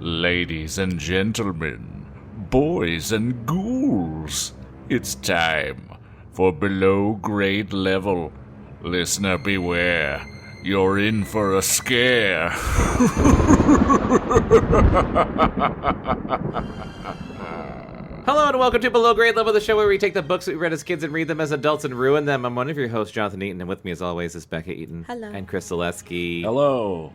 Ladies and gentlemen, boys and ghouls, it's time for Below Grade Level. Listener beware, you're in for a scare. Hello and welcome to Below Grade Level, the show where we take the books that we read as kids and read them as adults and ruin them. I'm one of your hosts, Jonathan Eaton, and with me as always is Bekah Eaton. Hello. And Chris Zaleski. Hello.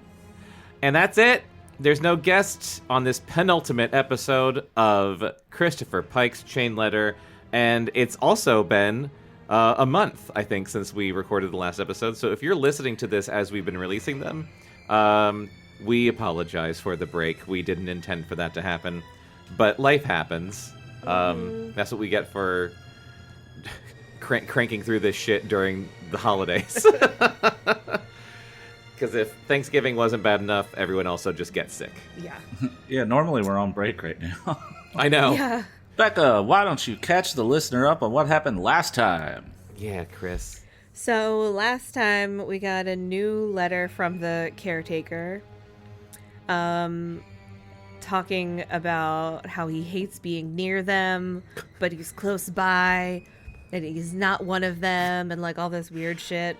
And that's it. There's no guest on this penultimate episode of Christopher Pike's Chain Letter, and it's also been a month, I think, since we recorded the last episode. So if you're listening to this as we've been releasing them, we apologize for the break. We didn't intend for that to happen, but life happens. That's what we get for cranking through this shit during the holidays. Because if Thanksgiving wasn't bad enough, everyone also just gets sick. Yeah. Yeah, normally we're on break right now. I know. Yeah. Bekah, why don't you catch the listener up on what happened last time? Yeah, Chris. So last time we got a new letter from the caretaker, talking about how he hates being near them, but he's close by, and he's not one of them, and like all this weird shit.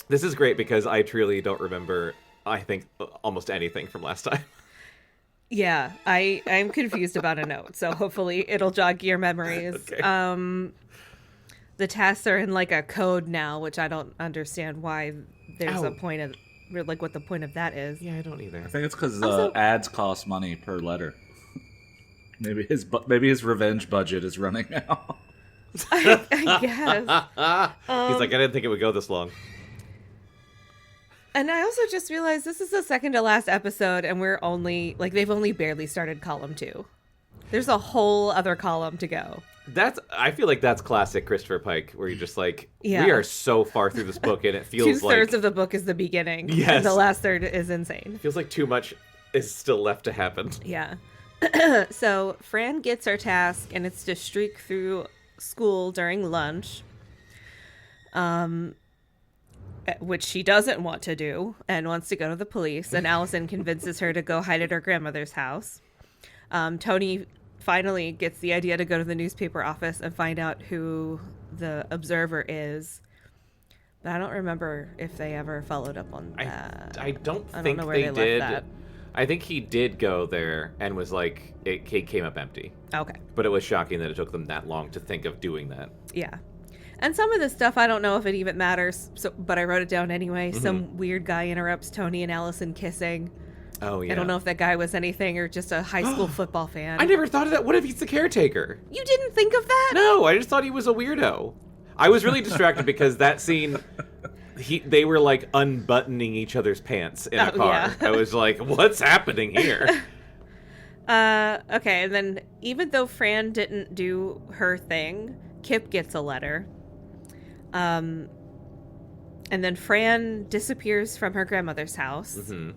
This is great because I truly don't remember, I think, almost anything from last time. Yeah, I'm confused about a note, so hopefully it'll jog your memories. Okay. The tasks are in like a code now, which I don't understand why there's a point of, like, what the point of that is. Yeah, I don't either. I think it's because Also- ads cost money per letter. Maybe his revenge budget is running out. I guess. He's like, I didn't think it would go this long. And I also just realized this is the second to last episode, and we're only, like, they've only barely started column 2. There's a whole other column to go. I feel like that's classic Christopher Pike, where you're just like, Yeah. we are so far through this book, and it feels like... 2/3 of the book is the beginning. Yes. And the last third is insane. feels like too much is still left to happen. Yeah. So Fran gets her task, and it's to streak through school during lunch, which she doesn't want to do and wants to go to the police. And Allison convinces her to go hide at her grandmother's house. Tony finally gets the idea to go to the newspaper office and find out who the observer is. But I don't remember if they ever followed up on that. I don't I think don't know where they left did. that. I think he did go there and was like, it came up empty. Okay. But it was shocking that it took them that long to think of doing that. Yeah. And some of this stuff, I don't know if it even matters, but I wrote it down anyway. Mm-hmm. Some weird guy interrupts Tony and Allison kissing. Oh, yeah. I don't know if that guy was anything or just a high school football fan. I never thought of that. What if he's the caretaker? You didn't think of that? No, I just thought he was a weirdo. I was really distracted because that scene, they were like unbuttoning each other's pants in a car. Yeah. I was like, what's happening here? Okay, and then even though Fran didn't do her thing, Kipp gets a letter. And then Fran disappears from her grandmother's house. Mm-hmm.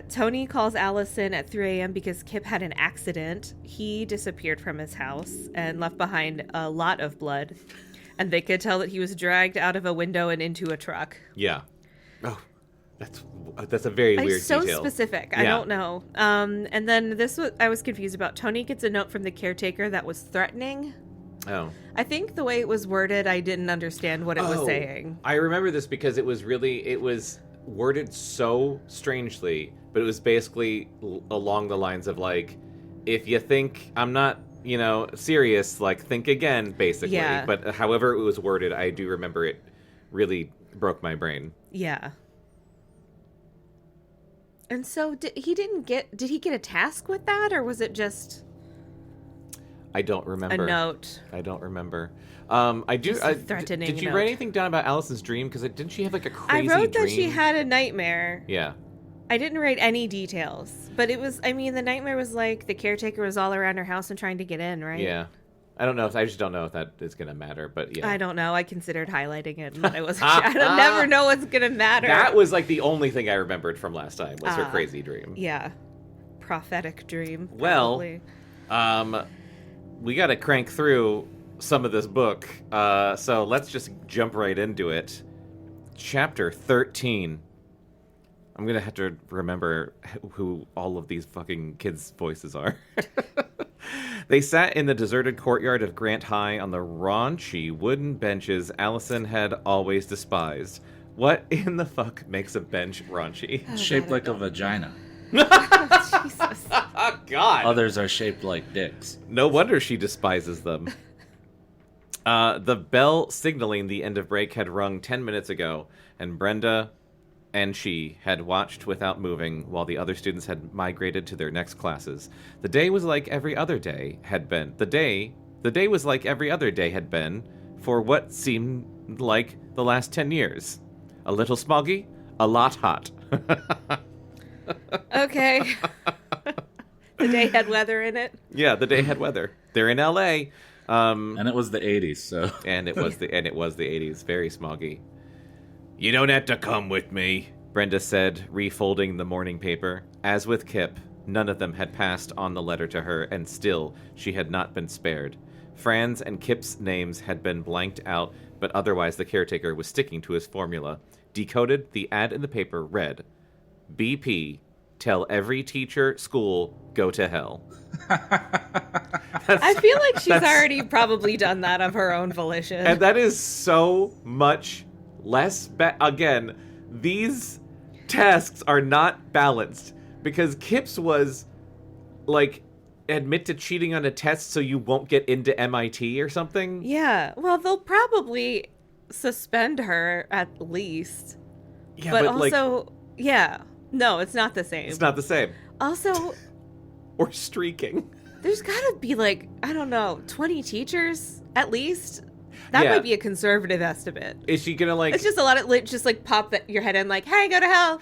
Tony calls Allison at 3 a.m. because Kipp had an accident. He disappeared from his house and left behind a lot of blood. And they could tell that he was dragged out of a window and into a truck. Yeah. Oh, that's a very weird It's so detail. specific. I Yeah. don't know. And then I was confused about. Tony gets a note from the caretaker that was threatening. Oh. I think the way it was worded, I didn't understand what it was saying. I remember this because it was worded so strangely, but it was basically along the lines of like, if you think I'm not, serious, like, think again, basically. Yeah. But however it was worded, I do remember it really broke my brain. Yeah. And so did he get a task with that, or was it just I don't remember. a note? I don't remember. I do. Just a threatening did you note. write anything down about Allison's dream? Because didn't she have like a crazy I wrote dream? that she had a nightmare. Yeah. I didn't write any details, but it was, the nightmare was like the caretaker was all around her house and trying to get in, right? Yeah. I just don't know if that is going to matter, but yeah. I don't know. I considered highlighting it, and I wasn't sure. I don't never know what's going to matter. That was like the only thing I remembered from last time was her crazy dream. Yeah. Prophetic dream. Well, probably. We got to crank through some of this book, so let's just jump right into it. Chapter 13. I'm going to have to remember who all of these fucking kids' voices are. They sat in the deserted courtyard of Grant High on the raunchy wooden benches Allison had always despised. What in the fuck makes a bench raunchy? Shaped like a vagina. Jesus. Oh, God. Others are shaped like dicks. No wonder she despises them. The bell signaling the end of break had rung 10 minutes ago, and Brenda and she had watched without moving while the other students had migrated to their next classes. The day was like every other day had been. The day was like every other day had been for what seemed like the last 10 years. A little smoggy, a lot hot. Okay. The day had weather in it. Yeah, the day had weather. They're in LA. And it was the 80s, so... And it was the 80s, very smoggy. You don't have to come with me, Brenda said, refolding the morning paper. As with Kipp, none of them had passed on the letter to her, and still she had not been spared. Fran's and Kipp's names had been blanked out, but otherwise the caretaker was sticking to his formula. Decoded, the ad in the paper read, BP, tell every teacher, school, go to hell. I feel like she's already probably done that of her own volition. And that is so much less... Again, these tasks are not balanced, because Kipp's was, like, admit to cheating on a test so you won't get into MIT or something. Yeah, well, they'll probably suspend her at least. Yeah, but also, yeah, no, it's not the same. It's not the same. Also... Or streaking. There's gotta be, like, I don't know, 20 teachers at least? That Yeah. might be a conservative estimate. Is she gonna, like... It's just a lot of, just, like, pop your head in, like, hey, go to hell.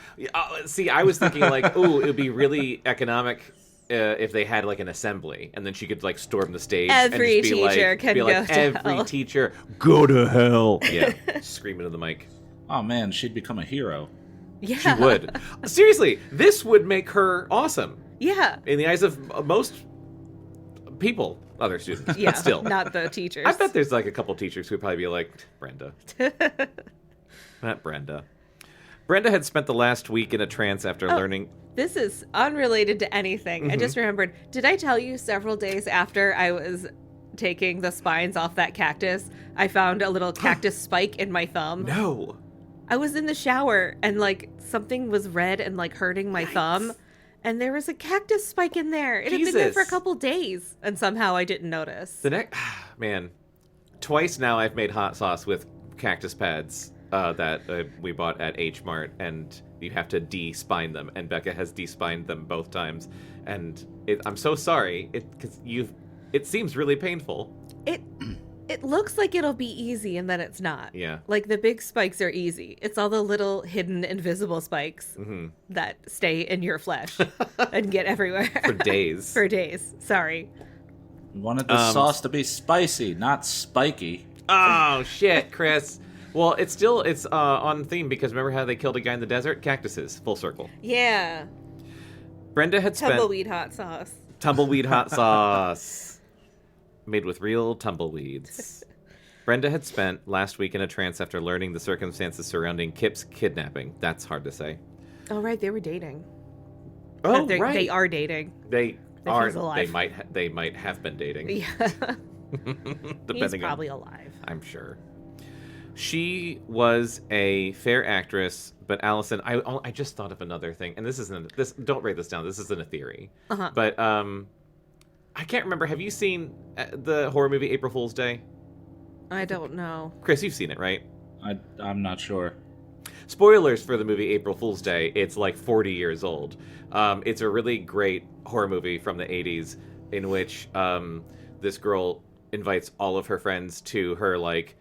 See, I was thinking, like, ooh, it would be really economic if they had, like, an assembly, and then she could, like, storm the stage. Every and just be teacher like, can be go like, to every hell. teacher, go to hell. Yeah, screaming into the mic. Oh, man, she'd become a hero. Yeah. She would. Seriously, this would make her awesome. Yeah. In the eyes of most people, other students. Yeah, But still. not the teachers. I bet there's, like, a couple teachers who'd probably be like, Brenda. Not Brenda. Brenda had spent the last week in a trance after learning... This is unrelated to anything. I just remembered, did I tell you several days after I was taking the spines off that cactus, I found a little cactus spike in my thumb? No. I was in the shower and, like, something was red and, like, hurting my thumb. And there was a cactus spike in there. It had been there for a Jesus. couple days. And somehow I didn't notice. The next... Man. Twice now I've made hot sauce with cactus pads that we bought at H Mart, and you have to de-spine them. And Bekah has de-spined them both times. And I'm so sorry, because it seems really painful. It looks like it'll be easy, and then it's not. Yeah. Like, the big spikes are easy. It's all the little hidden invisible spikes that stay in your flesh and get everywhere. For days. For days. Sorry. We wanted the sauce to be spicy, not spiky. Oh, shit, Chris. Well, it's on theme, because remember how they killed a guy in the desert? Cactuses. Full circle. Yeah. Brenda had spent... Tumbleweed hot sauce. Tumbleweed hot sauce. Made with real tumbleweeds. Brenda had spent last week in a trance after learning the circumstances surrounding Kipp's kidnapping. That's hard to say. Oh, right. They were dating. Oh, They They are dating. They If are. he's alive. They might have been dating. Yeah. He's Depending probably alive. I'm sure. She was a fair actress, but Allison, I just thought of another thing, and don't write this down. This isn't a theory. Uh-huh. But I can't remember. Have you seen the horror movie April Fool's Day? I don't know. Chris, you've seen it, right? I'm not sure. Spoilers for the movie April Fool's Day. It's like 40 years old. It's a really great horror movie from the 80s in which this girl invites all of her friends to her, like,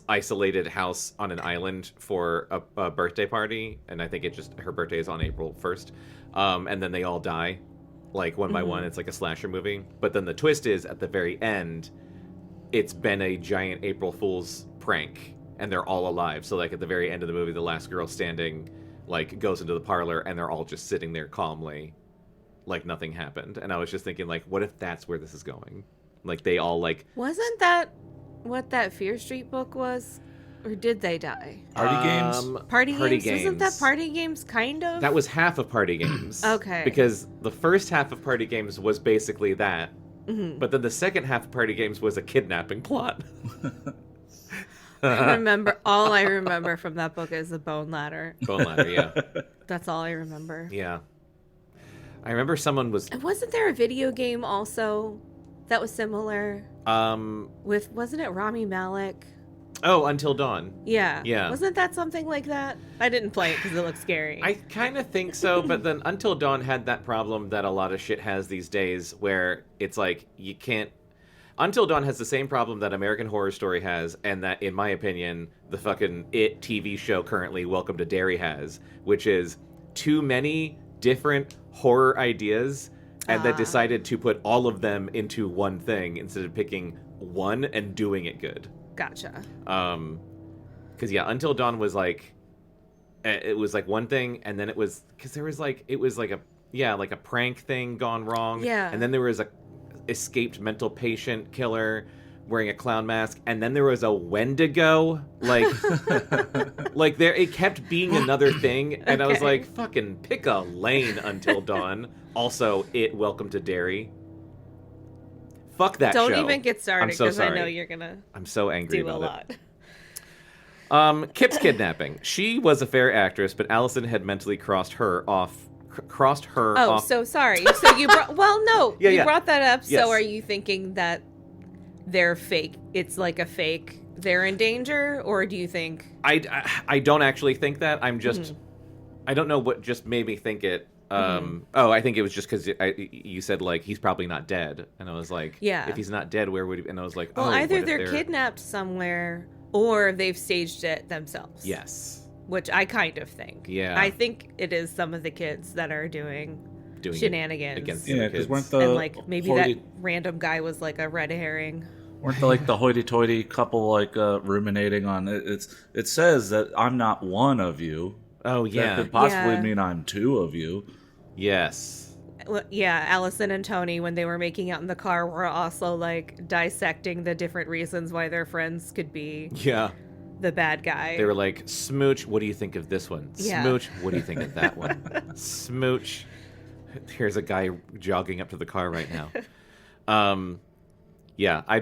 isolated house on an island for a birthday party. And I think her birthday is on April 1st. And then they all die, like, one by one. It's like a slasher movie. But then the twist is, at the very end, it's been a giant April Fool's prank. And they're all alive. So, like, at the very end of the movie, the last girl standing, like, goes into the parlor, and they're all just sitting there calmly, like nothing happened. And I was just thinking, like, what if that's where this is going? Like, they all, like... Wasn't that what that Fear Street book was Or did they die? Party games? Party games? Games. Wasn't that Party Games, kind of? That was half of Party Games. Okay. Because the first half of Party Games was basically that. Mm-hmm. But then the second half of Party Games was a kidnapping plot. All I remember from that book is the bone ladder. Bone ladder, yeah. That's all I remember. Yeah. I remember someone was... And wasn't there a video game also that was similar? Wasn't it Rami Malek? Oh, Until Dawn. Yeah. Yeah. Wasn't that something like that? I didn't play it because it looked scary. I kind of think so, but then Until Dawn had that problem that a lot of shit has these days where it's like, you can't... Until Dawn has the same problem that American Horror Story has, and that, in my opinion, the fucking It TV show currently, Welcome to Derry, has, which is too many different horror ideas, and that decided to put all of them into one thing instead of picking one and doing it good. Gotcha. Because Until Dawn was like, it was like one thing, and then it was because there was like a prank thing gone wrong. Yeah. And then there was a escaped mental patient killer wearing a clown mask, and then there was a Wendigo. Like there, it kept being another thing, and I was like, fucking pick a lane, Until Dawn. Also, Welcome to Derry. Fuck that show. Don't even get started because I know you're gonna. I'm so angry do about a lot. it. Kipp's kidnapping. She was a fair actress, but Allison had mentally crossed her off. Oh, so sorry. So you brought. Well, no, you brought that up. Yes. So are you thinking that they're fake? It's like a fake. They're in danger, or do you think? I don't actually think that. I'm just. I don't know what just made me think it. Oh, I think it was just because you said, like, he's probably not dead. And I was like, yeah. If he's not dead, where would he... And I was like, well, either they're kidnapped somewhere or they've staged it themselves. Yes. Which I kind of think. Yeah. I think it is some of the kids that are doing shenanigans. Against yeah, because weren't the... And, like, maybe that random guy was, like, a red herring. Weren't the hoity-toity couple, like, ruminating on it? It says that I'm not one of you. Oh, yeah. That could possibly mean I'm two of you. Yes. Well, yeah, Allison and Tony, when they were making out in the car, were also, like, dissecting the different reasons why their friends could be the bad guy. They were like, Smooch, what do you think of this one? Yeah. Smooch, what do you think of that one? Smooch, here's a guy jogging up to the car right now. Yeah, I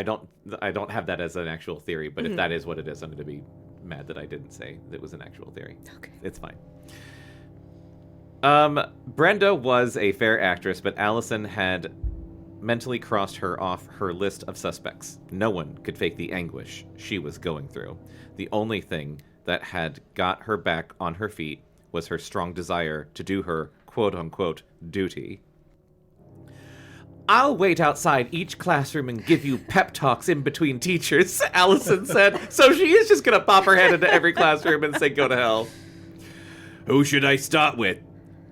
don't have that as an actual theory, but if that is what it is, I'm going to be mad that I didn't say it was an actual theory. Okay. It's fine. Brenda was a fair actress, but Allison had mentally crossed her off her list of suspects. No one could fake the anguish she was going through. The only thing that had got her back on her feet was her strong desire to do her quote-unquote duty. I'll wait outside each classroom and give you pep talks in between teachers, Allison said. So she is just going to pop her head into every classroom and say, go to hell. Who should I start with?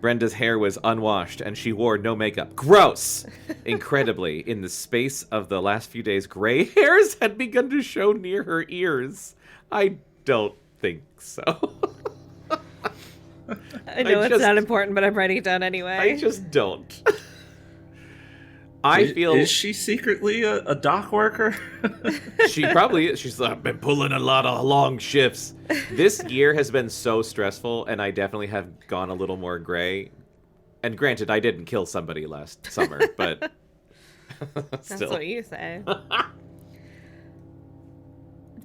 Brenda's hair was unwashed, and she wore no makeup. Gross! Incredibly, in the space of the last few days, gray hairs had begun to show near her ears. I don't think so. I know it's not important, but I'm writing it down anyway. I just don't. I feel... Is she secretly a dock worker? She probably is. She's like, I've been pulling a lot of long shifts. This year has been so stressful, and I definitely have gone a little more gray. And granted, I didn't kill somebody last summer, but That's what you say.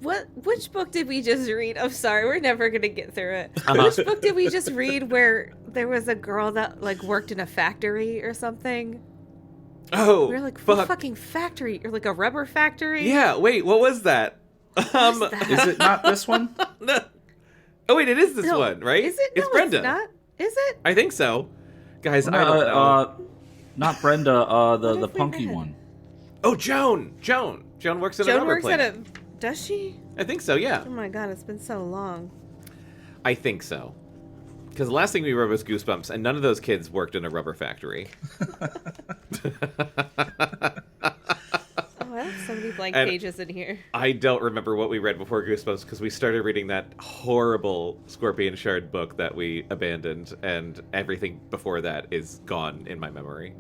Which book did we just read? I'm sorry, we're never gonna get through it. Which book did we just read where there was a girl that like worked in a factory or something? Oh, we were like, fuck. fucking factory, or like a rubber factory? Yeah, wait, what was that? What was that? Is it not this one? No. Oh wait, it is this one, right? Is it? It's No, Brenda. It's not. Is it? I think so. Guys, No, I don't know. not Brenda, the if we punky read? one. Oh, Joan works at a Joan rubber works plant. at a. Does she? I think so, yeah. Oh my god, it's been so long. I think so. Because the last thing we read was Goosebumps, and none of those kids worked in a rubber factory. Oh, I have so many blank And pages in here. I don't remember what we read before Goosebumps because we started reading that horrible Scorpion Shard book that we abandoned, and everything before that is gone in my memory.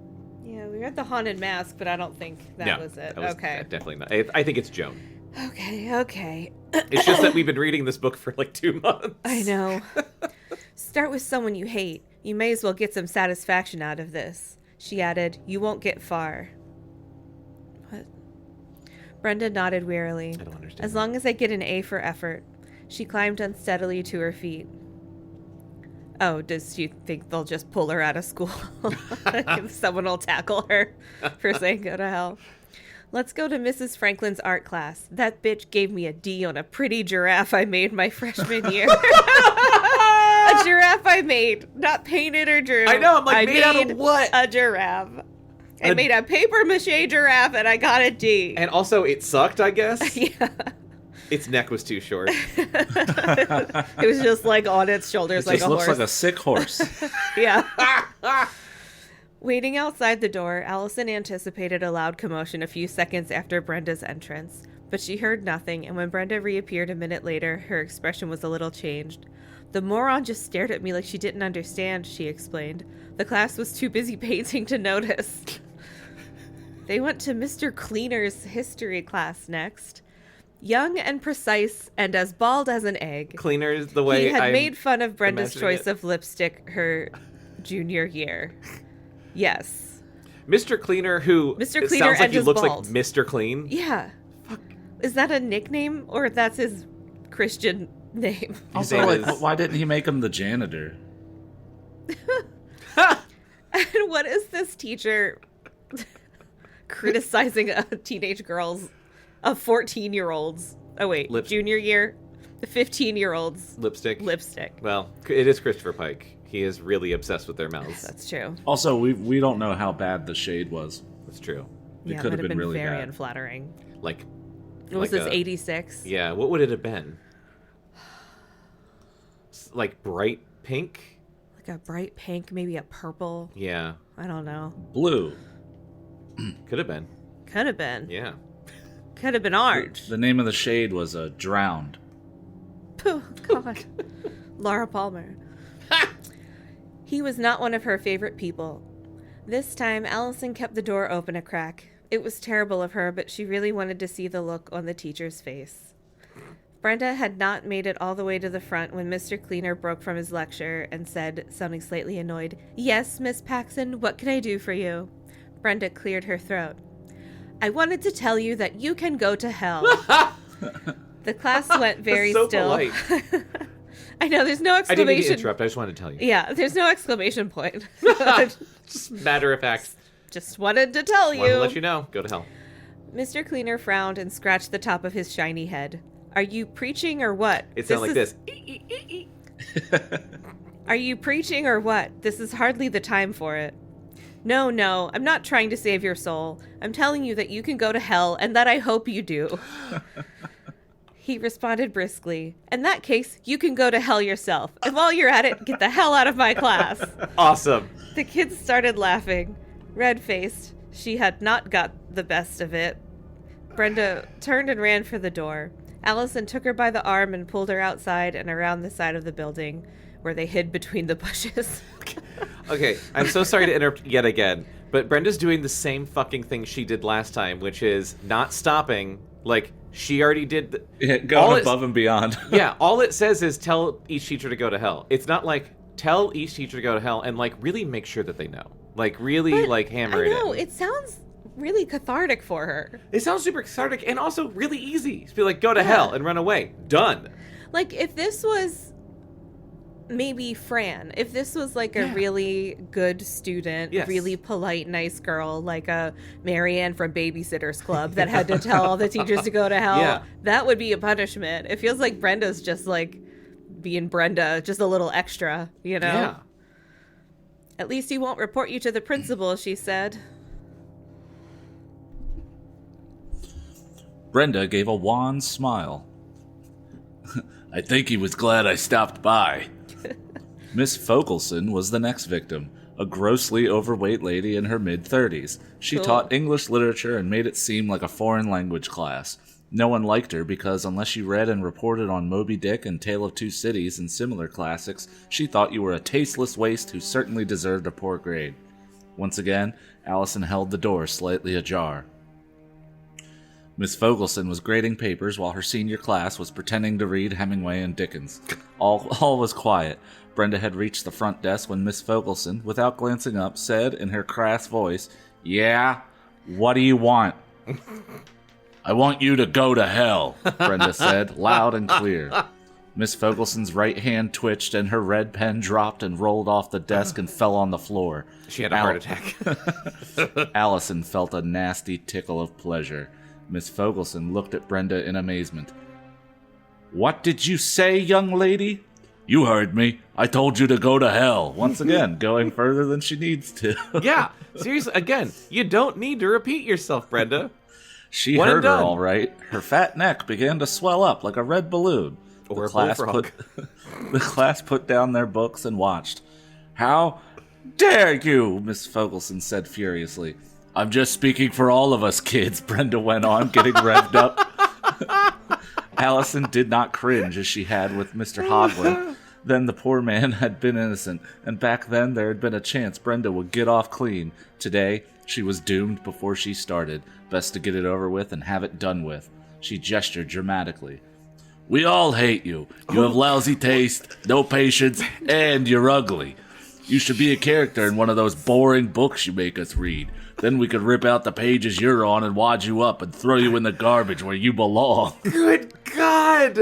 Yeah, we read The Haunted Mask, but I don't think that was it. That was Okay. definitely not. I think it's Joan. Okay. It's just that we've been reading this book for like 2 months. I know. Start with someone you hate. You may as well get some satisfaction out of this. She added, you won't get far. What? Brenda nodded wearily. I don't understand. As long as I get an A for effort. She climbed unsteadily to her feet. Oh, does she think they'll just pull her out of school? Someone will tackle her for saying go to hell. Let's go to Mrs. Franklin's art class. That bitch gave me a D on a pretty giraffe I made my freshman year. A giraffe I made, not painted or drew. I know, I'm like, made out of what? A giraffe. I made a paper mache giraffe and I got a D. And also, it sucked, I guess? Yeah. Its neck was too short. It was just like on its shoulders like a horse. It looks like a sick horse. Yeah. Waiting outside the door, Allison anticipated a loud commotion a few seconds after Brenda's entrance, but she heard nothing, and when Brenda reappeared a minute later, her expression was a little changed. The moron just stared at me like she didn't understand, she explained. The class was too busy painting to notice. They went to Mr. Cleaner's history class next. Young and precise and as bald as an egg. Cleaner's the way he had I'm made fun of Brenda's imagining choice it. of lipstick her junior year. Yes. Mr. Cleaner, who Mr. it Cleaner sounds like and he is looks bald. like Mr. Clean. Yeah. Fuck. Is that a nickname or that's his Christian name? Also, name like, is- why didn't he make him the janitor? And what is this teacher criticizing a teenage girl's, of 14-year-olds? Oh, wait. Junior year? The 15-year-olds' Lipstick. lipstick. Well, it is Christopher Pike. He is really obsessed with their mouths. That's true. Also, we don't know how bad the shade was. That's true. Yeah, could it have would been really very bad. unflattering. Like, What was like this, a- 86? yeah, what would it have been? Like bright pink? Like a bright pink, maybe a purple. Yeah, I don't know. Blue. could have been. Could have been. Yeah. Could have been orange. The name of the shade was Drowned. Oh, God. Laura Palmer. He was not one of her favorite people. This time, Allison kept the door open a crack. It was terrible of her, but she really wanted to see the look on the teacher's face. Brenda had not made it all the way to the front when Mr. Cleaner broke from his lecture and said, sounding slightly annoyed, "Yes, Miss Paxson, what can I do for you?" Brenda cleared her throat. "I wanted to tell you that you can go to hell." The class went very That's so still. polite. I know, there's no I didn't mean to exclamation. interrupt. I just wanted to tell you. Yeah, there's no exclamation point. Just matter of fact. Just wanted to tell Wanted to you. let you know. Go to hell. Mr. Cleaner frowned and scratched the top of his shiny head. "Are you preaching or what?" It sounded like this. "Are you preaching or what? This is hardly the time for it." No, I'm not trying to save your soul. I'm telling you that you can go to hell and that I hope you do." He responded briskly. "In that case, you can go to hell yourself. And while you're at it, get the hell out of my class." Awesome. The kids started laughing. Red-faced, she had not got the best of it. Brenda turned and ran for the door. Allison took her by the arm and pulled her outside and around the side of the building, where they hid between the bushes. Okay, I'm so sorry to interrupt yet again, but Brenda's doing the same fucking thing she did last time, which is not stopping. Like, she already did the... Yeah, All going it's- above and beyond. Yeah, all it says is tell each teacher to go to hell. It's not like, tell each teacher to go to hell and, like, really make sure that they know. Like, really, But like, hammer I know, it in. it sounds really cathartic for her. It sounds super cathartic and also really easy. Just be like, go to hell and run away. Done. Like, if this was maybe Fran, if this was like a really good student, Yes. really polite, nice girl, like a Marianne from Babysitter's Club that had to tell all the teachers to go to hell, Yeah. that would be a punishment. It feels like Brenda's just like being Brenda, just a little extra, you know? Yeah. "At least he won't report you to the principal," she said. Brenda gave a wan smile. "I think he was glad I stopped by." Miss Fogelson was the next victim, a grossly overweight lady in her mid-30s. She Cool. taught English literature and made it seem like a foreign language class. No one liked her because unless you read and reported on Moby Dick and Tale of Two Cities and similar classics, she thought you were a tasteless waste who certainly deserved a poor grade. Once again, Allison held the door slightly ajar. Miss Fogelson was grading papers while her senior class was pretending to read Hemingway and Dickens. All was quiet. Brenda had reached the front desk when Miss Fogelson, without glancing up, said in her crass voice, "Yeah? What do you want?" "I want you to go to hell," Brenda said, loud and clear. Miss Fogelson's right hand twitched and her red pen dropped and rolled off the desk and fell on the floor. She had a heart attack. Allison felt a nasty tickle of pleasure. Miss Fogelson looked at Brenda in amazement. "What did you say, young lady?" "You heard me. I told you to go to hell." Once again, going further than she needs to. Yeah, seriously, again, you don't need to repeat yourself, Brenda. She One and heard her done. all right. Her fat neck began to swell up like a red balloon. Or a bullfrog. The class put down their books and watched. "How dare you?" Miss Fogelson said furiously. "I'm just speaking for all of us kids," Brenda went on, getting revved up. Allison did not cringe as she had with Mr. Hogland. Then the poor man had been innocent, and back then there had been a chance Brenda would get off clean. Today, she was doomed before she started. Best to get it over with and have it done with. She gestured dramatically. "We all hate you. You have lousy taste, no patience, and you're ugly. You should be a character in one of those boring books you make us read. Then we could rip out the pages you're on and wad you up and throw you in the garbage where you belong." Good God!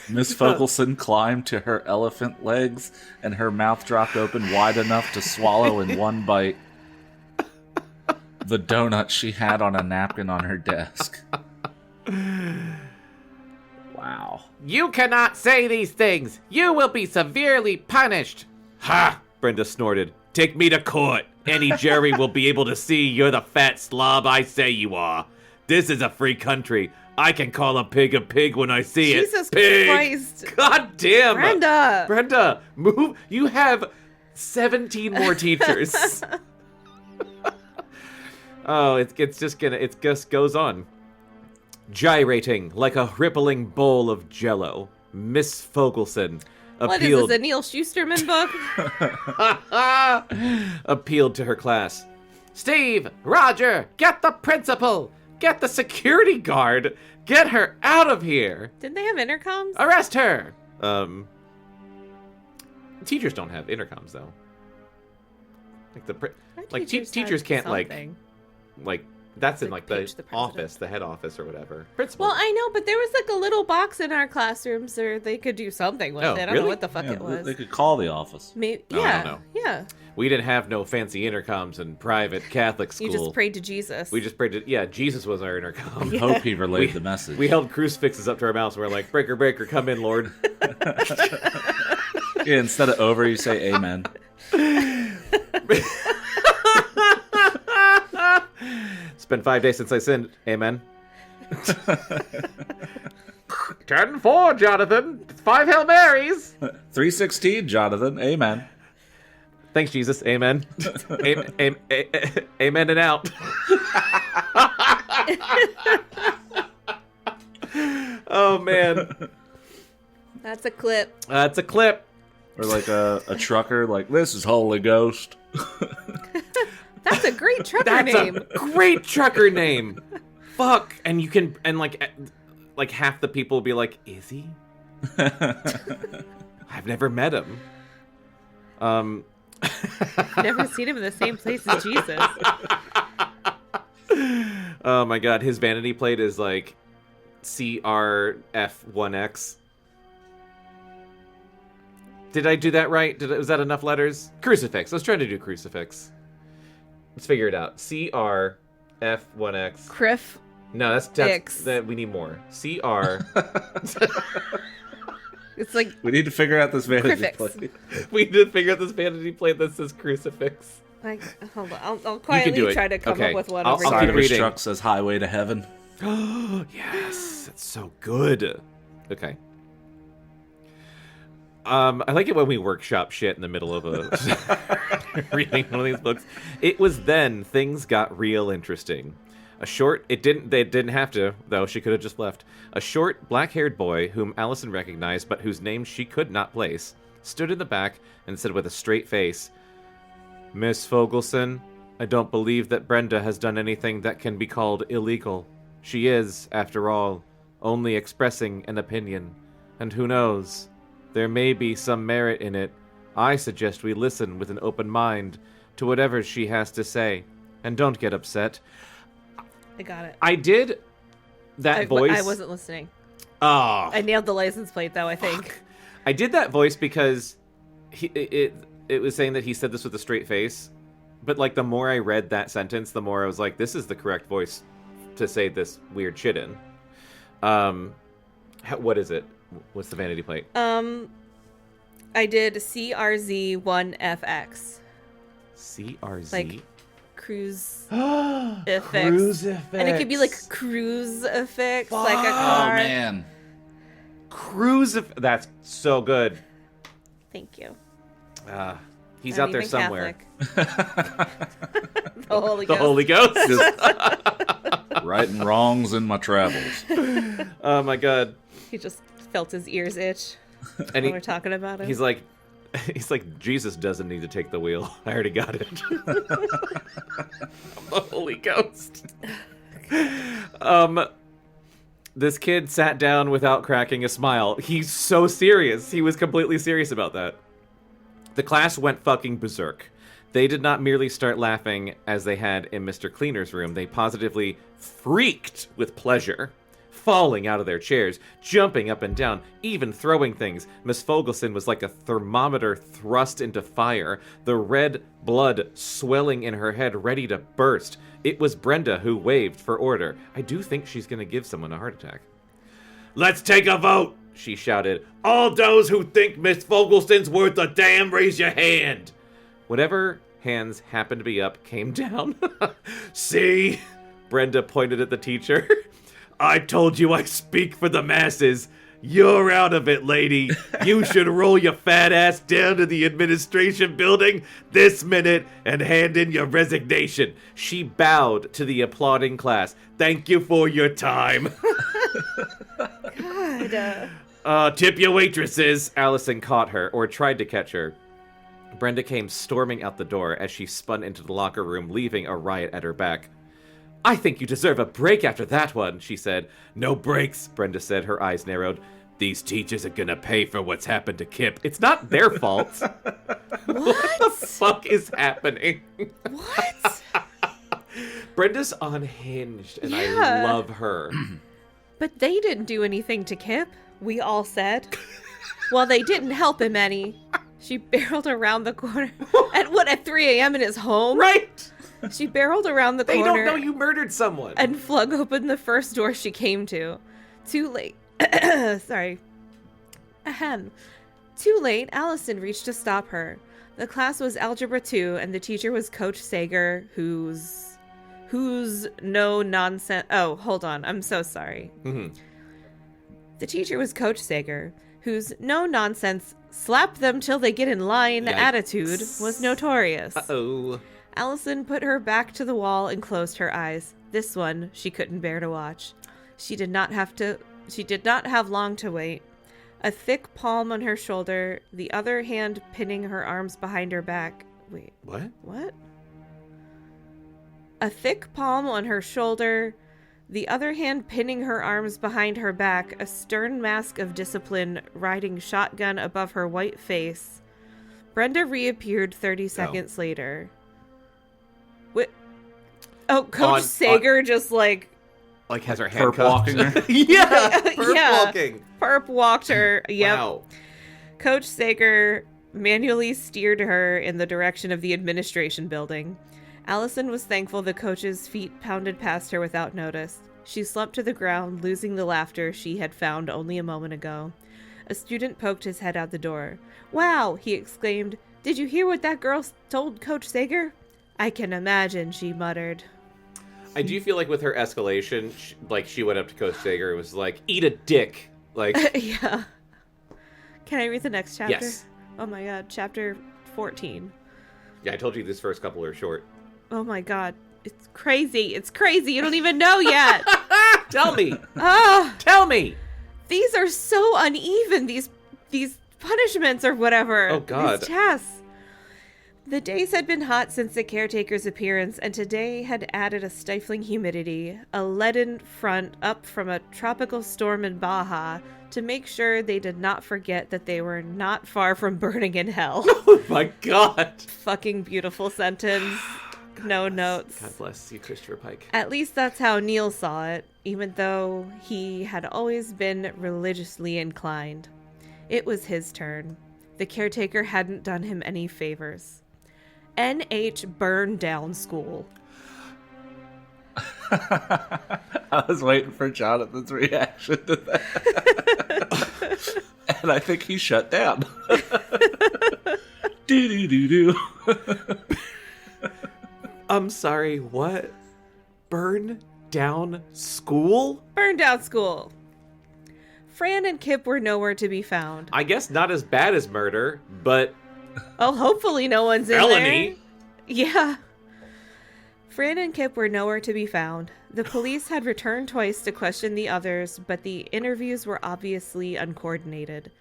Miss Fogelson climbed to her elephant legs, and her mouth dropped open wide enough to swallow in one bite the donut she had on a napkin on her desk. Wow. You cannot say these things. You will be severely punished. Ha! Brenda snorted. Take me to court. Any jury will be able to see you're the fat slob I say you are. This is a free country. I can call a pig when I see Jesus it. Pig! Christ. God damn. Brenda, move. You have 17 more teachers. Oh, it just goes on. Gyrating like a rippling bowl of jello, Miss Fogelson what is this, a Neil Shusterman book? appealed to her class. Steve, Roger, get the principal, get the security guard, get her out of here. Didn't they have intercoms? Arrest her. Teachers don't have intercoms though. Like teachers can't something. like that's in Like like page the the president. office, the head office or whatever. Principal. Well, I know, but there was like a little box in our classrooms where they could do something with Oh, it. I don't really? know what the fuck Yeah, it was. they could call the office. Maybe, Oh, I yeah, don't know. yeah. We didn't have no fancy intercoms in private Catholic school. You just prayed to Jesus. We just prayed to, yeah, Jesus was our intercom. Hope he relayed the message. We held crucifixes up to our mouths and we're like, breaker, breaker, come in, Lord. Yeah, instead of over, you say amen. It's been 5 days since I sinned. Amen. 10-4, Jonathan. It's 5 Hail Marys. 316, Jonathan. Amen. Thanks, Jesus. Amen. Amen and out. Oh, man. That's a clip. That's a clip. Or like a trucker, like, "This is Holy Ghost." That's a great trucker That's name. a great trucker name. Fuck. And you can, and like half the people will be like, is he? I've never met him. Never seen him in the same place as Jesus. Oh my god, his vanity plate is like CRF1X. Did I do that right? Was that enough letters? Crucifix. I was trying to do crucifix. Let's figure it out. CRF1X. Criff. No, that's X. that we need more. CR. It's like We need to figure out this vanity Crifix. plate. We need to figure out this vanity plate that says crucifix. hold on. I'll do quietly it. try to come Okay. up with one I'll over keep here. Side of his reading. truck says "Highway to Heaven." Yes, that's so good. Okay. I like it when we workshop shit in the middle of a reading one of these books. It was then things got real interesting. They didn't have to, though. She could have just left. A short, black-haired boy whom Allison recognized, but whose name she could not place, stood in the back and said with a straight face, "Miss Fogelson, I don't believe that Brenda has done anything that can be called illegal. She is, after all, only expressing an opinion. And who knows? There may be some merit in it. I suggest we listen with an open mind to whatever she has to say. And don't get upset. I got it. I did that voice. I wasn't listening. Oh. I nailed the license plate, though, I think. I did that voice because it was saying that he said this with a straight face. But, like, the more I read that sentence, the more I was like, this is the correct voice to say this weird shit in. What is it? What's the vanity plate? I did CRZ1FX. CRZ? Like, cruise Cruise effects. effects. And it could be, like, cruise effects, like a car. Oh, man. That's so good. Thank you. He's Not out there even somewhere. The Holy The Ghost. Holy Ghost? Righting wrongs in my travels. Oh, my God. He just felt his ears itch And when we're talking about it. He's like, Jesus doesn't need to take the wheel. I already got it. I'm the Holy Ghost. This kid sat down without cracking a smile. He's so serious. He was completely serious about that. The class went fucking berserk. They did not merely start laughing as they had in Mr. Cleaner's room. They positively freaked with pleasure. Falling out of their chairs, jumping up and down, even throwing things. Miss Fogelson was like a thermometer thrust into fire, the red blood swelling in her head, ready to burst. It was Brenda who waved for order. I do think she's going to give someone a heart attack. "Let's take a vote," she shouted. "All those who think Miss Fogelson's worth a damn, raise your hand." Whatever hands happened to be up came down. "See?" Brenda pointed at the teacher. "I told you I speak for the masses. You're out of it, lady. You should roll your fat ass down to the administration building this minute and hand in your resignation." She bowed to the applauding class. "Thank you for your time." God. Tip your waitresses. Allison caught her, or tried to catch her. Brenda came storming out the door as she spun into the locker room, leaving a riot at her back. "I think you deserve a break after that one," she said. "No breaks," Brenda said, her eyes narrowed. "These teachers are gonna pay for what's happened to Kipp. It's not their fault." What the fuck is happening? What? Brenda's unhinged, and I Yeah. love her. But they didn't do anything to Kipp, we all said. Well, they didn't help him any. She barreled around the corner. At 3 a.m. in his home? Right? She barreled around the They corner. don't know you murdered someone. And flung open the first door she came to. Too late. Sorry. Ahem. Too late, Allison reached to stop her. The class was Algebra 2, and the teacher was Coach Sager, who's no nonsense. Oh, hold on. I'm so sorry. Mm-hmm. The teacher was Coach Sager, whose no nonsense, slap them till they get in line Yikes. attitude was notorious. Uh-oh. Allison put her back to the wall and closed her eyes. This one she couldn't bear to watch. She did not have long to wait. A thick palm on her shoulder, the other hand pinning her arms behind her back. Wait. What? A thick palm on her shoulder, the other hand pinning her arms behind her back, a stern mask of discipline riding shotgun above her white face. Brenda reappeared 30 seconds later. What? Oh, Coach Sager just like has her Perp handcuffed. walking her. Yeah, perp Yeah. walking. perp walked her. Yep. Wow. Coach Sager manually steered her in the direction of the administration building. Allison was thankful the coach's feet pounded past her without notice. She slumped to the ground, losing the laughter she had found only a moment ago. A student poked his head out the door. "Wow!" he exclaimed. "Did you hear what that girl told Coach Sager?" "I can imagine," she muttered. I do feel like with her escalation, she went up to Coach Sager and was like, "Eat a dick." Like, Yeah. Can I read the next chapter? Yes. Oh my god, chapter 14. yeah, I told you this first couple are short. Oh my god. It's crazy. It's crazy. You don't even know yet. Tell me. Ah, Tell me. these are so uneven. These punishments or whatever. Oh, God. These tests. The days had been hot since the caretaker's appearance, and today had added a stifling humidity, a leaden front up from a tropical storm in Baja, to make sure they did not forget that they were not far from burning in hell. Oh my god. Fucking beautiful sentence. No notes. God bless you, Christopher Pike. At least that's how Neil saw it, even though he had always been religiously inclined. It was his turn. The caretaker hadn't done him any favors. NH burned down school. I was waiting for Jonathan's reaction to that. And I think he shut down. Do-do-do-do. I'm sorry, what? Burn down school? Burned down school. Fran and Kipp were nowhere to be found. I guess not as bad as murder, but Oh, hopefully no one's in felony. there. Yeah. Fran and Kipp were nowhere to be found. The police had returned twice to question the others, but the interviews were obviously uncoordinated.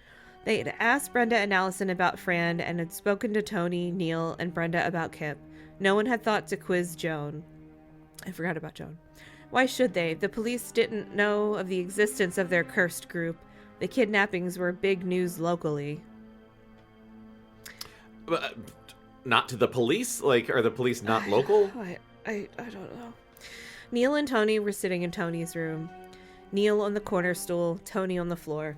They had asked Brenda and Allison about Fran and had spoken to Tony, Neil, and Brenda about Kipp. No one had thought to quiz Joan. I forgot about Joan. Why should they? The police didn't know of the existence of their cursed group. The kidnappings were big news locally. Not to the police? Like, are the police not local? I don't know. Neil and Tony were sitting in Tony's room. Neil on the corner stool, Tony on the floor.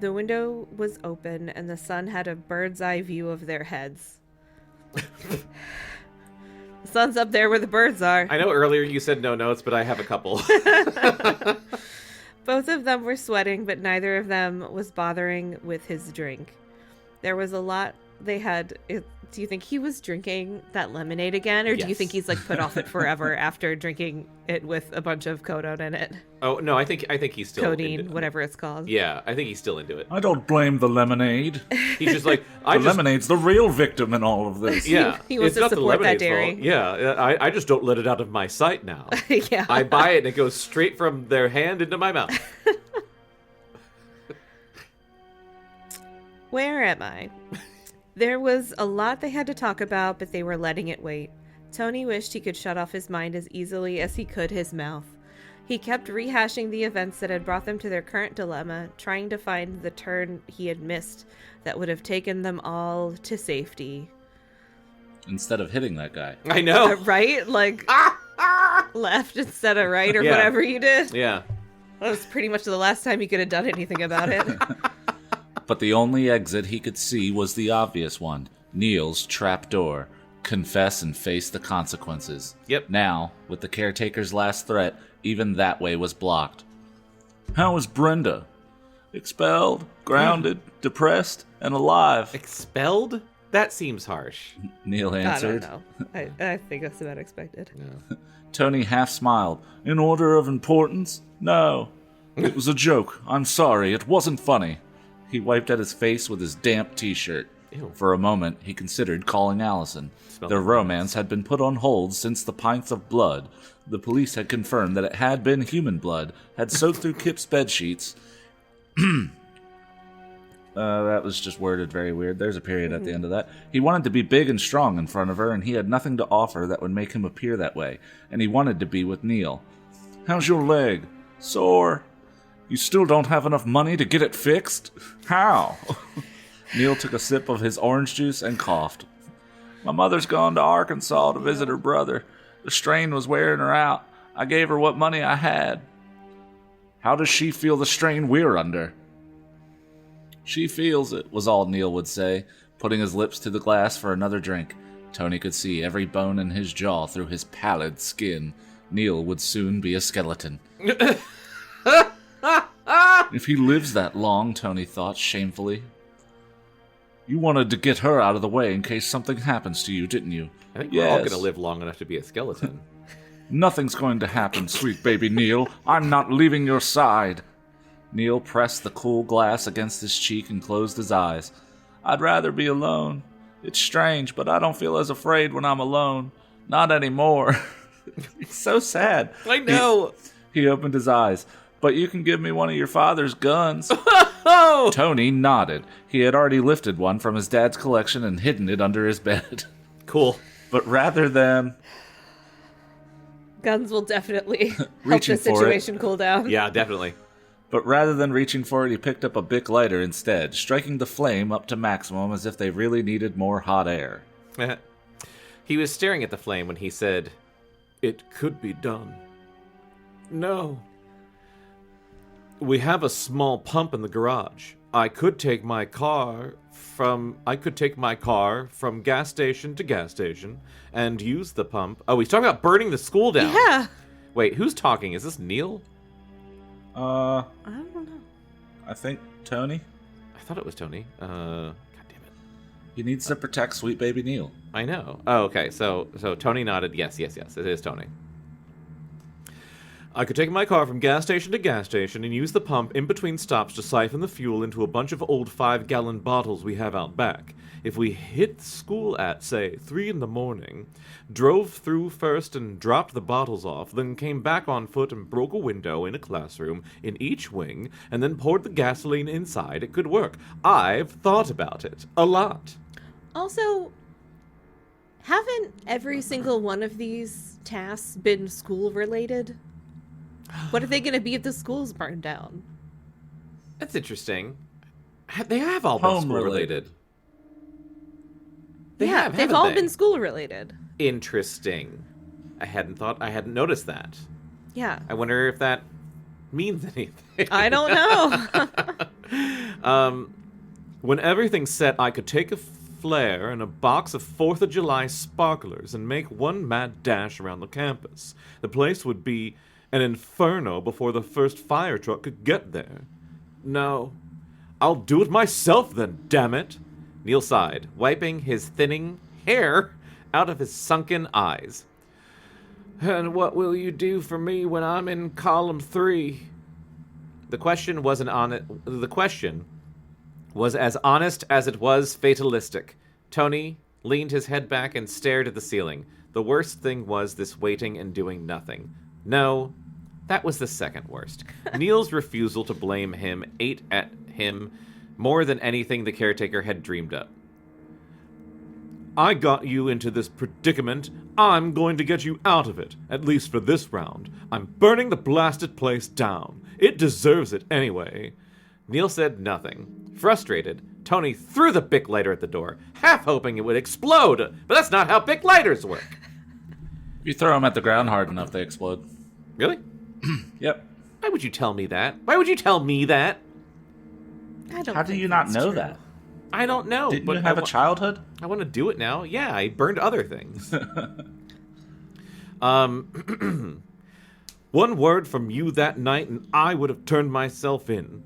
The window was open and the sun had a bird's eye view of their heads. The sun's up there where the birds are. I know earlier you said no notes, but I have a couple. Both of them were sweating, but neither of them was bothering with his drink. There was a lot they had. Do you think he was drinking that lemonade again, or do you Yes. think he's like put off it forever after drinking it with a bunch of codeine in it? Oh no, I think he's still Codeine, into, whatever it's called. Yeah, I think he's still into it. I don't blame the lemonade. He's just like The lemonade's the real victim in all of this. Yeah, He wants it's to not the support that lemonade's dairy. fault. Yeah, I just don't let it out of my sight now. Yeah. I buy it and it goes straight from their hand into my mouth. Where am I? There was a lot they had to talk about, but they were letting it wait. Tony wished he could shut off his mind as easily as he could his mouth. He kept rehashing the events that had brought them to their current dilemma, trying to find the turn he had missed that would have taken them all to safety. Instead of hitting that guy. I know. Right? Like, left instead of right, or Yeah. whatever you did. Yeah. That was pretty much the last time you could have done anything about it. But the only exit he could see was the obvious one, Neil's trapdoor. Confess and face the consequences. Yep. Now, with the caretaker's last threat, even that way was blocked. How is Brenda? Expelled, grounded, depressed, and alive, Expelled? That seems harsh. Neil I answered. don't know. I think that's about expected. Tony half smiled. In order of importance? No. It was a joke. I'm sorry. It wasn't funny. He wiped at his face with his damp t-shirt. Ew. For a moment, he considered calling Allison. Smelled Their like romance had been put on hold since the pints of blood. The police had confirmed that it had been human blood, had soaked through Kipp's bedsheets. That was just worded very weird. There's a period at the end of that. He wanted to be big and strong in front of her, and he had nothing to offer that would make him appear that way. And he wanted to be with Neil. How's your leg? Sore. You still don't have enough money to get it fixed? How? Neil took a sip of his orange juice and coughed. My mother's gone to Arkansas to visit her brother. The strain was wearing her out. I gave her what money I had. How does she feel the strain we're under? She feels it, was all Neil would say, putting his lips to the glass for another drink. Tony could see every bone in his jaw through his pallid skin. Neil would soon be a skeleton. If he lives that long, Tony thought shamefully. You wanted to get her out of the way in case something happens to you, didn't you? I think we're all going to live long enough to be a skeleton. Nothing's going to happen, sweet baby Neil. I'm not leaving your side. Neil pressed the cool glass against his cheek and closed his eyes. I'd rather be alone. It's strange, but I don't feel as afraid when I'm alone. Not anymore. It's so sad. I know. He opened his eyes. But you can give me one of your father's guns. Oh! Tony nodded. He had already lifted one from his dad's collection and hidden it under his bed. Cool. But rather than Guns will definitely help Reaching the for it. situation cool down. Yeah, definitely. reaching for it, he picked up a Bic lighter instead, striking the flame up to maximum as if they really needed more hot air. He was staring at the flame when he said, "It could be done." "No. We have a small pump in the garage. I could take my car from gas station to gas station and use the pump." Oh, he's talking about burning the school down. Yeah. Wait, who's talking? Is this Neil? I don't know. I think Tony. I thought it was Tony. God damn it. He needs to protect sweet baby Neil. I know. Oh, okay. So Tony nodded. Yes. It is Tony. "I could take my car from gas station to gas station and use the pump in between stops to siphon the fuel into a bunch of old 5-gallon bottles we have out back. If we hit school at, say, 3 in the morning, drove through first and dropped the bottles off, then came back on foot and broke a window in a classroom in each wing, and then poured the gasoline inside, it could work. I've thought about it. A lot." Also, haven't every single one of these tasks been school-related? What are they going to be if the school's burned down? That's interesting. They have all been school-related. They've all been school-related. Interesting. I hadn't noticed that. Yeah. I wonder if that means anything. I don't know. When everything's set, I could take a flare and a box of 4th of July sparklers and make one mad dash around the campus. The place would be an inferno before the first fire truck could get there. "No. I'll do it myself then, damn it." Neil sighed, wiping his thinning hair out of his sunken eyes. "And what will you do for me when I'm in column 3? The question was as honest as it was fatalistic. Tony leaned his head back and stared at the ceiling. The worst thing was this waiting and doing nothing. No, that was the second worst. Neil's refusal to blame him ate at him more than anything the caretaker had dreamed up. "I got you into this predicament. I'm going to get you out of it, at least for this round. I'm burning the blasted place down. It deserves it anyway." Neil said nothing. Frustrated, Tony threw the Bic lighter at the door, half hoping it would explode, but that's not how Bic lighters work. If you throw them at the ground hard enough, they explode. Really? Yep. Why would you tell me that? Why would you tell me that? I don't How do think you not that's know true. that? I don't know. Didn't but you have a childhood? I want to do it now. Yeah, I burned other things. "One word from you that night and I would have turned myself in.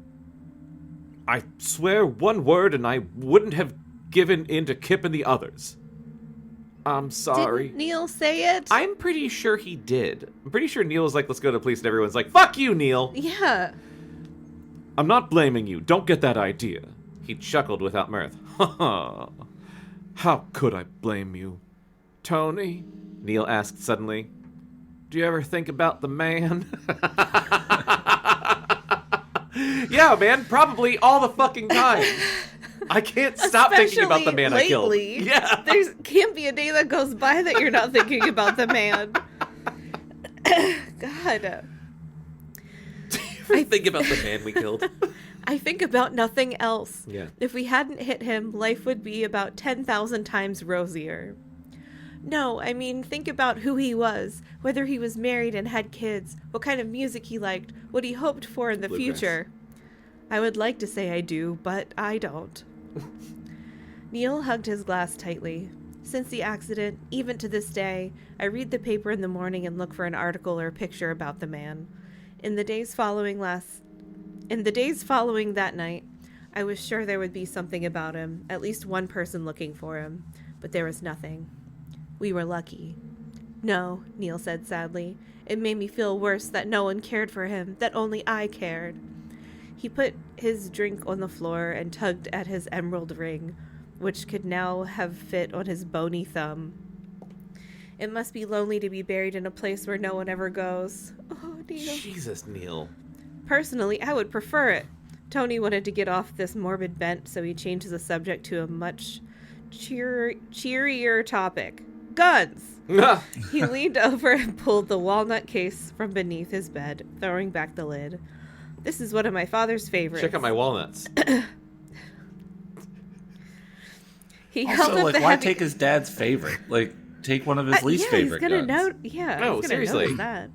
I swear one word and I wouldn't have given in to Kipp and the others. I'm sorry." Didn't Neil say it? I'm pretty sure he did. I'm pretty sure Neil was like, "Let's go to the police," and everyone's like, "Fuck you, Neil." Yeah. "I'm not blaming you. Don't get that idea." He chuckled without mirth. "How could I blame you? Tony?" Neil asked suddenly. "Do you ever think about the man?" Yeah, man, probably all the fucking time. I can't stop thinking about the man I killed. Lately. Yeah. There can't be a day that goes by that you're not thinking about the man. God. I think about the man we killed. I think about nothing else. Yeah. If we hadn't hit him, life would be about 10,000 times rosier. No, I mean, think about who he was, whether he was married and had kids, what kind of music he liked, what he hoped for in the Bluegrass. future. I would like to say I do, but I don't. Neil hugged his glass tightly. Since the accident, even to this day, I read the paper in the morning and look for an article or picture about the man. In the days following that night, I was sure there would be something about him, at least one person looking for him, but there was nothing. We were lucky. No, Neil said sadly. It made me feel worse that no one cared for him, that only I cared. He put his drink on the floor and tugged at his emerald ring, which could now have fit on his bony thumb. It must be lonely to be buried in a place where no one ever goes. Oh, Neil. Jesus, Neil. Personally, I would prefer it. Tony wanted to get off this morbid bent, so he changed the subject to a much cheerier topic. Guns! He leaned over and pulled the walnut case from beneath his bed, throwing back the lid. This is one of my father's favorites. Check out my walnuts. He held Also, up the why heavy... take his dad's favorite? Take one of his least favorite he's gonna guns. Oh, he's gonna seriously. notice that.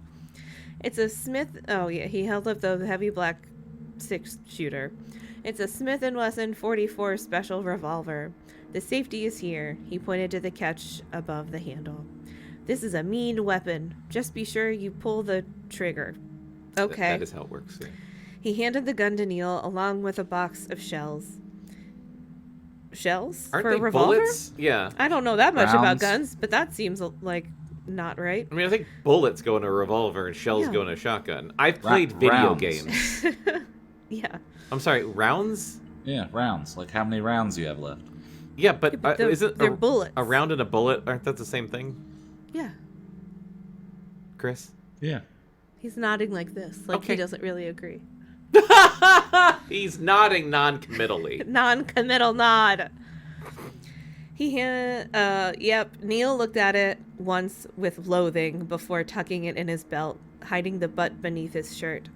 It's a Smith... Oh, yeah, he held up the heavy black 6-shooter. It's a Smith & Wesson 44 special revolver. The safety is here. He pointed to the catch above the handle. This is a mean weapon. Just be sure you pull the trigger. Okay. That is how it works. Yeah. He handed the gun to Neil along with a box of shells. Shells? Aren't for they a revolver? bullets? Yeah. I don't know that much about Rounds. guns, but that seems like not right. I mean, I think bullets go in a revolver and shells Yeah. go in a shotgun. I've played video rounds. games. Yeah. I'm sorry, rounds? Yeah, rounds. How many rounds do you have left? Yeah, but, isn't they're bullets. a round and a bullet, aren't that the same thing, Yeah. Chris? Yeah. He's nodding like this, like Okay. he doesn't really agree. He's nodding non-committally. Non-committal nod. Yep. Neil looked at it once with loathing before tucking it in his belt, hiding the butt beneath his shirt.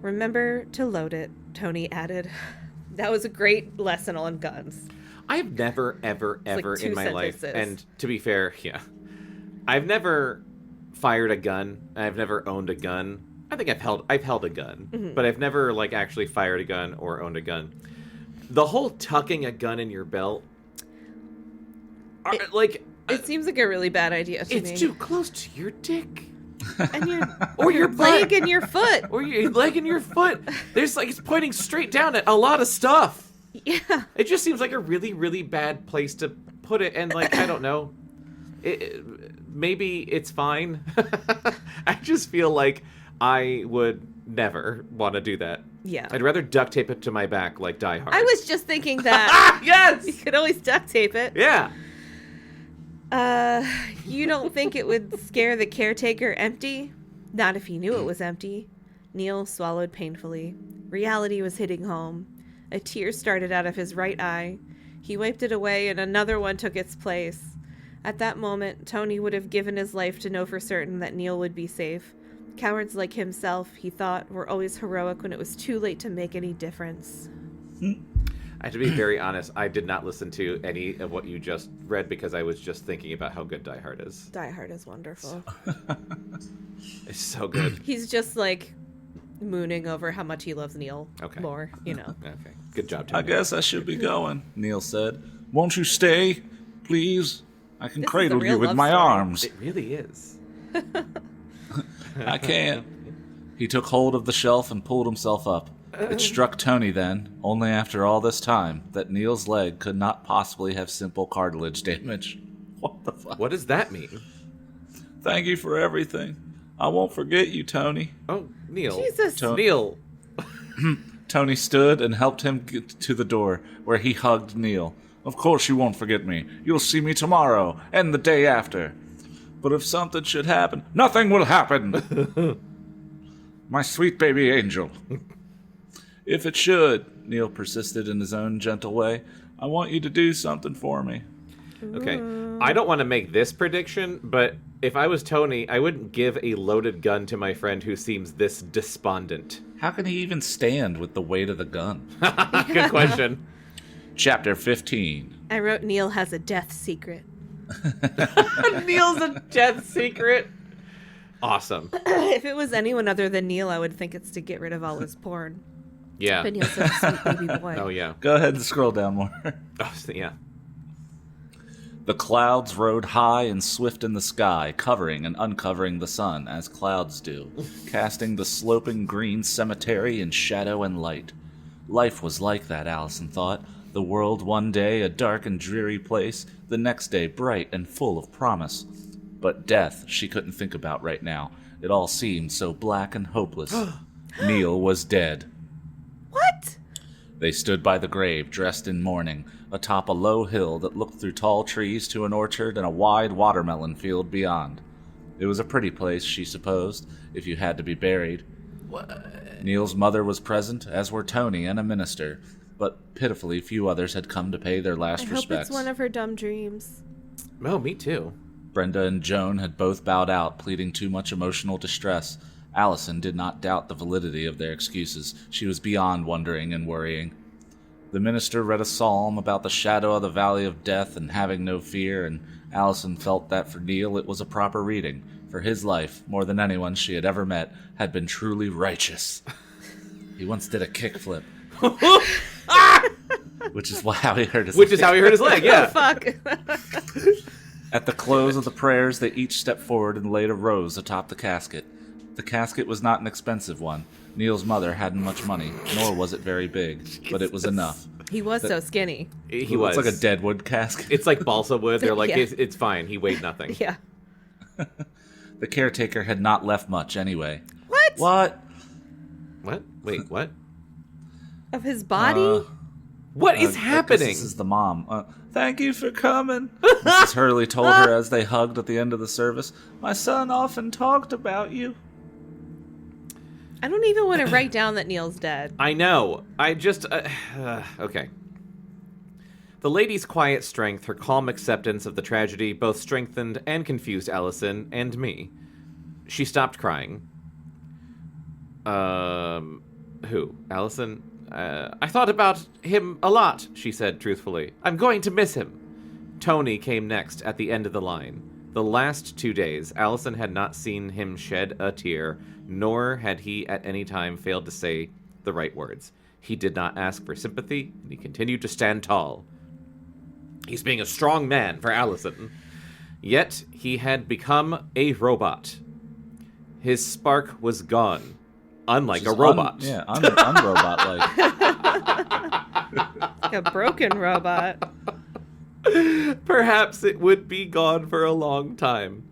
Remember to load it, Tony added. That was a great lesson on guns. I've never, ever, like ever 2 in my life, sentences. and to be fair, yeah, I've never fired a gun. I've never owned a gun. I think I've held a gun, but I've never actually fired a gun or owned a gun. The whole tucking a gun in your belt, It seems like a really bad idea to me. it's too close to your dick. And Or your leg butt. and your foot. Or your leg and your foot. There's it's pointing straight down at a lot of stuff. Yeah. It just seems like a really, really bad place to put it. And I don't know. Maybe it's fine. I just feel like I would never want to do that. Yeah. I'd rather duct tape it to my back like Die Hard. I was just thinking that. Yes! You could always duct tape it. Yeah. You don't think it would scare the caretaker empty? Not if he knew it was empty. Neil swallowed painfully. Reality was hitting home. A tear started out of his right eye. He wiped it away and another one took its place. At that moment, Tony would have given his life to know for certain that Neil would be safe. Cowards like himself, he thought, were always heroic when it was too late to make any difference. I have to be very honest. I did not listen to any of what you just read because I was just thinking about how good Die Hard is. Die Hard is wonderful. It's so good. He's just mooning over how much he loves Neil more, Okay. Good job, I Tony. guess I should be going, Neil said. Won't you stay, please? I can This is cradle a real you with love my story. arms. It really is. I can't. He took hold of the shelf and pulled himself up. It struck Tony then, only after all this time, that Neil's leg could not possibly have simple cartilage damage. What the fuck? What does that mean? Thank you for everything. I won't forget you, Tony. Oh, Neil. Jesus. Neil. Tony stood and helped him get to the door, where he hugged Neil. Of course you won't forget me. You'll see me tomorrow, and the day after. But if something should happen, nothing will happen. My sweet baby angel. If it should, Neil persisted in his own gentle way, I want you to do something for me. Okay. I don't want to make this prediction, but if I was Tony, I wouldn't give a loaded gun to my friend who seems this despondent. How can he even stand with the weight of the gun? Good question. Chapter 15. I wrote Neil has a death secret. Neil's a death secret. Awesome. If it was anyone other than Neil, I would think it's to get rid of all his porn. Yeah. But Neil's such a sweet baby boy. Oh, yeah. Go ahead and scroll down more. Oh, yeah. The clouds rode high and swift in the sky, covering and uncovering the sun, as clouds do, casting the sloping green cemetery in shadow and light. Life was like that, Allison thought. The world one day a dark and dreary place, the next day bright and full of promise. But death she couldn't think about right now. It all seemed so black and hopeless. Neil was dead. What? They stood by the grave, dressed in mourning, atop a low hill that looked through tall trees to an orchard and a wide watermelon field beyond. It was a pretty place, she supposed, if you had to be buried. Neil's mother was present, as were Tony and a minister. but pitifully few others had come to pay their last I respects. hope it's one of her dumb dreams. Oh, me too. Brenda and Joan had both bowed out, pleading too much emotional distress. Allison did not doubt the validity of their excuses. She was beyond wondering and worrying. The minister read a psalm about the shadow of the valley of death and having no fear, and Allison felt that for Neil it was a proper reading, for his life, more than anyone she had ever met, had been truly righteous. He once did a kickflip. Which is how he hurt his leg. Which is how he hurt his leg, yeah. Fuck. At the close of the prayers, they each stepped forward and laid a rose atop the casket. The casket was not an expensive one. Neil's mother hadn't much money, nor was it very big, but it was enough. He was so skinny. He was. It's like a deadwood casket. It's like balsa wood. They're like, Yeah. it's fine. He weighed nothing. Yeah. The caretaker had not left much anyway. What? What? What? Wait, what? Of his body? What is I guess happening? This is the mom. Thank you for coming, Mrs. Hurley told her as they hugged at the end of the service. My son often talked about you. I don't even want to write down that Neil's dead. I know. I just... okay. The lady's quiet strength, her calm acceptance of the tragedy, both strengthened and confused Allison and me. She stopped crying. Who? Allison? I thought about him a lot, she said truthfully. I'm going to miss him. Tony came next at the end of the line. The last 2 days, Allison had not seen him shed a tear, nor had he at any time failed to say the right words. He did not ask for sympathy, and he continued to stand tall. He's being a strong man for Allison. Yet he had become a robot. His spark was gone, unlike a robot. Unrobot-like. Like a broken robot. Perhaps it would be gone for a long time.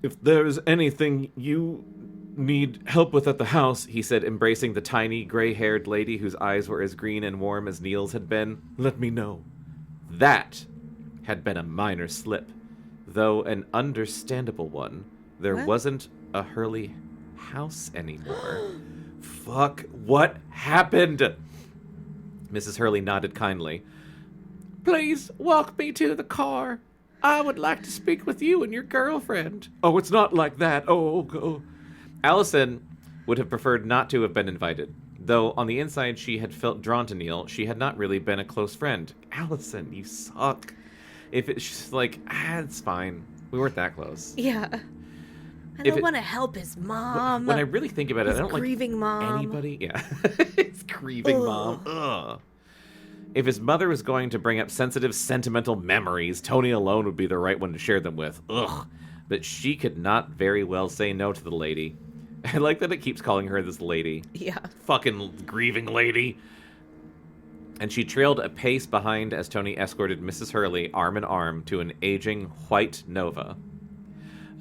If there's anything you need help with at the house, he said, embracing the tiny, gray-haired lady whose eyes were as green and warm as Neil's had been, let me know. That had been a minor slip, though an understandable one. There What? wasn't a Hurley house anymore. Fuck, what happened? Mrs. Hurley nodded kindly. Please walk me to the car. I would like to speak with you and your girlfriend. Oh, it's not like that. Oh. Allison would have preferred not to have been invited. Though on the inside she had felt drawn to Neil, she had not really been a close friend. Allison, you suck. If it's just like, it's fine. We weren't that close. Yeah. I don't want to help his mom. When I really think about it, I don't like grieving mom. anybody. Yeah. His grieving mom. Ugh. If his mother was going to bring up sensitive, sentimental memories, Tony alone would be the right one to share them with. Ugh. But she could not very well say no to the lady. I like that it keeps calling her this lady. Yeah. Fucking grieving lady. And she trailed a pace behind as Tony escorted Mrs. Hurley arm in arm to an aging white Nova.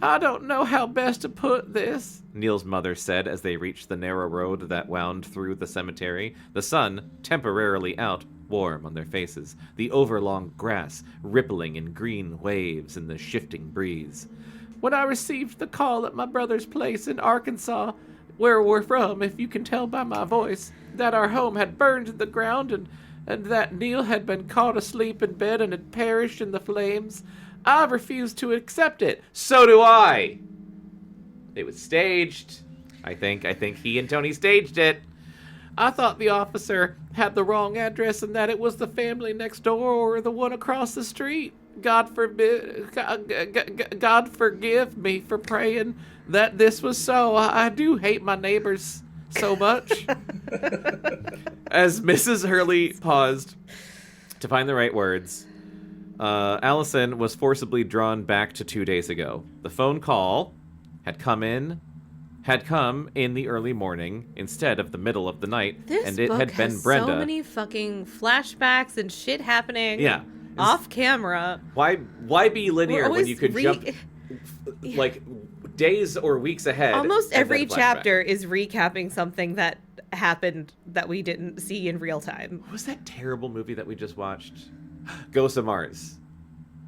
I don't know how best to put this, Neil's mother said as they reached the narrow road that wound through the cemetery, the sun, temporarily out, warm on their faces, the overlong grass rippling in green waves in the shifting breeze. When I received the call at my brother's place in Arkansas, where we're from, if you can tell by my voice, that our home had burned to the ground and that Neil had been caught asleep in bed and had perished in the flames, I refused to accept it. So do I. It was staged. I think he and Tony staged it. I thought the officer had the wrong address and that it was the family next door or the one across the street. God forgive me for praying that this was so. I do hate my neighbors so much. As Mrs. Hurley paused to find the right words, Allison was forcibly drawn back to 2 days ago. The phone call had come in the early morning instead of the middle of the night, This and it book had been has Brenda. so many fucking flashbacks and shit happening. Yeah. Off camera. Why be linear when always you could jump like days or weeks ahead? Almost and every then flashback? chapter is recapping something that happened that we didn't see in real time. What was that terrible movie that we just watched? Ghosts of Mars.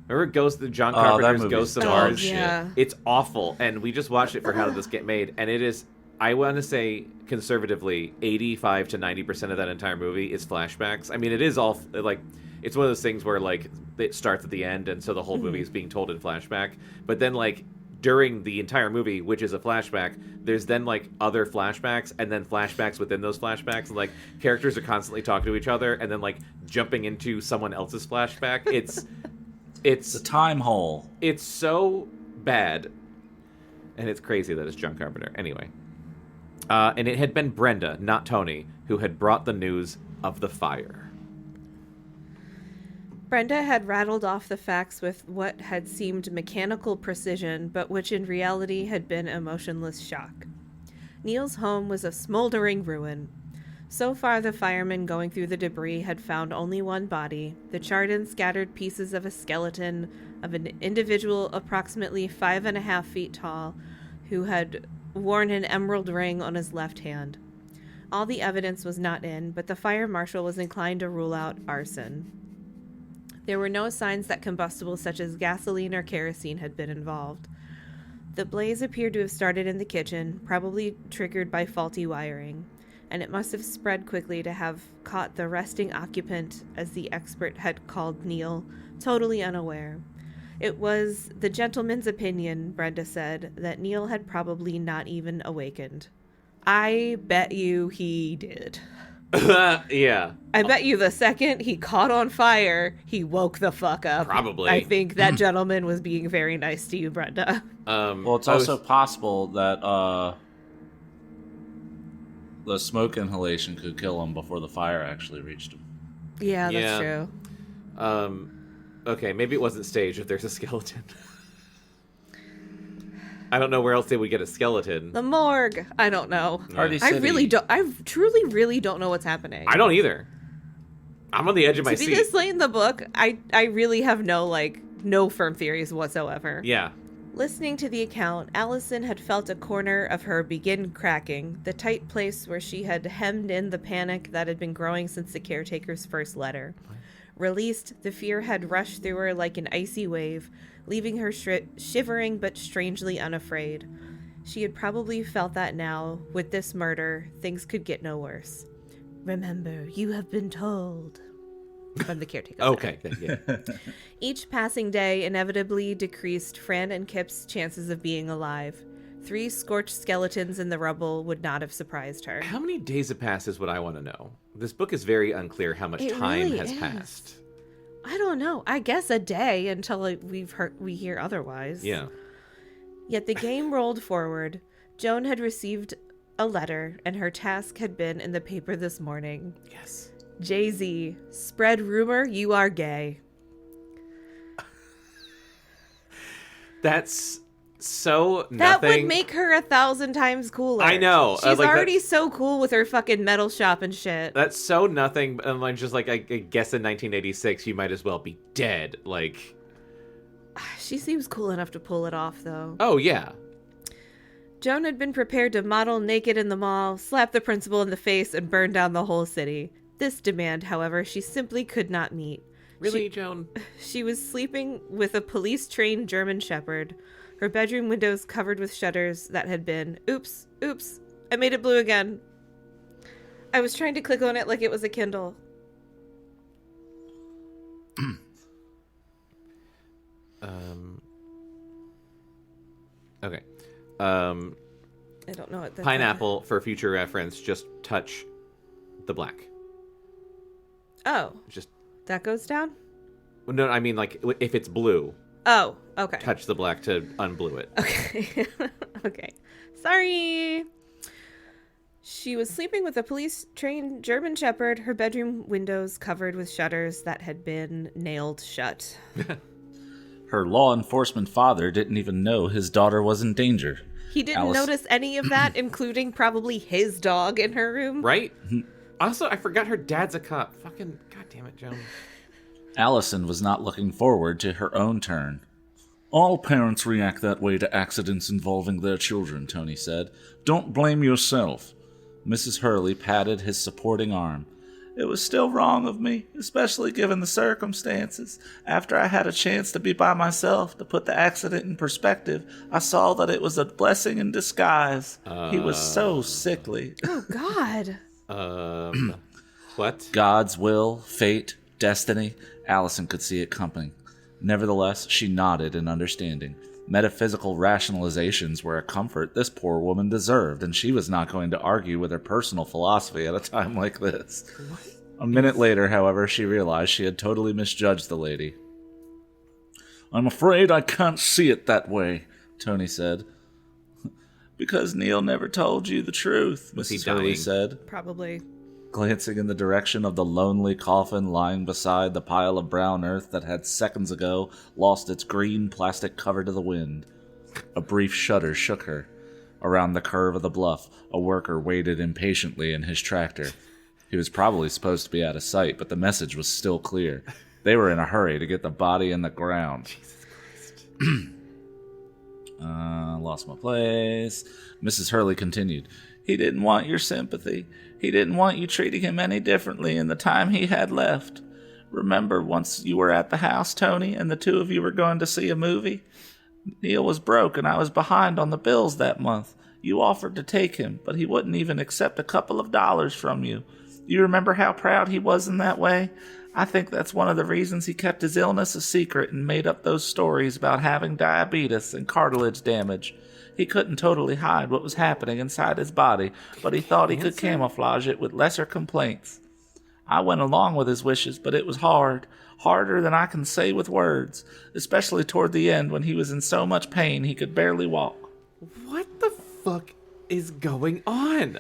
Remember John Carpenter's movie's Ghosts of dog Mars? shit. Yeah. It's awful, and we just watched it for How Did This Get Made, and it is I want to say conservatively 85 to 90% of that entire movie is flashbacks. I mean, it is all like it's one of those things where like it starts at the end, and so the whole movie is being told in flashback. But then like during the entire movie, which is a flashback, there's then like other flashbacks and then flashbacks within those flashbacks, and like characters are constantly talking to each other and then like jumping into someone else's flashback. It's a time hole. It's so bad, and it's crazy that it's John Carpenter. Anyway, and it had been Brenda, not Tony, who had brought the news of the fire. Brenda had rattled off the facts with what had seemed mechanical precision, but which in reality had been emotionless shock. Neil's home was a smoldering ruin. So far, the firemen going through the debris had found only one body, the charred and scattered pieces of a skeleton of an individual approximately 5.5 feet tall, who had worn an emerald ring on his left hand. All the evidence was not in, but the fire marshal was inclined to rule out arson. There were no signs that combustibles such as gasoline or kerosene had been involved. The blaze appeared to have started in the kitchen, probably triggered by faulty wiring, and it must have spread quickly to have caught the resting occupant, as the expert had called Neil, totally unaware. It was the gentleman's opinion, Brenda said, that Neil had probably not even awakened. I bet you he did. Yeah. I bet you the second he caught on fire, he woke the fuck up. Probably. I think that gentleman was being very nice to you, Brenda. Well, it's also possible that the smoke inhalation could kill him before the fire actually reached him. Yeah, that's true. Okay, maybe it wasn't staged if there's a skeleton. I don't know where else they would get a skeleton. The morgue. I don't know. Party I City. really don't. I truly, really don't know what's happening. I don't either. I'm on the edge of my To be seat. this late in the book, I really have no firm theories whatsoever. Yeah. Listening to the account, Allison had felt a corner of her begin cracking, the tight place where she had hemmed in the panic that had been growing since the caretaker's first letter. Released, the fear had rushed through her like an icy wave, leaving her shivering but strangely unafraid. She had probably felt that now, with this murder, things could get no worse. Remember, you have been told. From the caretaker. Okay. Yeah. Each passing day inevitably decreased Fran and Kipp's chances of being alive. 3 scorched skeletons in the rubble would not have surprised her. How many days have passed is what I want to know. This book is very unclear how much time really has is. passed. I don't know. I guess a day until we hear otherwise. Yeah. Yet the game rolled forward. Joan had received a letter, and her task had been in the paper this morning. Yes. Jay-Z, spread rumor you are gay. That's so nothing. That would make her 1,000 times cooler. I know. She's like, already so cool with her fucking metal shop and shit. That's so nothing. And like, just like, I guess in 1986, you might as well be dead. Like, She seems cool enough to pull it off, though. oh, yeah. Joan had been prepared to model naked in the mall, slap the principal in the face, and burn down the whole city. This demand, however, she simply could not meet. Really, Joan? She was sleeping with a police-trained German shepherd, her bedroom windows covered with shutters that had been... Oops, I made it blue again. I was trying to click on it like it was a Kindle. Okay. I don't know what that's... Pineapple, for future reference, just touch the black. Oh, Just, that goes down? no, I mean, like, if it's blue, Oh, okay. touch the black to unblue it. Okay. Okay. Sorry. She was sleeping with a police-trained German shepherd, her bedroom windows covered with shutters that had been nailed shut. Her law enforcement father didn't even know his daughter was in danger. He didn't Alice- notice any of that, including probably his dog in her room. Right? Also, I forgot her dad's a cop. Fucking, goddamn it, Joan. Allison was not looking forward to her own turn. All parents react that way to accidents involving their children, Tony said. Don't blame yourself. Mrs. Hurley patted his supporting arm. It was still wrong of me, especially given the circumstances. After I had a chance to be by myself, to put the accident in perspective, I saw that it was a blessing in disguise. He was so sickly. Oh, God. What? God's will, fate, destiny. Allison could see it coming. Nevertheless, she nodded in understanding. Metaphysical rationalizations were a comfort this poor woman deserved, and she was not going to argue with her personal philosophy at a time like this. A minute later, however, she realized she had totally misjudged the lady. I'm afraid I can't see it that way, Tony said. Because Neil never told you the truth, Mrs. Hurley said, Probably. glancing in the direction of the lonely coffin lying beside the pile of brown earth that had seconds ago lost its green plastic cover to the wind. A brief shudder shook her. Around the curve of the bluff, a worker waited impatiently in his tractor. He was probably supposed to be out of sight, but the message was still clear. They were in a hurry to get the body in the ground. Jesus Christ. Lost my place. Mrs. Hurley continued. He didn't want your sympathy. He didn't want you treating him any differently in the time he had left. Remember once you were at the house, Tony, and the two of you were going to see a movie? Neil was broke and I was behind on the bills that month. You offered to take him, but he wouldn't even accept a couple of dollars from you. You remember how proud he was in that way? I think that's one of the reasons he kept his illness a secret and made up those stories about having diabetes and cartilage damage. He couldn't totally hide what was happening inside his body, but he thought he could camouflage it with lesser complaints. I went along with his wishes, but it was hard. Harder than I can say with words, especially toward the end when he was in so much pain he could barely walk. What the fuck is going on?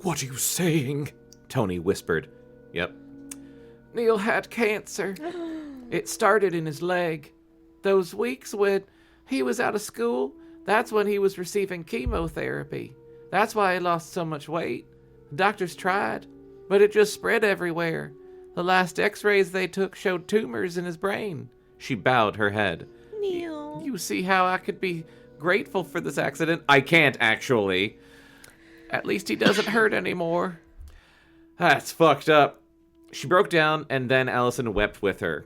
What are you saying? Tony whispered. Yep. Neil had cancer. It started in his leg. Those weeks when he was out of school, that's when he was receiving chemotherapy. That's why he lost so much weight. The doctors tried, but it just spread everywhere. The last x-rays they took showed tumors in his brain. She bowed her head. Neil. You see how I could be grateful for this accident? I can't, actually. At least he doesn't hurt anymore. That's fucked up. She broke down, and then Allison wept with her.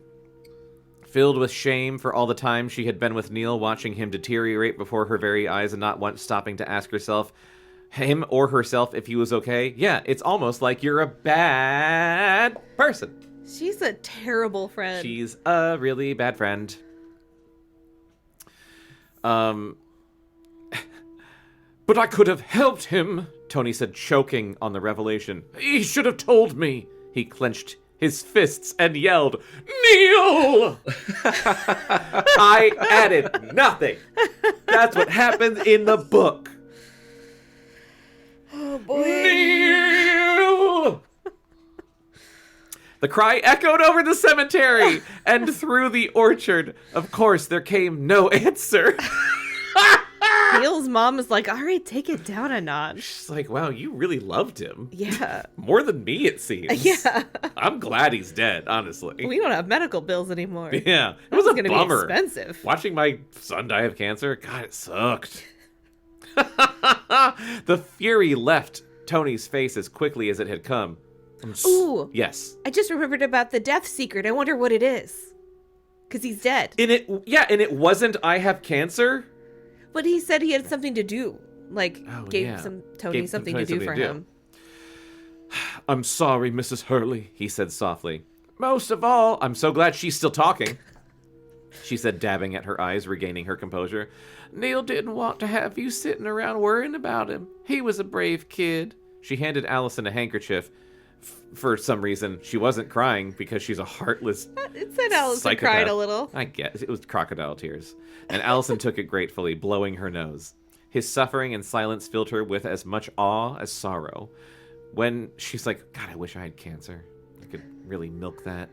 Filled with shame for all the time she had been with Neil, watching him deteriorate before her very eyes and not once stopping to ask him or herself if he was okay. Yeah, it's almost like you're a bad person. She's a terrible friend. She's a really bad friend. But I could have helped him, Tony said, choking on the revelation. he should have told me. He clenched his fists and yelled, Neil! I added nothing. That's what happens in the book. Oh, boy. Neil! The cry echoed over the cemetery and through the orchard. Of course, there came no answer. Neil's mom is like, all right, take it down a notch. She's like, wow, you really loved him. Yeah. More than me, it seems. Yeah. I'm glad he's dead, honestly. We don't have medical bills anymore. Yeah. It That was a gonna bummer. be expensive. Watching my son die of cancer, God, it sucked. The fury left Tony's face as quickly as it had come. Ooh. Yes. I just remembered about the death secret. I wonder what it is. Because he's dead. And it wasn't I have cancer. But he said he had something to do. Like, gave yeah. Tony Gave something Tony to do something for to do. him. I'm sorry, Mrs. Hurley, he said softly. Most of all, I'm so glad she's still talking, she said, dabbing at her eyes, regaining her composure. Neil didn't want to have you sitting around worrying about him. He was a brave kid. She handed Allison a handkerchief. For some reason, she wasn't crying because she's a heartless It said Allison psychopath. cried a little. I guess. It was crocodile tears. And Allison took it gratefully, blowing her nose. His suffering and silence filled her with as much awe as sorrow. When she's like, God, I wish I had cancer. I could really milk that.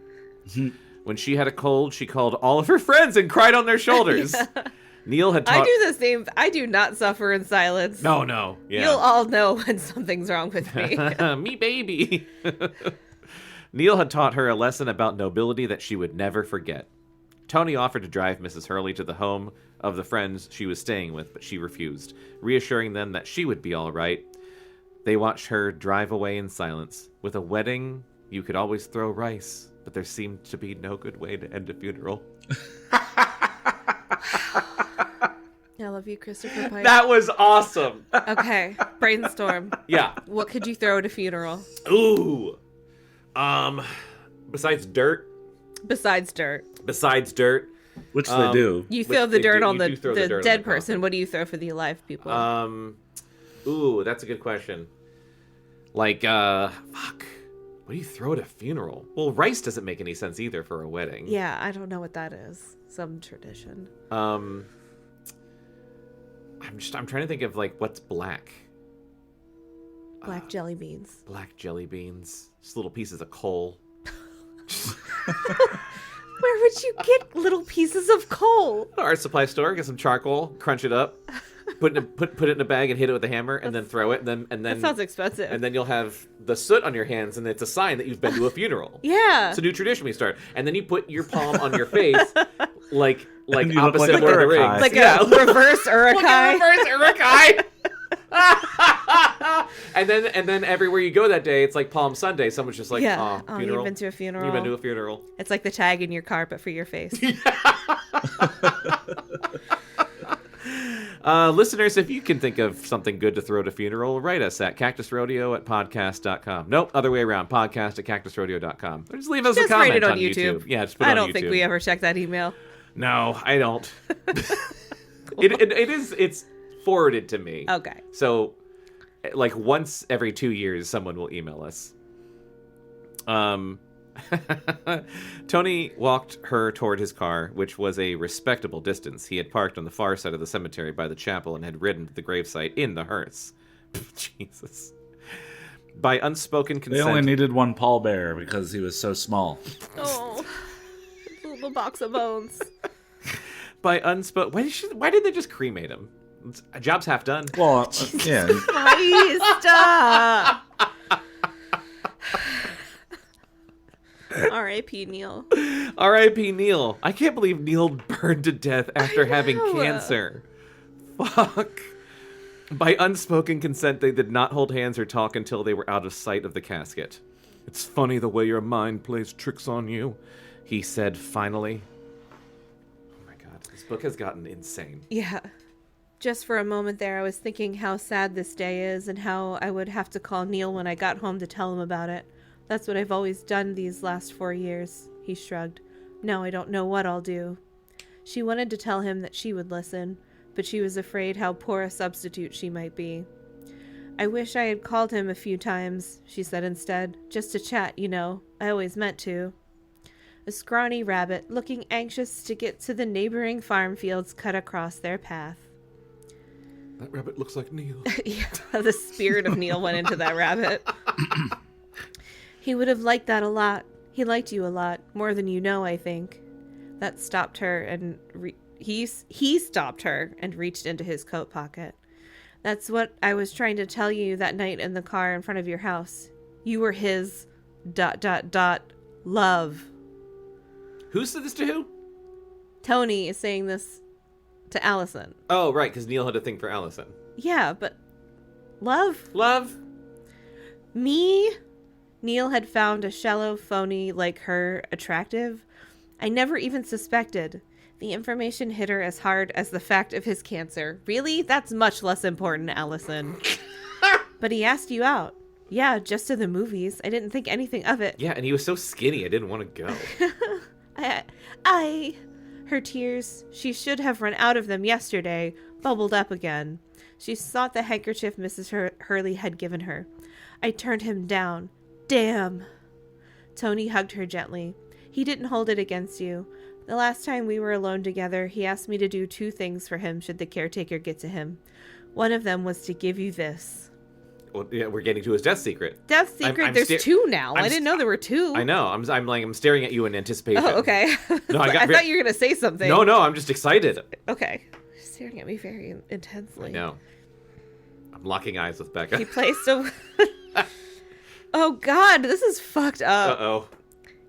When she had a cold, she called all of her friends and cried on their shoulders. Yeah. Neil had I taught... do the same. I do not suffer in silence. No. Yeah. You'll all know when something's wrong with me. Me baby. Neil had taught her a lesson about nobility that she would never forget. Tony offered to drive Mrs. Hurley to the home of the friends she was staying with, but she refused, reassuring them that she would be all right. They watched her drive away in silence. With a wedding, you could always throw rice, but there seemed to be no good way to end a funeral. I love you, Christopher Pike. That was awesome. Okay, brainstorm. Yeah. What could you throw at a funeral? Ooh. Besides dirt. Besides dirt. Which they do. You Which throw the they dirt do. on You the do throw the dirt on dead the person. coffin. What do you throw for the alive people? Ooh, that's a good question. Like, fuck. What do you throw at a funeral? Well, rice doesn't make any sense either for a wedding. Yeah, I don't know what that is. Some tradition. I'm trying to think of, like, what's black? Black jelly beans. Black jelly beans. Just little pieces of coal. Where would you get little pieces of coal? Art supply store, get some charcoal, crunch it up, put it in a bag and hit it with a hammer, and then throw it, and then That sounds expensive. and then you'll have the soot on your hands, and it's a sign that you've been to a funeral. Yeah. It's a new tradition we start. And then you put your palm on your face, like And you look opposite like Lord of the Uruk-hai. Rings. Like yeah. a reverse Uruk-hai. Reverse Uruk-hai. and then everywhere you go that day, it's like Palm Sunday. Someone's just like, Yeah. oh, funeral. You've been to a funeral. You've been to a funeral. It's like the tag in your car, but for your face. Listeners, if you can think of something good to throw at a funeral, write us at cactusrodeo@podcast.com. Nope, other way around, podcast@cactusrodeo.com. Or just leave us a Just comment write it on on YouTube. Yeah, just put it I on don't YouTube. think we ever checked that email. No, I don't. It's forwarded to me. Okay. So, like, once every 2 years, someone will email us. Tony walked her toward his car, which was a respectable distance. He had parked on the far side of the cemetery by the chapel and had ridden to the gravesite in the hearse. Jesus. By unspoken They consent... only needed one pallbearer because he was so small. Oh, it's a little box of bones. By unspoken... Why did they just cremate him? Job's half done. Well, yeah. Christ! R.I.P. Neil. R.I.P. Neil. I can't believe Neil burned to death after having cancer. Fuck. By unspoken consent, they did not hold hands or talk until they were out of sight of the casket. It's funny the way your mind plays tricks on you, he said finally. Oh my god, this book has gotten insane. Yeah. Just for a moment there, I was thinking how sad this day is and how I would have to call Neil when I got home to tell him about it. That's what I've always done these last 4 years, he shrugged. Now I don't know what I'll do. She wanted to tell him that she would listen, but she was afraid how poor a substitute she might be. I wish I had called him a few times, she said instead, just to chat, you know. I always meant to. A scrawny rabbit, looking anxious to get to the neighboring farm fields, cut across their path. That rabbit looks like Neil. Yeah, the spirit of Neil went into that rabbit. He would have liked that a lot. He liked you a lot, more than you know, I think. That stopped her, and he stopped her and reached into his coat pocket. That's what I was trying to tell you that night in the car in front of your house. You were his ... love. Who said this to who? Tony is saying this to Allison. Oh, right, because Neil had a thing for Allison. Yeah, but love? Love? Me? Neil had found a shallow phony like her attractive. I never even suspected. The information hit her as hard as the fact of his cancer. Really? That's much less important, Allison. But he asked you out. Yeah, just to the movies. I didn't think anything of it. Yeah, and he was so skinny, I didn't want to go. Her tears, she should have run out of them yesterday, bubbled up again. She sought the handkerchief Mrs. Hurley had given her. I turned him down. Damn. Tony hugged her gently. He didn't hold it against you. The last time we were alone together, he asked me to do 2 things for him should the caretaker get to him. One of them was to give you this. Well, yeah, we're getting to his death secret. Death secret? I'm There's 2 now. I didn't know there were 2. I know. I'm staring at you in anticipation. Oh, okay. No, I thought you were going to say something. No, I'm just excited. Okay. You're staring at me very intensely. I know. I'm locking eyes with Bekah. He placed a... Oh, God. This is fucked up. Uh-oh.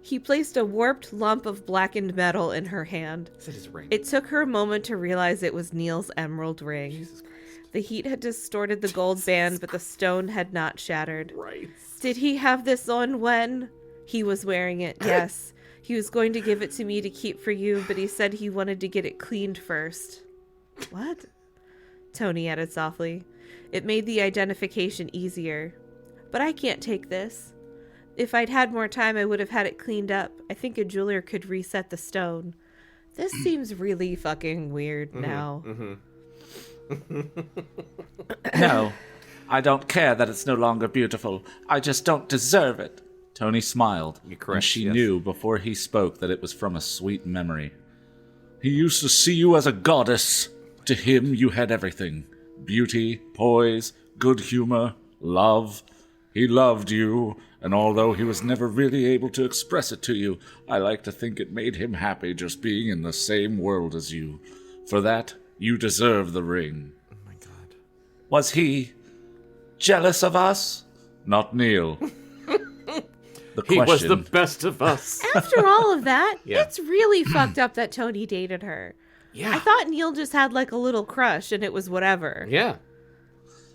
He placed a warped lump of blackened metal in her hand. Is it his ring? It took her a moment to realize it was Neil's emerald ring. Jesus Christ. The heat had distorted the gold band, but the stone had not shattered. Right. Did he have this on when? He was wearing it, yes. He was going to give it to me to keep for you, but he said he wanted to get it cleaned first. What? Tony added softly. It made the identification easier. But I can't take this. If I'd had more time, I would have had it cleaned up. I think a jeweler could reset the stone. This seems really fucking weird now. No, I don't care that it's no longer beautiful. I just don't deserve it. Tony smiled, You're correct, and she yes. knew before he spoke that it was from a sweet memory. He used to see you as a goddess. To him, you had everything. Beauty, poise, good humor, love. He loved you, and although he was never really able to express it to you, I like to think it made him happy just being in the same world as you. For that, you deserve the ring. Oh my god. Was he jealous of us? Not Neil. The He was the question, best of us. After all of that, Yeah. it's really fucked up that Tony dated her. Yeah. I thought Neil just had like a little crush and it was whatever. Yeah.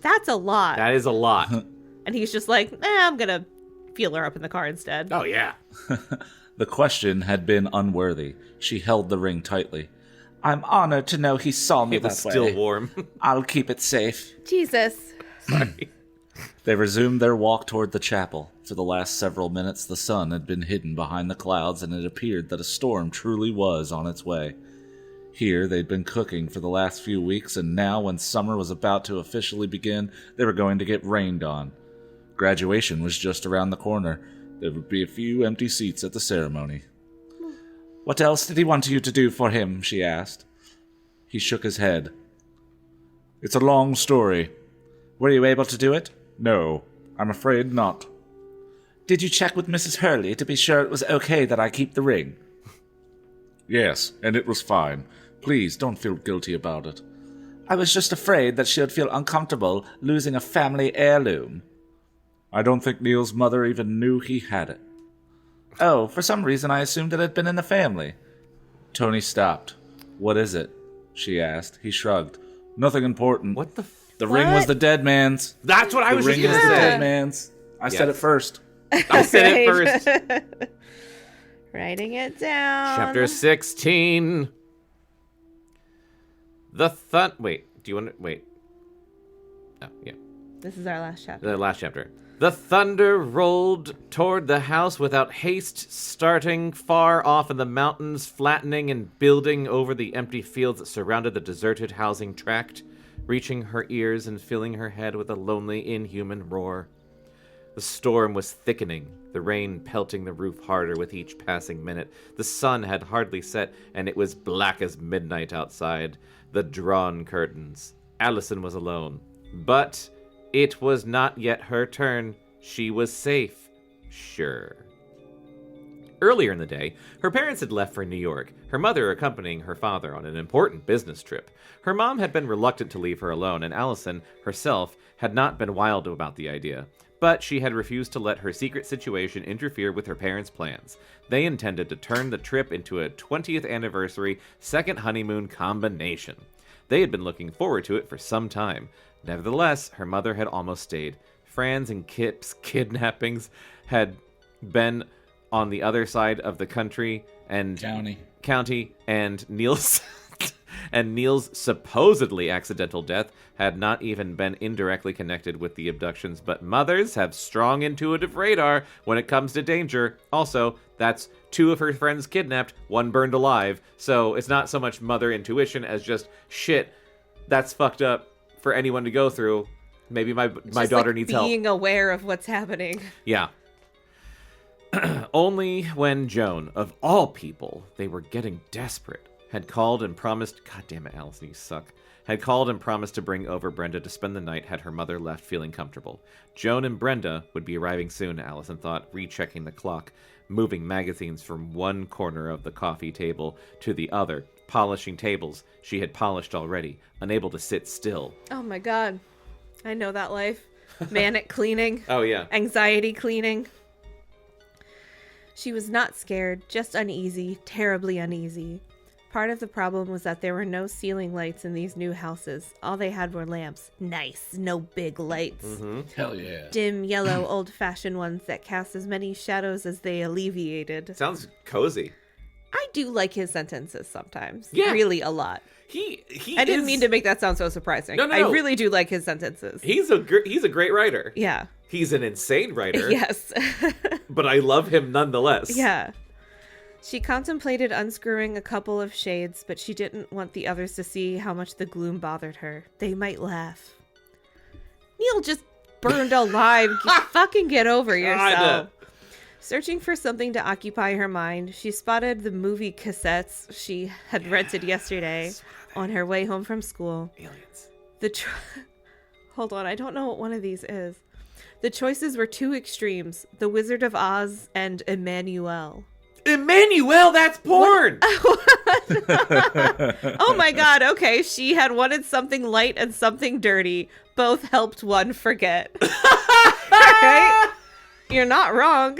That's a lot. That is a lot. And he's just like, I'm gonna feel her up in the car instead. Oh, yeah. the question had been unworthy. She held the ring tightly. I'm honored to know he saw me It was that still way. warm. I'll keep it safe. Jesus. Sorry. They resumed their walk toward the chapel. For the last several minutes, the sun had been hidden behind the clouds, and it appeared that a storm truly was on its way. Here, they'd been cooking for the last few weeks, and now, when summer was about to officially begin, they were going to get rained on. Graduation was just around the corner. There would be a few empty seats at the ceremony. What else did he want you to do for him? She asked. He shook his head. It's a long story. Were you able to do it? No, I'm afraid not. Did you check with Mrs. Hurley to be sure it was okay that I keep the ring? Yes, and it was fine. Please don't feel guilty about it. I was just afraid that she would feel uncomfortable losing a family heirloom. I don't think Neil's mother even knew he had it. Oh, for some reason I assumed it had been in the family. Tony stopped. What is it? She asked. He shrugged. Nothing important. What the The ring was the dead man's. That's what I was The just ring going is to the say. dead man's. I said it Yes. first. I said it first. Writing it down. Chapter 16. Wait, do you want to... Wait. Oh, yeah. This is our last chapter. The last chapter. The thunder rolled toward the house without haste, starting far off in the mountains, flattening and building over the empty fields that surrounded the deserted housing tract, reaching her ears and filling her head with a lonely, inhuman roar. The storm was thickening, the rain pelting the roof harder with each passing minute. The sun had hardly set, and it was black as midnight outside the drawn curtains. Allison was alone, but it was not yet her turn. She was safe. Sure. Earlier in the day, her parents had left for New York, her mother accompanying her father on an important business trip. Her mom had been reluctant to leave her alone, and Allison, herself, had not been wild about the idea. But she had refused to let her secret situation interfere with her parents' plans. They intended to turn the trip into a 20th anniversary second honeymoon combination. They had been looking forward to it for some time. Nevertheless, her mother had almost stayed. Fran's and Kipp's kidnappings had been on the other side of the country and county, and Neil's supposedly accidental death had not even been indirectly connected with the abductions. But mothers have strong intuitive radar when it comes to danger. Also, that's 2 of her friends kidnapped, 1 burned alive. So it's not so much mother intuition as just shit. That's fucked up for anyone to go through. Maybe my daughter needs help. Being aware of what's happening. Yeah. Only when Joan, of all people, they were getting desperate, had called and promised... God damn it, Allison, you suck. Had called and promised to bring over Brenda to spend the night had her mother left feeling comfortable. Joan and Brenda would be arriving soon, Allison thought, rechecking the clock, moving magazines from one corner of the coffee table to the other, polishing tables she had polished already, unable to sit still. Oh my god. I know that life. Manic cleaning. Oh, yeah. Anxiety cleaning. She was not scared, just uneasy, terribly uneasy. part of the problem was that there were no ceiling lights in these new houses. All they had were lamps. Nice, no big lights. Hell yeah. Dim, yellow, old-fashioned ones that cast as many shadows as they alleviated. Sounds cozy. I do like his sentences sometimes. Yeah. Really a lot. He I didn't mean to make that sound so surprising. No. I really do like his sentences. He's a great writer. Yeah. He's an insane writer. Yes. But I love him nonetheless. Yeah. She contemplated unscrewing a couple of shades, but she didn't want the others to see how much the gloom bothered her. They might laugh. Neil just burned alive. Fucking get over yourself. Searching for something to occupy her mind, she spotted the movie cassettes she had rented yesterday on her way home from school. Aliens. Hold on, I don't know what one of these is. The choices were two extremes, The Wizard of Oz and Emmanuelle. Emmanuelle, that's porn! Oh my god, okay. She had wanted something light and something dirty. Both helped one forget. Right? You're not wrong.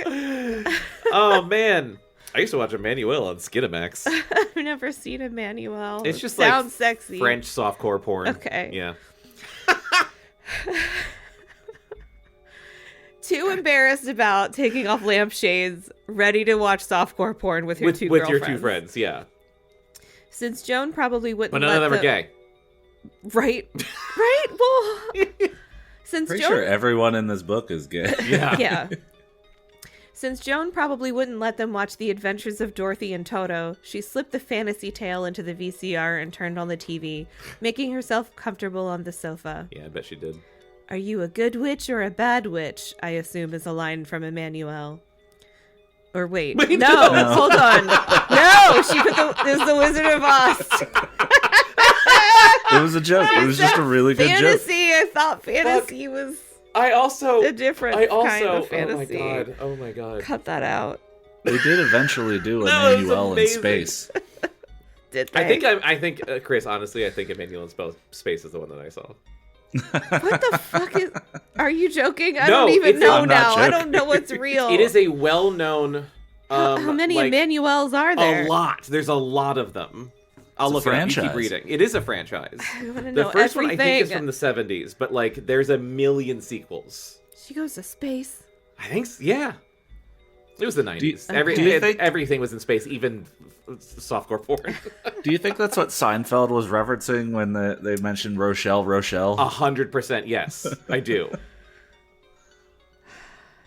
Oh, man. I used to watch Emmanuelle on Skinamax. I've never seen Emmanuelle. It's just sounds like sexy. French softcore porn. Okay. Yeah. Too embarrassed about taking off lampshades, ready to watch softcore porn with your two with your girlfriends. two friends, yeah. Since Joan probably wouldn't But none of them are gay. Right? Right? Well, since Pretty Joan... sure everyone in this book is gay. Yeah. Yeah. Since Joan probably wouldn't let them watch The Adventures of Dorothy and Toto, she slipped the fantasy tale into the VCR and turned on the TV, making herself comfortable on the sofa. Yeah, I bet she did. Are you a good witch or a bad witch? I assume is a line from Emmanuelle. Or wait, no, hold on. No, she put it was the Wizard of Oz. It was a joke. It was just a really good joke. Fantasy. I thought fantasy was I also a different kind of fantasy. Oh my god. Cut that out. They did eventually do That was Emmanuelle in amazing. space. Did they? I think Chris, honestly, I think Emmanuelle in Space is the one that I saw. What the fuck is... Are you joking? I No, don't even it's- know I'm not now. I joking. don't know what's real. It is a well-known How many like, Emmanuelles are there? A lot. There's a lot of them. I'll look it up. You keep franchise. reading. It is a franchise. I want to The know first one I everything. think is from the 70s, but like there's a million sequels. She goes to space. I think yeah. It was the 90s. do you think- Everything was in space, even softcore porn. Do you think that's what Seinfeld was referencing when they mentioned Rochelle? 100% yes, I do.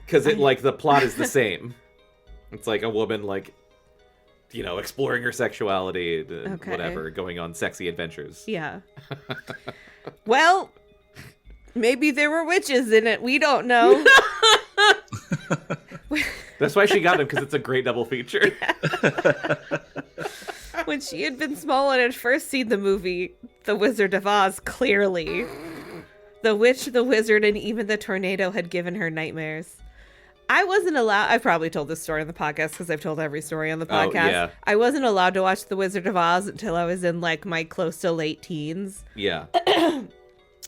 Because the plot is the same. It's like a woman exploring her sexuality, Okay. whatever, going on sexy adventures. Yeah. Well, maybe there were witches in it. We don't know. That's why she got him, because it's a great double feature. When she had been small and had first seen the movie The Wizard of Oz, clearly. The witch, the wizard, and even the tornado had given her nightmares. I wasn't allowed... I've probably told this story on the podcast because I've told every story on the podcast. yeah. I wasn't allowed to watch The Wizard of Oz until I was in my close to late teens. Yeah.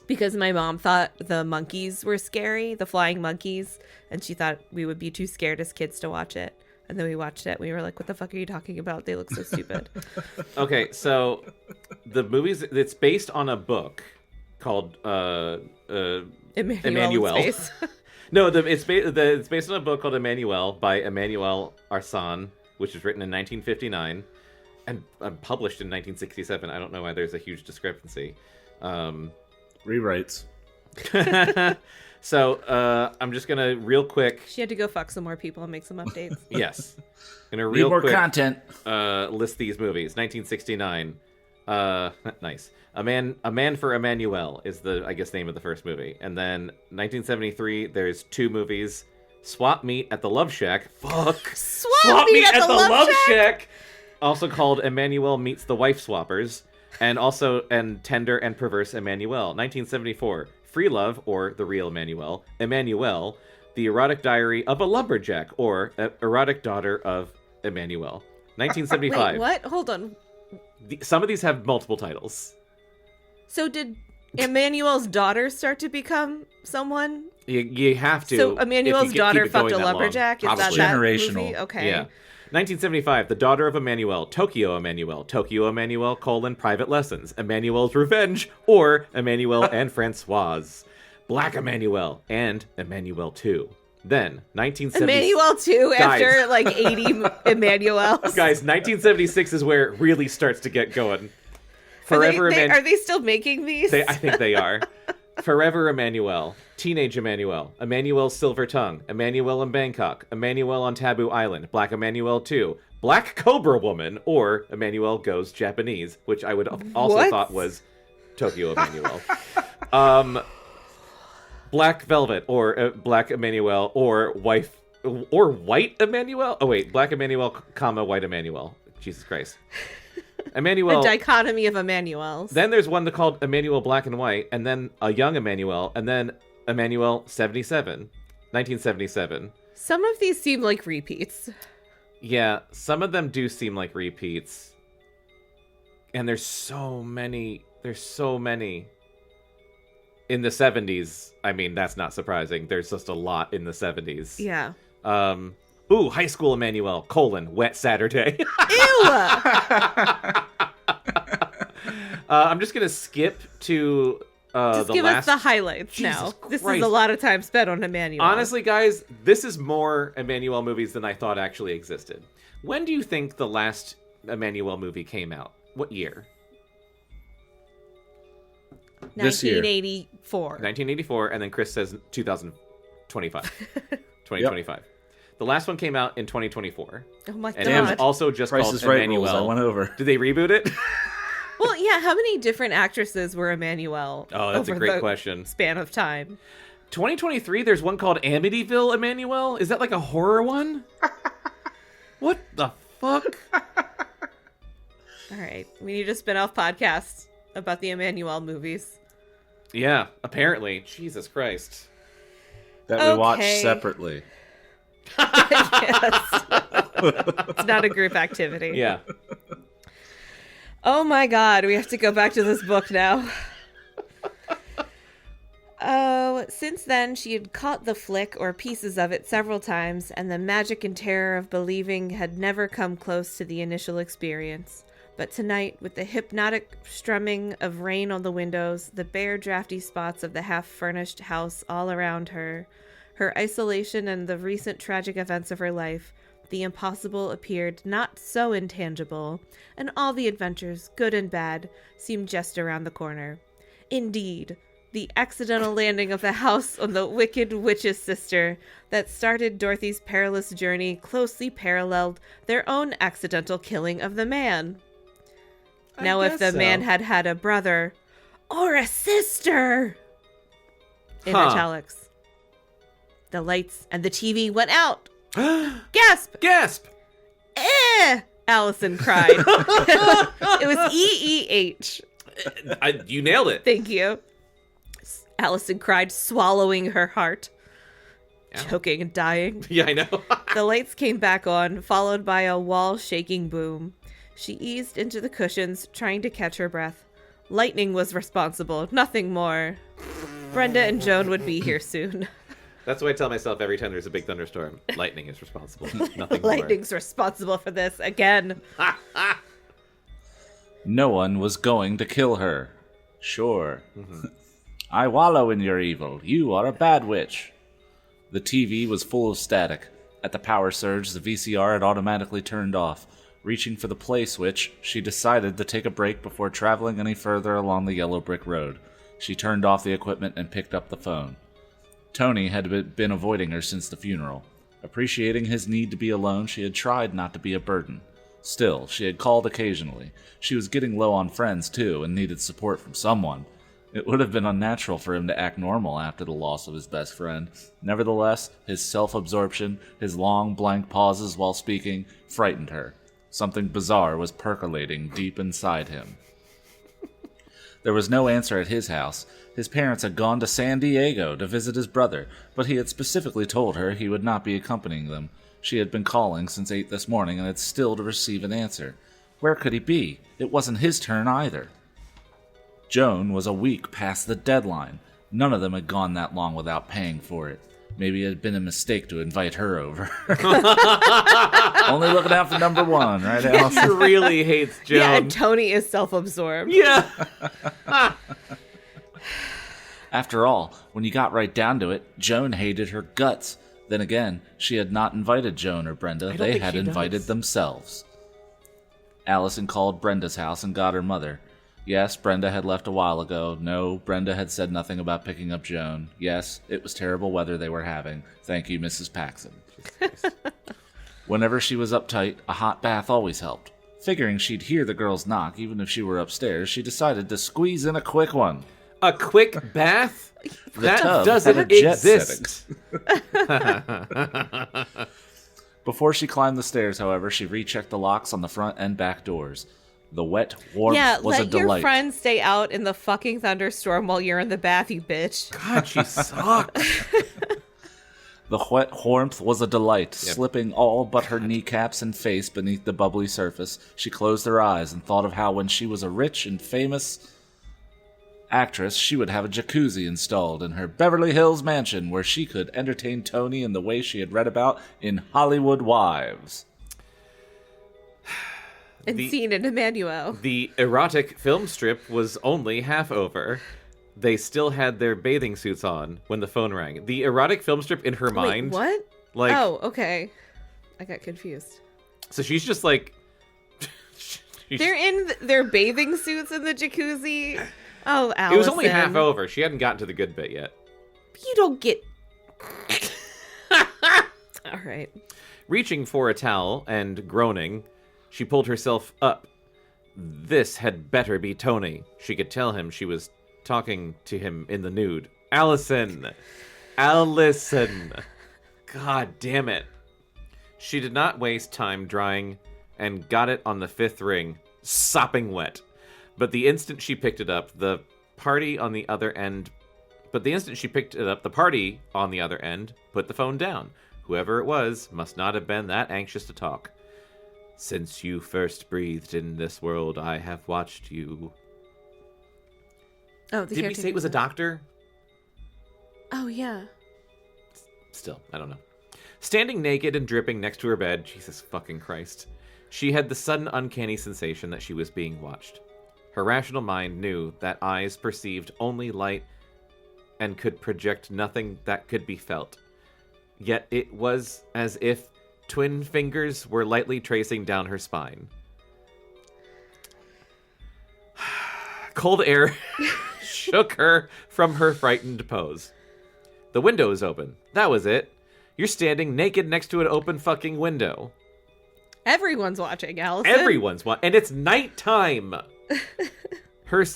Because my mom thought the monkeys were scary, the flying monkeys, and she thought we would be too scared as kids to watch it. And then we watched it. We were like, what the fuck are you talking about? They look so stupid. Okay, so the movie's... It's based on a book called Emmanuelle. In space. No, it's based on a book called Emmanuelle by Emmanuelle Arsan, which was written in 1959 and published in 1967. I don't know why there's a huge discrepancy. Rewrites. So I'm just gonna real quick. She had to go fuck some more people and make some updates. Yes, gonna Need real more quick content. list these movies. 1969. Nice. A Man for Emmanuelle is the, I guess, name of the first movie. And then 1973, there's two movies. Swap Meet at the Love Shack. Fuck. Swap Meet at the Love Shack? Also called Emmanuelle Meets the Wife Swappers. And Tender and Perverse Emmanuelle. 1974, Free Love, or The Real Emmanuelle. Emmanuelle, The Erotic Diary of a Lumberjack, or Erotic Daughter of Emmanuelle. 1975. Wait, what? Hold on. Some of these have multiple titles. So did Emmanuelle's daughter start to become someone? You have to. So if you Emmanuelle's keep daughter it fucked going a that long. lumberjack? Is that Probably. that Generational. movie? Okay. Yeah. 1975, The Daughter of Emmanuelle, Tokyo Emmanuelle, Private Lessons, Emmanuelle's Revenge, or Emmanuelle and Francoise, Black Emmanuelle, and Emmanuelle 2. Then, 1976. Emmanuelle 2 Guys. after like 80 Emmanuelles. Guys, 1976 is where it really starts to get going. Forever Are they still making these? I think they are. Forever Emmanuelle, Teenage Emmanuelle, Emmanuelle's Silver Tongue, Emmanuelle in Bangkok, Emmanuelle on Taboo Island, Black Emmanuelle 2, Black Cobra Woman, or Emmanuelle Goes Japanese, which I would also thought was Tokyo Emmanuelle. Black Velvet, or Black Emmanuelle, or White Emmanuelle. Oh wait, Black Emmanuelle, White Emmanuelle. Jesus Christ. Emmanuelle. The dichotomy of Emmanuelles. Then there's one called Emmanuelle Black and White, and then a young Emmanuelle, and then Emmanuelle 1977. Some of these seem like repeats. Yeah, some of them do seem like repeats. And there's so many. In the 70s, I mean, that's not surprising. There's just a lot in the 70s. Yeah. High School Emmanuelle, Wet Saturday. Ew! I'm just going to skip to Just the give last... us the highlights Jesus now. This Christ. is a lot of time spent on Emmanuelle. Honestly, guys, this is more Emmanuelle movies than I thought actually existed. When do you think the last Emmanuelle movie came out? What year? This year. 1984. 1984, and then Chris says 2025. 2025. Yep. The last one came out in 2024. Oh my and god. it was also just Price called is Right Emmanuelle. rules. I went over. Did they reboot it? Well, yeah, how many different actresses were Emmanuelle? Oh, that's a over great the question. Span of time. 2023, there's one called Amityville Emmanuelle. Is that like a horror one? What the fuck? All right. We need a spin-off podcast about the Emmanuelle movies. Yeah, apparently. Jesus Christ. That we watch separately. Yes. It's not a group activity. Yeah. Oh my god, we have to go back to this book now. Oh, since then, she had caught the flick or pieces of it several times, and the magic and terror of believing had never come close to the initial experience. But tonight, with the hypnotic strumming of rain on the windows, the bare, drafty spots of the half-furnished house all around her, her isolation and the recent tragic events of her life, the impossible appeared not so intangible, and all the adventures, good and bad, seemed just around the corner. Indeed, the accidental landing of the house on the wicked witch's sister that started Dorothy's perilous journey closely paralleled their own accidental killing of the man. Now, if the man had had a brother or a sister, in italics, the lights and the TV went out. Gasp! Gasp! Allison cried. It was EEH. You nailed it. Thank you. Allison cried, swallowing her heart. Ow. Choking and dying. Yeah, I know. The lights came back on, followed by a wall-shaking boom. She eased into the cushions, trying to catch her breath. Lightning was responsible, nothing more. Brenda and Joan would be here soon. That's what I tell myself every time there's a big thunderstorm. Lightning is responsible. Nothing more. Lightning's responsible for this again. No one was going to kill her. Sure. I wallow in your evil. You are a bad witch. The TV was full of static. At the power surge, the VCR had automatically turned off. Reaching for the play switch, she decided to take a break before traveling any further along the yellow brick road. She turned off the equipment and picked up the phone. Tony had been avoiding her since the funeral. Appreciating his need to be alone, she had tried not to be a burden. Still, she had called occasionally. She was getting low on friends, too, and needed support from someone. It would have been unnatural for him to act normal after the loss of his best friend. Nevertheless, his self-absorption, his long, blank pauses while speaking, frightened her. Something bizarre was percolating deep inside him. There was no answer at his house. His parents had gone to San Diego to visit his brother, but he had specifically told her he would not be accompanying them. She had been calling since 8 this morning and had still to receive an answer. Where could he be? It wasn't his turn either. Joan was a week past the deadline. None of them had gone that long without paying for it. Maybe it had been a mistake to invite her over. Only looking out for number one, right, Allison? He really hates Joan. Yeah, and Tony is self-absorbed. Yeah. After all, when you got right down to it, Joan hated her guts. Then again, she had not invited Joan or Brenda. They had invited themselves. Allison called Brenda's house and got her mother. Yes, Brenda had left a while ago. No, Brenda had said nothing about picking up Joan. Yes, it was terrible weather they were having. Thank you, Mrs. Paxson. Whenever she was uptight, a hot bath always helped. Figuring she'd hear the girls knock even if she were upstairs, she decided to squeeze in a quick one. A quick bath? That tub doesn't had a jet exist. Before she climbed the stairs, however, she rechecked the locks on the front and back doors. The wet warmth was a let delight. your friends stay out in the fucking thunderstorm while you're in the bath, you bitch. God, she sucks. The wet warmth was a delight, slipping all but her kneecaps and face beneath the bubbly surface. She closed her eyes and thought of how when she was a rich and famous actress, she would have a jacuzzi installed in her Beverly Hills mansion where she could entertain Tony in the way she had read about in Hollywood Wives. And seen in Emmanuelle. The erotic film strip was only half over. They still had their bathing suits on when the phone rang. The erotic film strip in her mind. What? Like, oh, okay. I got confused. So she's just like... They're in their bathing suits in the jacuzzi. Oh, Allison. It was only half over. She hadn't gotten to the good bit yet. You don't get... All right. Reaching for a towel and groaning, she pulled herself up. This had better be Tony. She could tell him she was talking to him in the nude. Allison! Allison! God damn it. She did not waste time drying and got it on the fifth ring, sopping wet. But the instant she picked it up, the party on the other end put the phone down. Whoever it was must not have been that anxious to talk. Since you first breathed in this world, I have watched you. Oh, Did we say it was a doctor? Oh, yeah. Still, I don't know. Standing naked and dripping next to her bed, Jesus fucking Christ, she had the sudden uncanny sensation that she was being watched. Her rational mind knew that eyes perceived only light and could project nothing that could be felt. Yet it was as if twin fingers were lightly tracing down her spine. Cold air shook her from her frightened pose. The window is open. That was it. You're standing naked next to an open fucking window. Everyone's watching, Allison. Everyone's watching. And it's nighttime.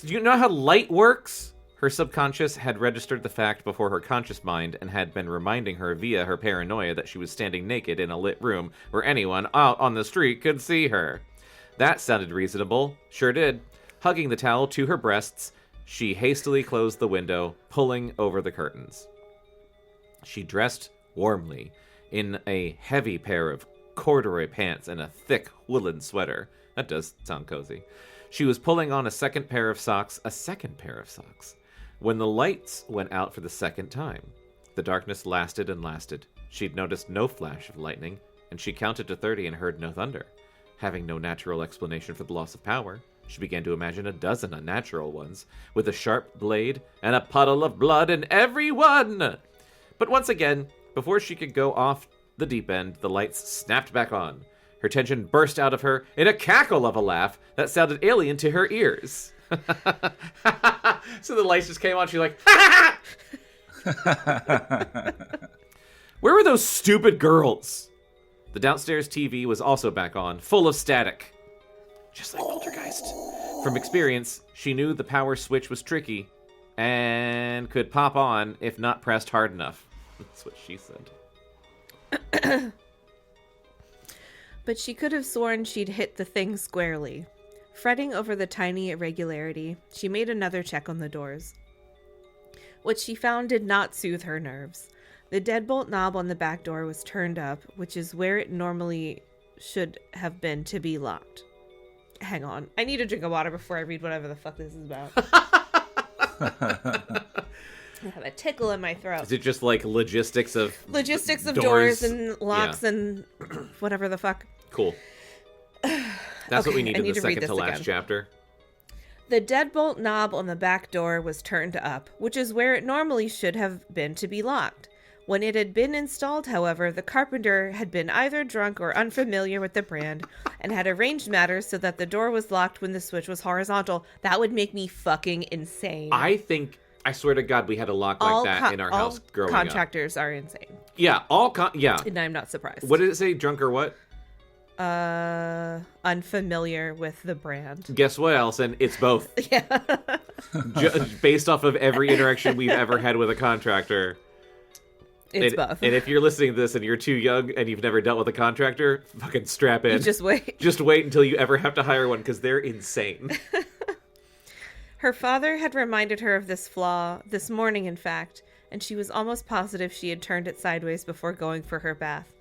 You know how light works? Her subconscious had registered the fact before her conscious mind and had been reminding her via her paranoia that she was standing naked in a lit room where anyone out on the street could see her. That sounded reasonable. Sure did. Hugging the towel to her breasts, she hastily closed the window, pulling over the curtains. She dressed warmly in a heavy pair of corduroy pants and a thick woolen sweater. That does sound cozy. She was pulling on a second pair of socks, when the lights went out for the second time. The darkness lasted and lasted. She'd noticed no flash of lightning, and she counted to 30 and heard no thunder. Having no natural explanation for the loss of power, she began to imagine a dozen unnatural ones, with a sharp blade and a puddle of blood in every one. But once again, before she could go off the deep end, the lights snapped back on. Her tension burst out of her in a cackle of a laugh that sounded alien to her ears. So the lights just came on. She's like, ha ha! Where were those stupid girls? The downstairs TV was also back on, full of static. Just like Poltergeist. From experience, she knew the power switch was tricky and could pop on if not pressed hard enough. That's what she said. But she could have sworn she'd hit the thing squarely. Fretting over the tiny irregularity, she made another check on the doors. What she found did not soothe her nerves. The deadbolt knob on the back door was turned up, which is where it normally should have been to be locked. Hang on. I need a drink of water before I read whatever the fuck this is about. I have a tickle in my throat. Is it just like logistics of doors and locks Yeah. and whatever the fuck? Cool. That's what we need in the second to last chapter. The deadbolt knob on the back door was turned up, which is where it normally should have been to be locked. When it had been installed, however, the carpenter had been either drunk or unfamiliar with the brand and had arranged matters so that the door was locked when the switch was horizontal. That would make me fucking insane. I swear to God, we had a lock like that in our house growing up. All contractors are insane. Yeah, yeah. And I'm not surprised. What did it say? Drunk or what? Unfamiliar with the brand. Guess what, Allison? It's both. Yeah. Based off of every interaction we've ever had with a contractor. It's both. And if you're listening to this and you're too young and you've never dealt with a contractor, fucking strap in. You just wait. Just wait until you ever have to hire one, because they're insane. Her father had reminded her of this flaw this morning, in fact, and she was almost positive she had turned it sideways before going for her bath.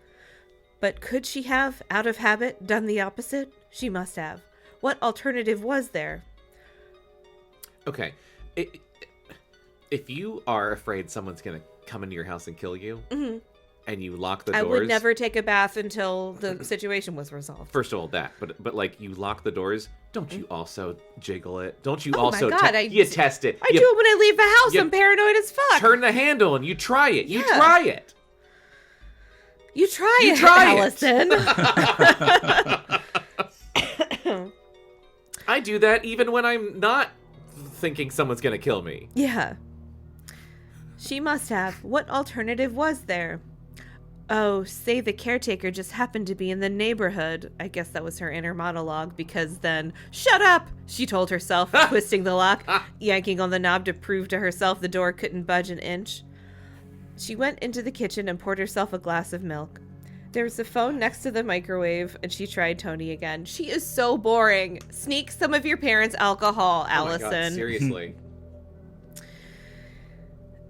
But could she have, out of habit, done the opposite? She must have. What alternative was there? Okay. If you are afraid someone's going to come into your house and kill you, and you lock the doors... I would never take a bath until the situation was resolved. First of all, that. But like, you lock the doors, don't you also jiggle it? Don't you Oh also... my God, you test it. I do it when I leave the house. I'm paranoid as fuck. Turn the handle and you try it. You Yeah. try it. You try it, Allison. I do that even when I'm not thinking someone's going to kill me. Yeah. She must have. What alternative was there? Oh, say the caretaker just happened to be in the neighborhood. I guess that was her inner monologue, because then, shut up, she told herself, twisting the lock, yanking on the knob to prove to herself the door couldn't budge an inch. She went into the kitchen and poured herself a glass of milk. There was a phone next to the microwave, and she tried Tony again. She is so boring. Sneak some of your parents' alcohol, Allison. Oh my God, seriously.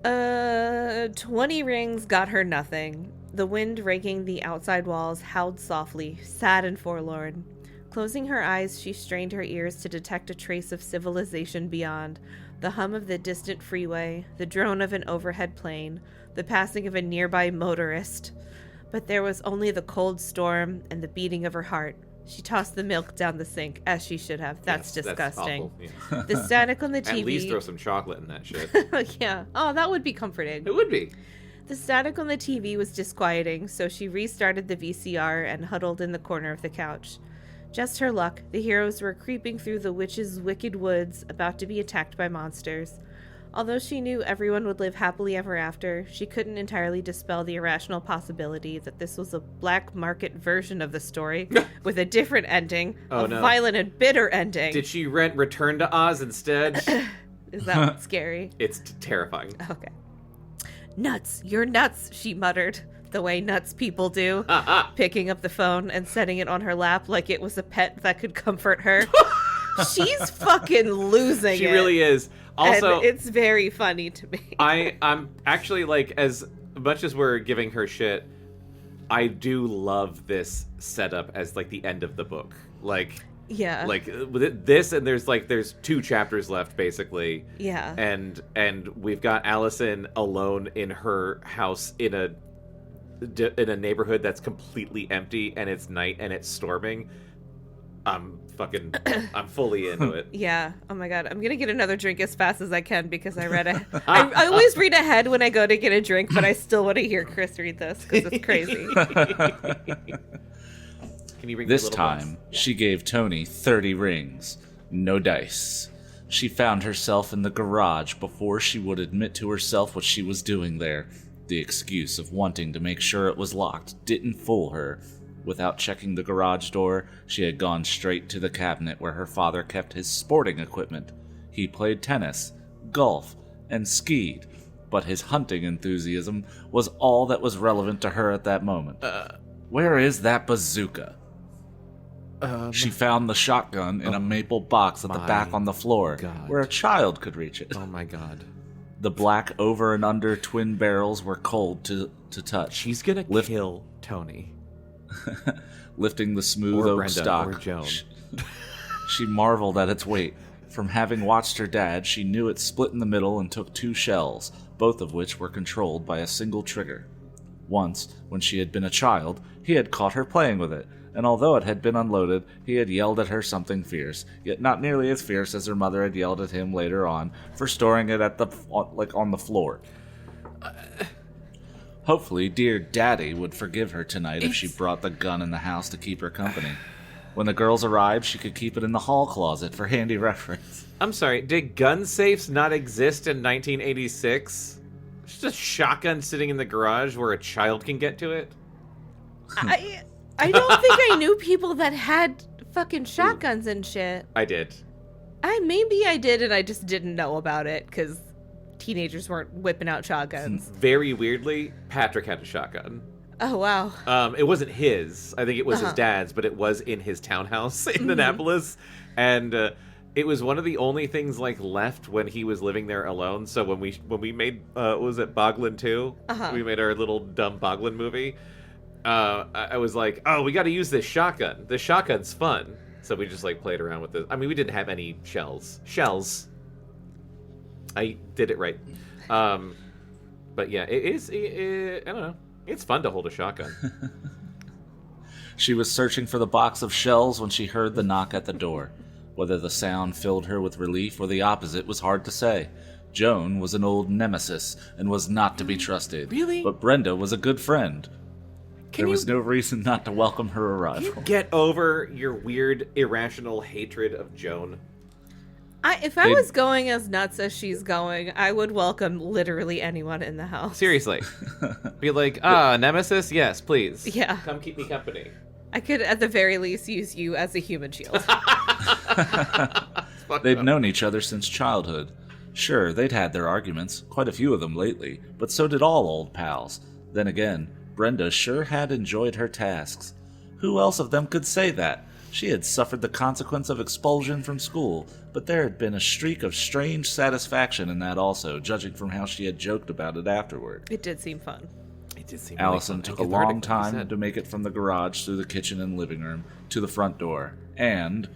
20 rings got her nothing. The wind raking the outside walls howled softly, sad and forlorn. Closing her eyes, she strained her ears to detect a trace of civilization beyond. The hum of the distant freeway, the drone of an overhead plane, the passing of a nearby motorist. But there was only the cold storm and the beating of her heart. She tossed the milk down the sink, as she should have. That's disgusting. That's awful. Yeah. The static on the TV... At least throw some chocolate in that shit. Yeah. Oh, that would be comforting. It would be. The static on the TV was disquieting, so she restarted the VCR and huddled in the corner of the couch. Just her luck, the heroes were creeping through the witch's wicked woods, about to be attacked by monsters. Although she knew everyone would live happily ever after, she couldn't entirely dispel the irrational possibility that this was a black market version of the story, with a different ending, violent and bitter ending. Did she rent Return to Oz instead? Is that scary? It's terrifying. Okay. Nuts, you're nuts, she muttered, the way nuts people do, picking up the phone and setting it on her lap like it was a pet that could comfort her. She's fucking losing it. She really is. Also, and it's very funny to me. I'm actually, like, as much as we're giving her shit, I do love this setup as, like, the end of the book. Like, yeah. Like, with this, and there's 2 chapters left, basically. Yeah. And we've got Allison alone in her house in a neighborhood that's completely empty, and it's night, and it's storming. I'm fully into it. Yeah. Oh my God. I'm going to get another drink as fast as I can, because I read I always read ahead when I go to get a drink, but I still want to hear Chris read this because it's crazy. Can you bring This time, she gave Tony 30 rings. No dice. She found herself in the garage before she would admit to herself what she was doing there. The excuse of wanting to make sure it was locked didn't fool her. Without checking the garage door, she had gone straight to the cabinet where her father kept his sporting equipment. He played tennis, golf, and skied, but his hunting enthusiasm was all that was relevant to her at that moment. Where is that bazooka? She found the shotgun in a maple box at the back on the floor, where a child could reach it. Oh my God. The black over and under twin barrels were cold to touch. She's gonna kill Tony. Lifting the smooth Or oak Brenda, stock, or Joan. she marveled at its weight. From having watched her dad, she knew it split in the middle and took 2 shells, both of which were controlled by a single trigger. Once, when she had been a child, he had caught her playing with it, and although it had been unloaded, he had yelled at her something fierce, yet not nearly as fierce as her mother had yelled at him later on for storing it on the floor. Hopefully, dear Daddy would forgive her tonight if she brought the gun in the house to keep her company. When the girls arrived, she could keep it in the hall closet for handy reference. I'm sorry, did gun safes not exist in 1986? It's just a shotgun sitting in the garage where a child can get to it? I don't think I knew people that had fucking shotguns and shit. I did. Maybe I did and I just didn't know about it because teenagers weren't whipping out shotguns. Very weirdly, Patrick had a shotgun. Oh, wow. It wasn't his. I think it was his dad's, but it was in his townhouse in Annapolis. And it was one of the only things like left when he was living there alone. So when we made, what was it, Boglin 2? We made our little dumb Boglin movie. I was like, oh, we got to use this shotgun. This shotgun's fun. So we just like played around with it. I mean, we didn't have any shells. I did it right. But yeah, it is, I don't know. It's fun to hold a shotgun. She was searching for the box of shells when she heard the knock at the door. Whether the sound filled her with relief or the opposite was hard to say. Joan was an old nemesis and was not to be trusted. Really? But Brenda was a good friend. There was no reason not to welcome her arrival. Get over your weird, irrational hatred of Joan. If I was going as nuts as she's going, I would welcome literally anyone in the house. Seriously. Be like, Nemesis? Yes, please. Yeah. Come keep me company. I could, at the very least, use you as a human shield. They'd known each other since childhood. Sure, they'd had their arguments, quite a few of them lately, but so did all old pals. Then again, Brenda sure had enjoyed her tasks. Who else of them could say that? She had suffered the consequence of expulsion from school, but there had been a streak of strange satisfaction in that also, judging from how she had joked about it afterward. It did seem fun. It did seem Allison really fun. took a long time to make it from the garage through the kitchen and living room to the front door, and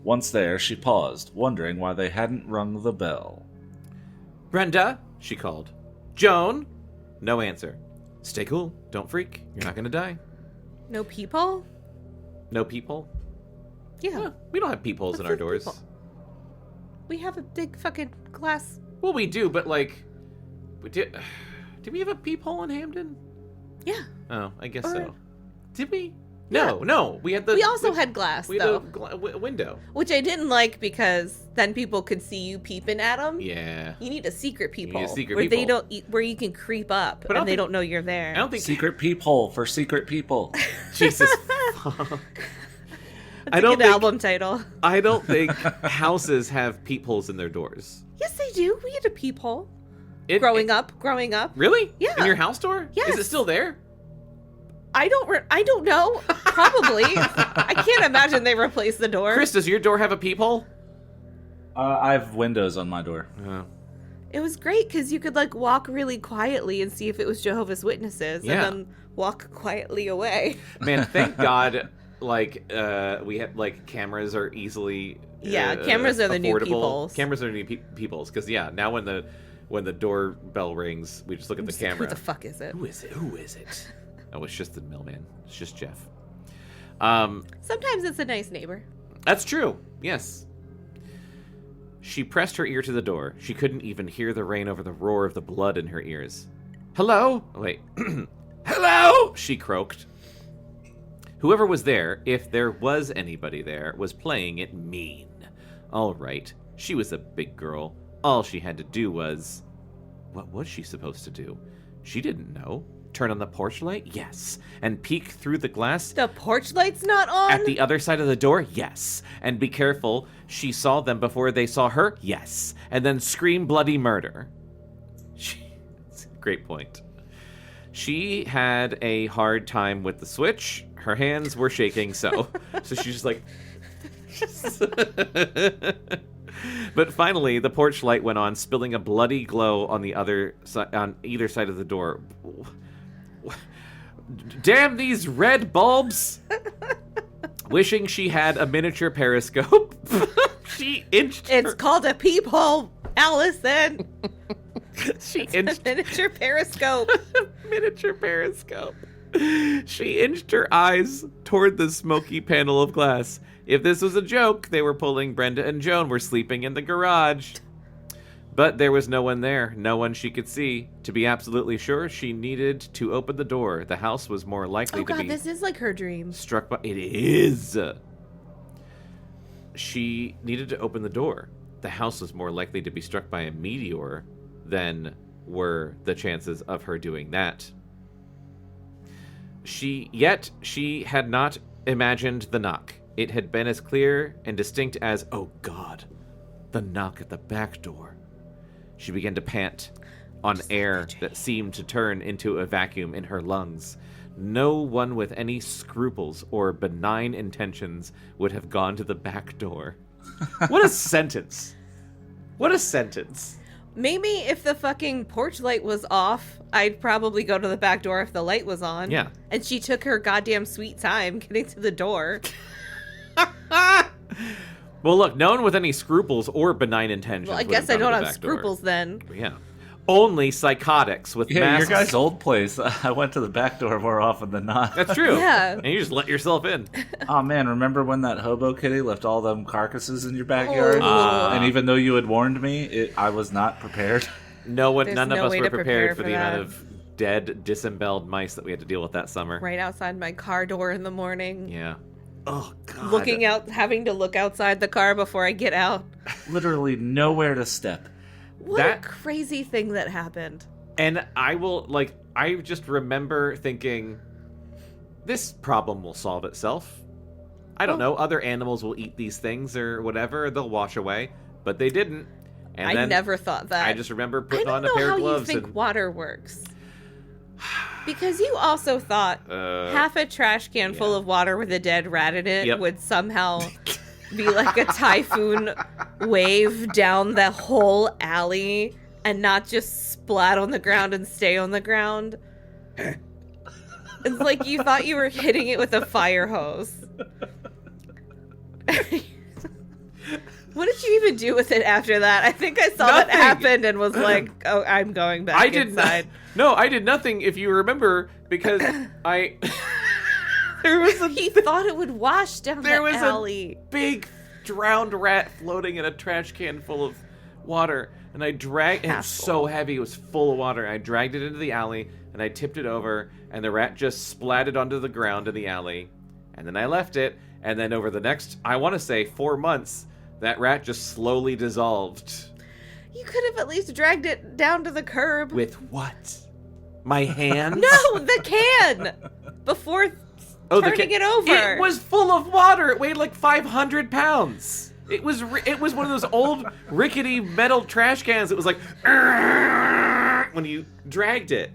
once there, she paused, wondering why they hadn't rung the bell. Brenda, she called. Joan? No answer. Stay cool. Don't freak. You're not going to die. No people? No people? Yeah. Well, we don't have peepholes in our doors. People? We have a big fucking glass. Well, we do, but like... Did we have a peephole in Hamden? Yeah. Oh, I guess Or- so. Did we? No. We had the... We also had glass, we though. had a window. Which I didn't like because then people could see you peeping at them. Yeah. You need a secret peephole. need a secret where they peephole. where you can creep up But I don't and they think- don't know you're there. I don't think... Secret peephole for secret people. Jesus. That's a good album title. I don't think houses have peepholes in their doors. Yes, they do. We had a peephole. It- Growing it- up. Really? Yeah. In your house door? Yes. Is it still there? I don't know. Probably. I can't imagine they replaced the door. Chris, does your door have a peephole? I have windows on my door. Oh. It was great because you could like walk really quietly and see if it was Jehovah's Witnesses Yeah. and then walk quietly away. Man, thank God, like, we have, like, cameras are easily Yeah, cameras are the new affordable. peepholes. Cameras are the new peepholes, because, yeah, now when the doorbell rings, we just look at the Just like, camera. Who the fuck is it? Who is it? Oh, it's just the mailman. It's just Jeff. Sometimes it's a nice neighbor. That's true. Yes. She pressed her ear to the door. She couldn't even hear the rain over the roar of the blood in her ears. Hello? Wait. Hello? She croaked. Whoever was there, if there was anybody there, was playing it mean. All right. She was a big girl. All she had to do was... What was she supposed to do? She didn't know. Turn on the porch light? Yes. And peek through the glass? The porch light's not on? At the other side of the door? Yes. And be careful, she saw them before they saw her? Yes. And then scream bloody murder. Great point. She had a hard time with the switch. Her hands were shaking, so she's just like... But finally, the porch light went on, spilling a bloody glow on either side of the door. Damn these red bulbs! Wishing she had a miniature periscope, she inched It's called a peephole, Allison. she A inched miniature periscope. miniature periscope. She inched her eyes toward the smoky panel of glass. If this was a joke, they were pulling Brenda and Joan were sleeping in the garage. But there was no one there, no one she could see. To be absolutely sure, she needed to open the door. The house was more likely Oh to god, be this is like her dream. struck by... It is! She needed to open the door. The house was more likely to be struck by a meteor than were the chances of her doing that. Yet she had not imagined the knock. It had been as clear and distinct as, oh God, the knock at the back door. She began to pant on air that seemed to turn into a vacuum in her lungs. No one with any scruples or benign intentions would have gone to the back door. What a sentence. What a sentence. Maybe if the fucking porch light was off, I'd probably go to the back door if the light was on. Yeah. And she took her goddamn sweet time getting to the door. Well, look, no one with any scruples or benign intentions. Well, I would guess have I gone don't to the have back door. scruples then. Yeah. Only psychotics with Yeah, masks. your guys' old place. I went to the back door more often than not. That's true. Yeah. And you just let yourself in. Oh man, remember when that hobo kitty left all them carcasses in your backyard? Oh. And even though you had warned me, I was not prepared. None There's of no us way were to prepare prepared for for the amount that. of dead, disemboweled mice that we had to deal with that summer. Right outside my car door in the morning. Yeah. Oh, God. Looking out, having to look outside the car before I get out. Literally nowhere to step. What That- a crazy thing that happened. And I just remember thinking, this problem will solve itself. I don't know, other animals will eat these things or whatever, they'll wash away. But they didn't. And I then never thought that. I just remember I putting don't on a know pair how of gloves you think and... water works. Because you also thought half a trash can full of water with a dead rat in it Yep. would somehow be like a typhoon wave down the whole alley and not just splat on the ground and stay on the ground. It's like you thought you were hitting it with a fire hose. What did you even do with it after that? I think I saw that Nothing. happen and was like, "Oh, I'm going back I did inside." No, I did nothing, if you remember, because I... there was a He thought it would wash down There the was alley. a big drowned rat floating in a trash can full of water, and I dragged it. It was so heavy, it was full of water. I dragged it into the alley, and I tipped it over, and the rat just splatted onto the ground in the alley. And then I left it, and then over the next, I want to say, 4 months, that rat just slowly dissolved. You could have at least dragged it down to the curb. With what? My hand? No, the can! Before turning it over. It was full of water. It weighed like 500 pounds. It was one of those old rickety metal trash cans. It was like when you dragged it.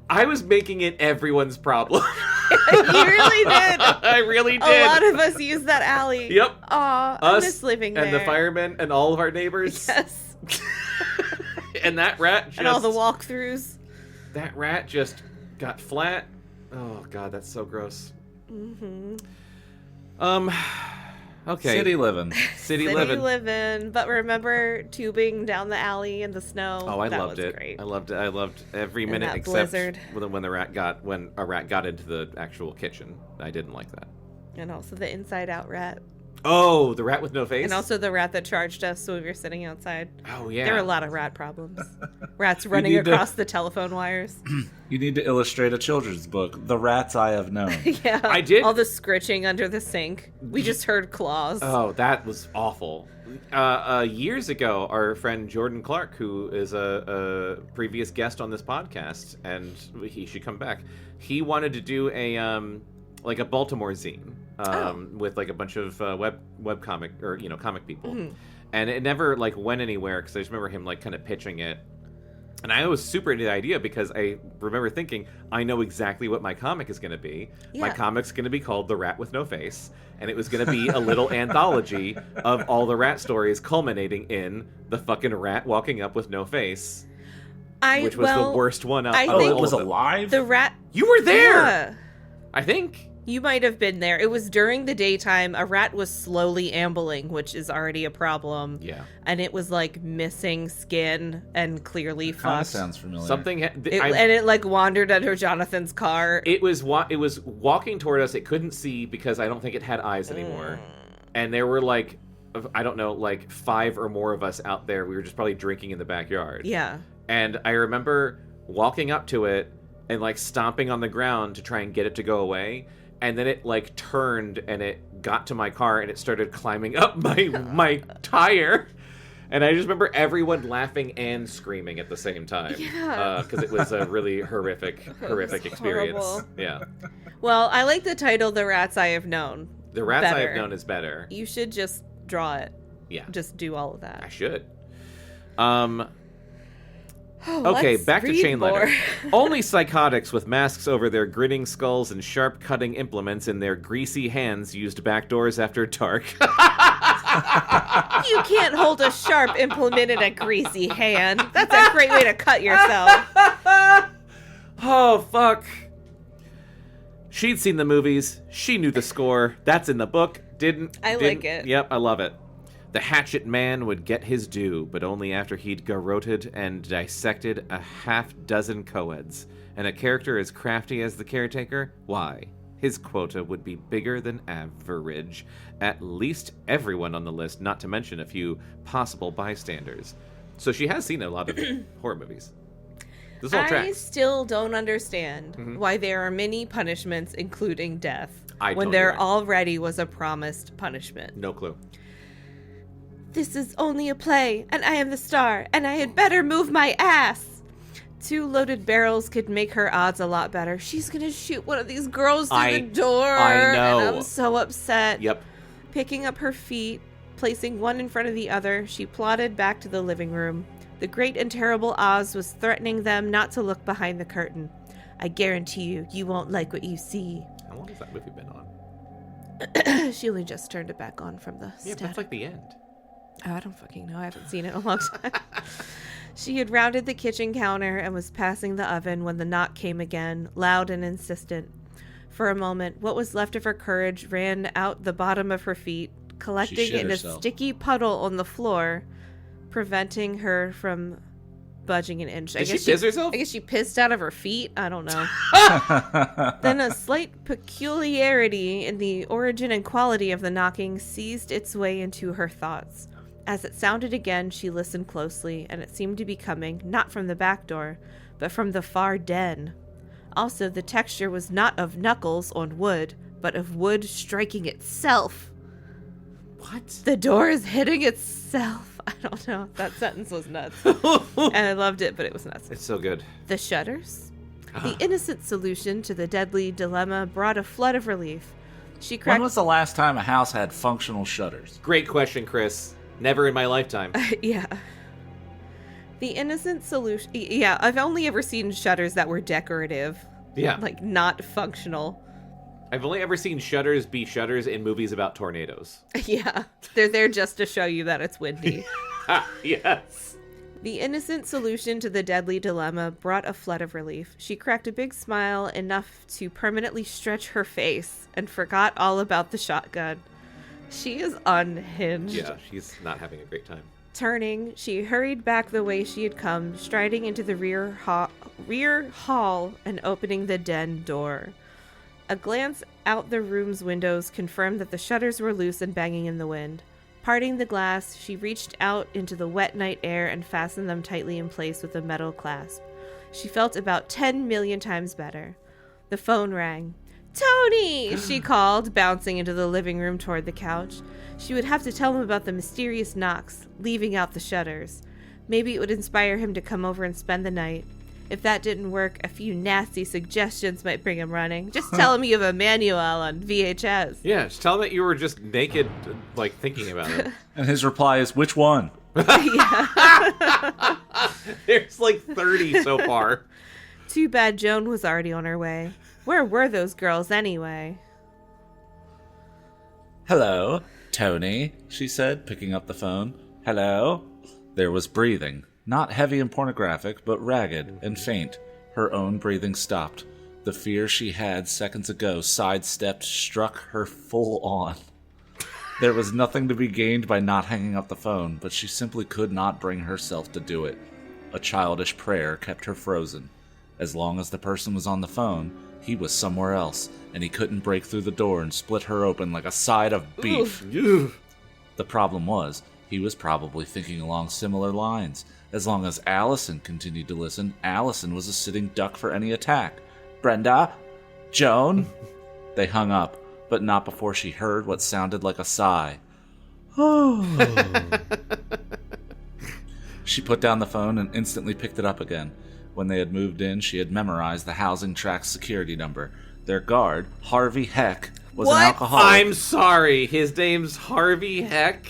I was making it everyone's problem. You really did. I really A did. lot of us use that alley. Yep. Aw, I Us miss living there. and the firemen and all of our neighbors. Yes. And that rat just... And all the walkthroughs. That rat just got flat. Oh, God, that's so gross. Mm-hmm. Okay. City living. City City living. living. But remember tubing down the alley in the snow? Oh, I That loved was it. Great. I loved it. I loved every minute that except blizzard. when a rat got into the actual kitchen. I didn't like that. And also the inside out rat. Oh, the rat with no face. And also the rat that charged us when we were sitting outside. oh yeah. There were a lot of rat problems. Rats running need to- across the telephone wires. You need to illustrate a children's book, The Rats I Have Known. Yeah. I did- All the scritching under the sink. We just heard claws. Oh, that was awful. Years ago, our friend Jordan Clark, who is a previous guest on this podcast, and he should come back. He wanted to do a Baltimore zine with like a bunch of web comic or comic people, and it never like went anywhere because I just remember him like kind of pitching it. And I was super into the idea because I remember thinking, I know exactly what my comic is going to be. My Yeah. comic's going to be called The Rat with No Face, and it was going to be a little anthology of all the rat stories culminating in the fucking rat walking up with no face, which was the worst one out I of Oh, think all it was of them. alive? The rat. You were there! Yeah. I think. You might have been there. It was during the daytime. A rat was slowly ambling, which is already a problem. Yeah. And it was like missing skin and clearly Kind of fucked. sounds familiar. Something And it like wandered under Jonathan's car. It was walking toward us. It couldn't see because I don't think it had eyes anymore. And there were like, I don't know, like 5 or more of us out there. We were just probably drinking in the backyard. Yeah. And I remember walking up to it and like stomping on the ground to try and get it to go away. And then it like turned and it got to my car and it started climbing up my tire. And I just remember everyone laughing and screaming at the same time. Yeah. Because it was a really horrific experience. Horrible. Yeah. Well, I like the title "The Rats I Have Known." The Rats I Better. Have Known is better. You should just draw it. Yeah. Just do all of that. I should. Okay, Let's back to read chain letter. more. Only psychotics with masks over their grinning skulls and sharp cutting implements in their greasy hands used back doors after dark. You can't hold a sharp implement in a greasy hand. That's a great way to cut yourself. Oh, fuck. She'd seen the movies. She knew the score. That's in the book. Didn't. like it. Yep, I love it. The hatchet man would get his due, but only after he'd garroted and dissected a half-dozen coeds. And a character as crafty as the caretaker? Why? His quota would be bigger than average. At least everyone on the list, not to mention a few possible bystanders. So she has seen a lot of horror movies. This all I tracks. still don't understand why there are many punishments, including death, I when totally there agree. already was a promised punishment. No clue. This is only a play, and I am the star, and I had better move my ass. 2 loaded barrels could make her odds a lot better. She's gonna shoot one of these girls through the door. I know. And I'm so upset. Yep. Picking up her feet, placing one in front of the other, she plodded back to the living room. The great and terrible Oz was threatening them not to look behind the curtain. I guarantee you, you won't like what you see. How long has that movie been on? She only just turned it back on from the Yeah, static. that's like the end. Oh, I don't fucking know. I haven't seen it in a long time. She had rounded the kitchen counter and was passing the oven when the knock came again, loud and insistent. For a moment, what was left of her courage ran out the bottom of her feet, collecting shit in a herself. sticky puddle on the floor, preventing her from budging an inch. Did she piss herself? I guess she pissed out of her feet. I don't know. Then a slight peculiarity in the origin and quality of the knocking seized its way into her thoughts. As it sounded again, she listened closely, and it seemed to be coming, not from the back door, but from the far den. Also, the texture was not of knuckles on wood, but of wood striking itself. What? The door is hitting itself. I don't know. That sentence was nuts. And I loved it, but it was nuts. It's so good. The shutters? The innocent solution to the deadly dilemma brought a flood of relief. She When cracked... was the last time a house had functional shutters? Great question, Chris. Never in my lifetime. Yeah. The innocent solution... Yeah, I've only ever seen shutters that were decorative. Yeah. Like, not functional. I've only ever seen shutters be shutters in movies about tornadoes. Yeah. They're there just to show you that it's windy. Yes. The innocent solution to the deadly dilemma brought a flood of relief. She cracked a big smile, enough to permanently stretch her face, and forgot all about the shotgun. She is unhinged. Yeah, she's not having a great time. Turning, she hurried back the way she had come, striding into the rear hall and opening the den door. A glance out the room's windows confirmed that the shutters were loose and banging in the wind. Parting the glass, she reached out into the wet night air and fastened them tightly in place with a metal clasp. She felt about 10 million times better. The phone rang. "Tony!" she called, bouncing into the living room toward the couch. She would have to tell him about the mysterious knocks, leaving out the shutters. Maybe it would inspire him to come over and spend the night. If that didn't work, a few nasty suggestions might bring him running. Just tell him you have Emmanuelle on VHS. Yeah, just tell them that you were just naked, like, thinking about it. And his reply is, which one? There's like 30 so far. Too bad Joan was already on her way. Where were those girls anyway? Hello, Tony, she said, picking up the phone. Hello? There was breathing. Not heavy and pornographic, but ragged and faint. Her own breathing stopped. The fear she had seconds ago sidestepped struck her full on. There was nothing to be gained by not hanging up the phone, but she simply could not bring herself to do it. A childish prayer kept her frozen. As long as the person was on the phone, he was somewhere else, and he couldn't break through the door and split her open like a side of beef. The problem was, he was probably thinking along similar lines. As long as Allison continued to listen, Allison was a sitting duck for any attack. Brenda? Joan? They hung up, but not before she heard what sounded like a sigh. She put down the phone and instantly picked it up again. When they had moved in, she had memorized the housing track's security number. Their guard, Harvey Heck, was an alcoholic. I'm sorry. His name's Harvey Heck.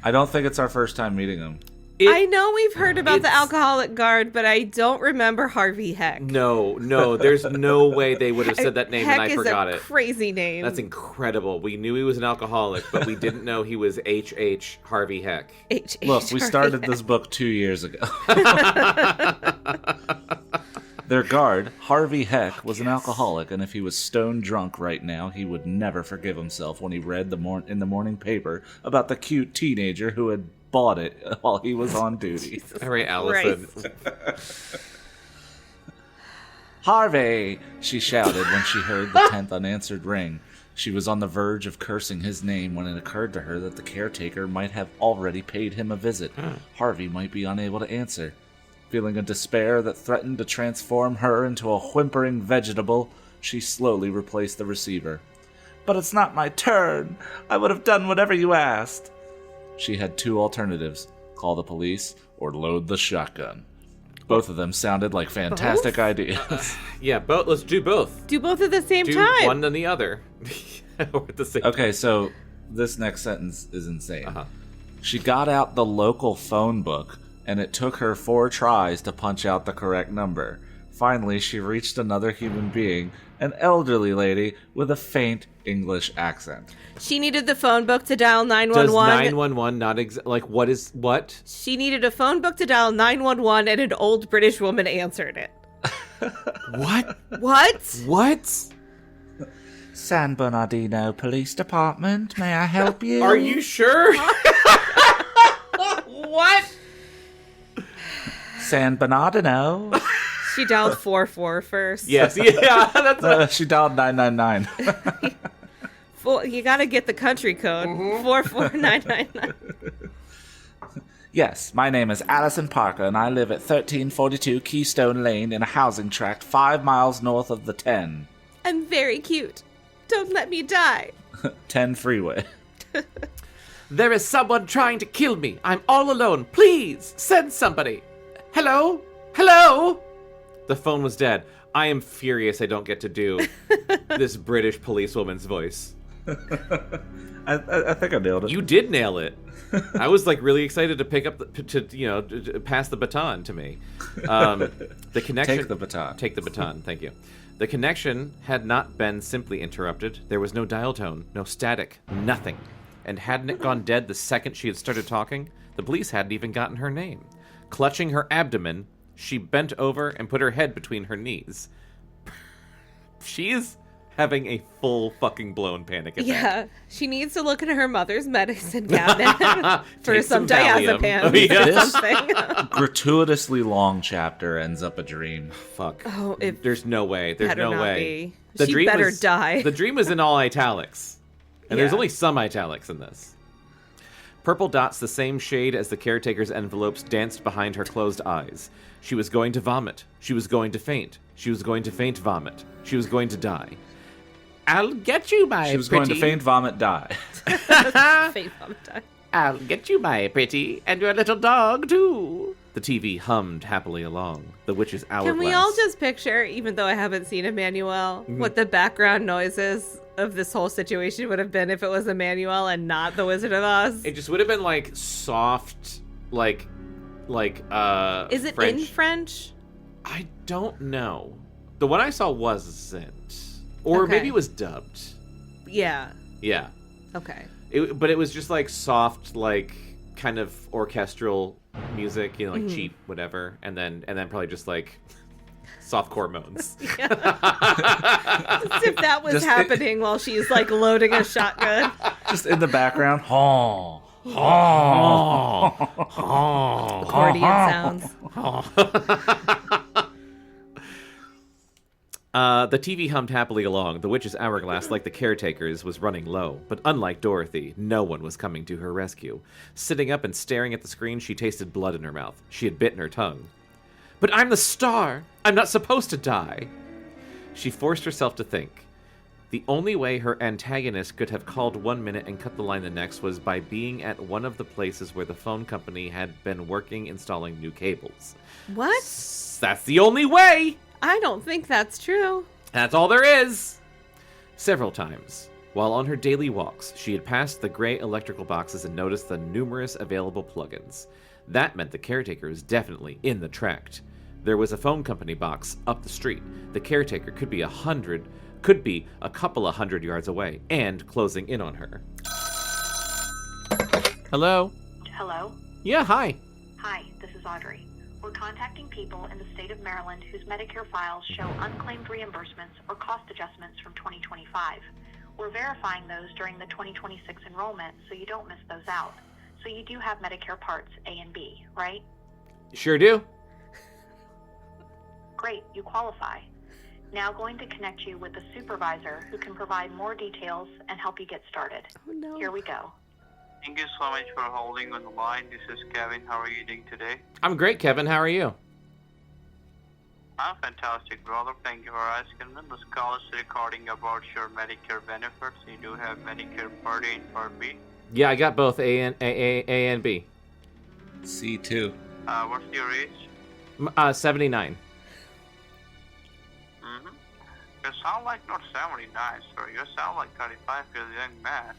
I don't think it's our first time meeting him. I know we've heard about the alcoholic guard, but I don't remember Harvey Heck. No, there's no way they would have said that name Heck and I forgot it. is a crazy name. That's incredible. We knew he was an alcoholic, but we didn't know he was H.H. Harvey Heck. H.H. Look, we started this book 2 years ago. Their guard, Harvey Heck, was an alcoholic, and if he was stone drunk right now, he would never forgive himself when he read in the morning paper about the cute teenager who had bought it while he was on duty. All right, Allison. Harvey! She shouted when she heard the 10th unanswered ring. She was on the verge of cursing his name when it occurred to her that the caretaker might have already paid him a visit. Harvey might be unable to answer. Feeling a despair that threatened to transform her into a whimpering vegetable, she slowly replaced the receiver. But it's not my turn. I would have done whatever you asked. She had 2 alternatives: call the police or load the shotgun. Both of them sounded like fantastic ideas. Yeah, let's do both. Do both at the same Do time. one then the other. Or at the same Okay, so this next sentence is insane. Uh-huh. She got out the local phone book, and it took her 4 tries to punch out the correct number. Finally, she reached another human being, an elderly lady with a faint English accent. She needed the phone book to dial 911. Does 911 not what? She needed a phone book to dial 911, and an old British woman answered it. What? What? San Bernardino Police Department, may I help you? Are you sure? What? San Bernardino. She dialed 44 first. Yes, yeah. That's She dialed 999. You gotta get the country code. 44999. Yes, my name is Allison Parker, and I live at 1342 Keystone Lane in a housing tract 5 miles north of the 10. I'm very cute. Don't let me die. 10 freeway. There is someone trying to kill me. I'm all alone. Please, send somebody. Hello? Hello? The phone was dead. I am furious I don't get to do this British policewoman's voice. I think I nailed it. You did nail it. I was like really excited to pick up to pass the baton to me. The connection. Take the baton. Take the baton. Thank you. The connection had not been simply interrupted. There was no dial tone, no static, nothing. And hadn't it gone dead the second she had started talking? The police hadn't even gotten her name. Clutching her abdomen, she bent over and put her head between her knees. She is having a full fucking blown panic attack. Yeah, she needs to look in her mother's medicine cabinet for Take some Valium. diazepam Oh, yeah. or something. Gratuitously long chapter ends up a dream. Fuck. Oh, it There's no way. There's better no not way. be. She better die. The dream was in all italics. And there's Yeah. only some italics in this. Purple dots the same shade as the caretaker's envelopes danced behind her closed eyes. She was going to vomit. She was going to faint. She was going to faint vomit. She was going to die. I'll get you, my She was pretty. going to faint, vomit, die. Faith on the die. I'll get you, my pretty, and your little dog, too. The TV hummed happily along. The witch's hourglass. Can we all just picture, even though I haven't seen Emmanuelle, what the background noises of this whole situation would have been if it was Emmanuelle and not the Wizard of Oz? It just would have been like soft, like Is it French. in French? I don't know. The one I saw wasn't. Or Okay. maybe it was dubbed. Yeah. Yeah. Okay. But it was just like soft, like kind of orchestral music, like cheap, whatever, and then probably just like softcore moans. As if that was happening while she's like loading a shotgun. Just in the background. Accordion sounds. The TV hummed happily along. The witch's hourglass, like the caretaker's, was running low. But unlike Dorothy, no one was coming to her rescue. Sitting up and staring at the screen, she tasted blood in her mouth. She had bitten her tongue. But I'm the star! I'm not supposed to die! She forced herself to think. The only way her antagonist could have called 1 minute and cut the line the next was by being at one of the places where the phone company had been working installing new cables. What? That's the only way! I don't think that's true. That's all there is! Several times, while on her daily walks, she had passed the gray electrical boxes and noticed the numerous available plugins. That meant the caretaker was definitely in the tract. There was a phone company box up the street. The caretaker could be a couple of hundred yards away and closing in on her. Hello? Hello? Yeah, hi. Hi, this is Audrey. We're contacting people in the state of Maryland whose Medicare files show unclaimed reimbursements or cost adjustments from 2025. We're verifying those during the 2026 enrollment so you don't miss those out. So you do have Medicare Parts A and B, right? Sure do. Great, you qualify. Now going to connect you with a supervisor who can provide more details and help you get started. Oh no. Here we go. Thank you so much for holding on the line. This is Kevin. How are you doing today? I'm great, Kevin. How are you? I'm fantastic, brother. Thank you for asking me. This call is recording about your Medicare benefits. You do have Medicare Part A and Part B. Yeah, I got both A and B. C2. What's your age? 79. You sound like not 79, sir. You sound like 35 because you're a young man.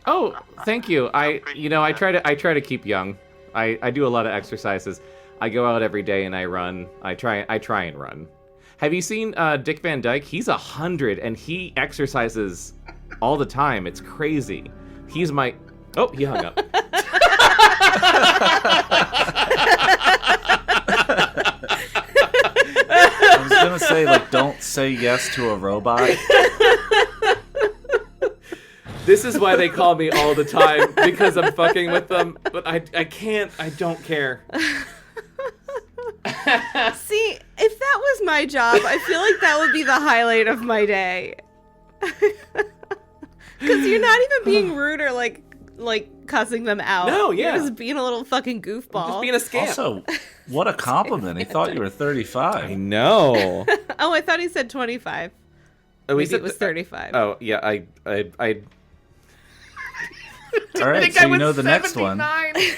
Oh, thank you. I try to keep young. I do a lot of exercises. I go out every day and I run. I try and run. Have you seen Dick Van Dyke? He's 100 and he exercises all the time. It's crazy. He's my... Oh, he hung up. I was gonna say, like, don't say yes to a robot. This is why they call me all the time, because I'm fucking with them. But I don't care. See, if that was my job, I feel like that would be the highlight of my day. Because you're not even being rude or like cussing them out. No, yeah. You're just being a little fucking goofball. Just being a scamp. Also, what a compliment. He thought you were 35. I know. Oh, I thought he said 25. Oh, Maybe it was 35. Oh, yeah, I All right, so you know the next one. 79.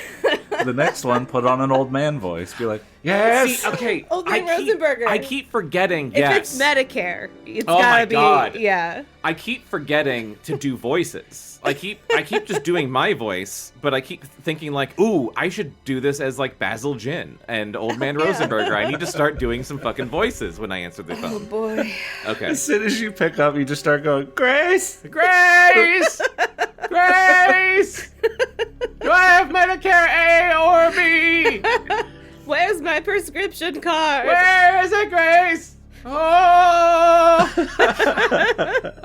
The next one, put on an old man voice. Be like, yes. See, okay. Old man Rosenberger. I keep forgetting. If it's Medicare, it's Oh gotta my be. God. Yeah. I keep forgetting to do voices. I keep just doing my voice, but I keep thinking like, ooh, I should do this as like Basil Jin and Old Man Rosenberger. I need to start doing some fucking voices when I answer the phone. Oh boy. Okay. As soon as you pick up, you just start going, Grace! Grace! Grace! Do I have Medicare A or B? Where's my prescription card? Where is it, Grace? Oh!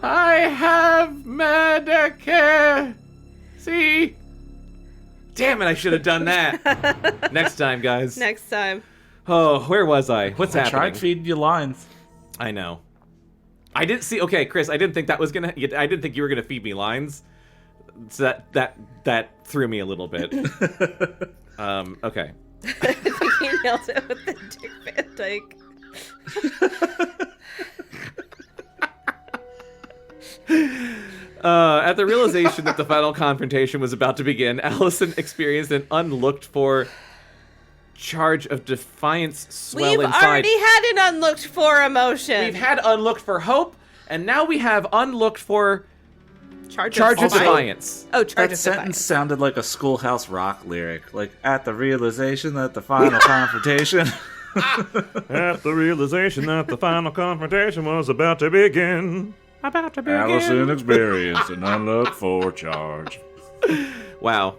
I have Medicare. See? Damn it, I should have done that. Next time, guys. Next time. Oh, where was I? What's I happening? tried feeding you lines. I know. I didn't see. Okay, Chris, I didn't think that was gonna. I didn't think you were gonna feed me lines. So that threw me a little bit. Okay. I think he nailed it with the Dick Van Dyke. At the realization that the final confrontation was about to begin, Allison experienced an unlooked for charge of defiance swell We've inside. already had an unlooked for emotion. We've had unlooked for hope, and now we have unlooked for charge of defiance. defiance. Oh, charge That of sentence defiance. sounded like a Schoolhouse Rock lyric. Like, at the realization that the final confrontation... At the realization that the final confrontation was about to begin. Allison experienced an unlooked for charge. Wow.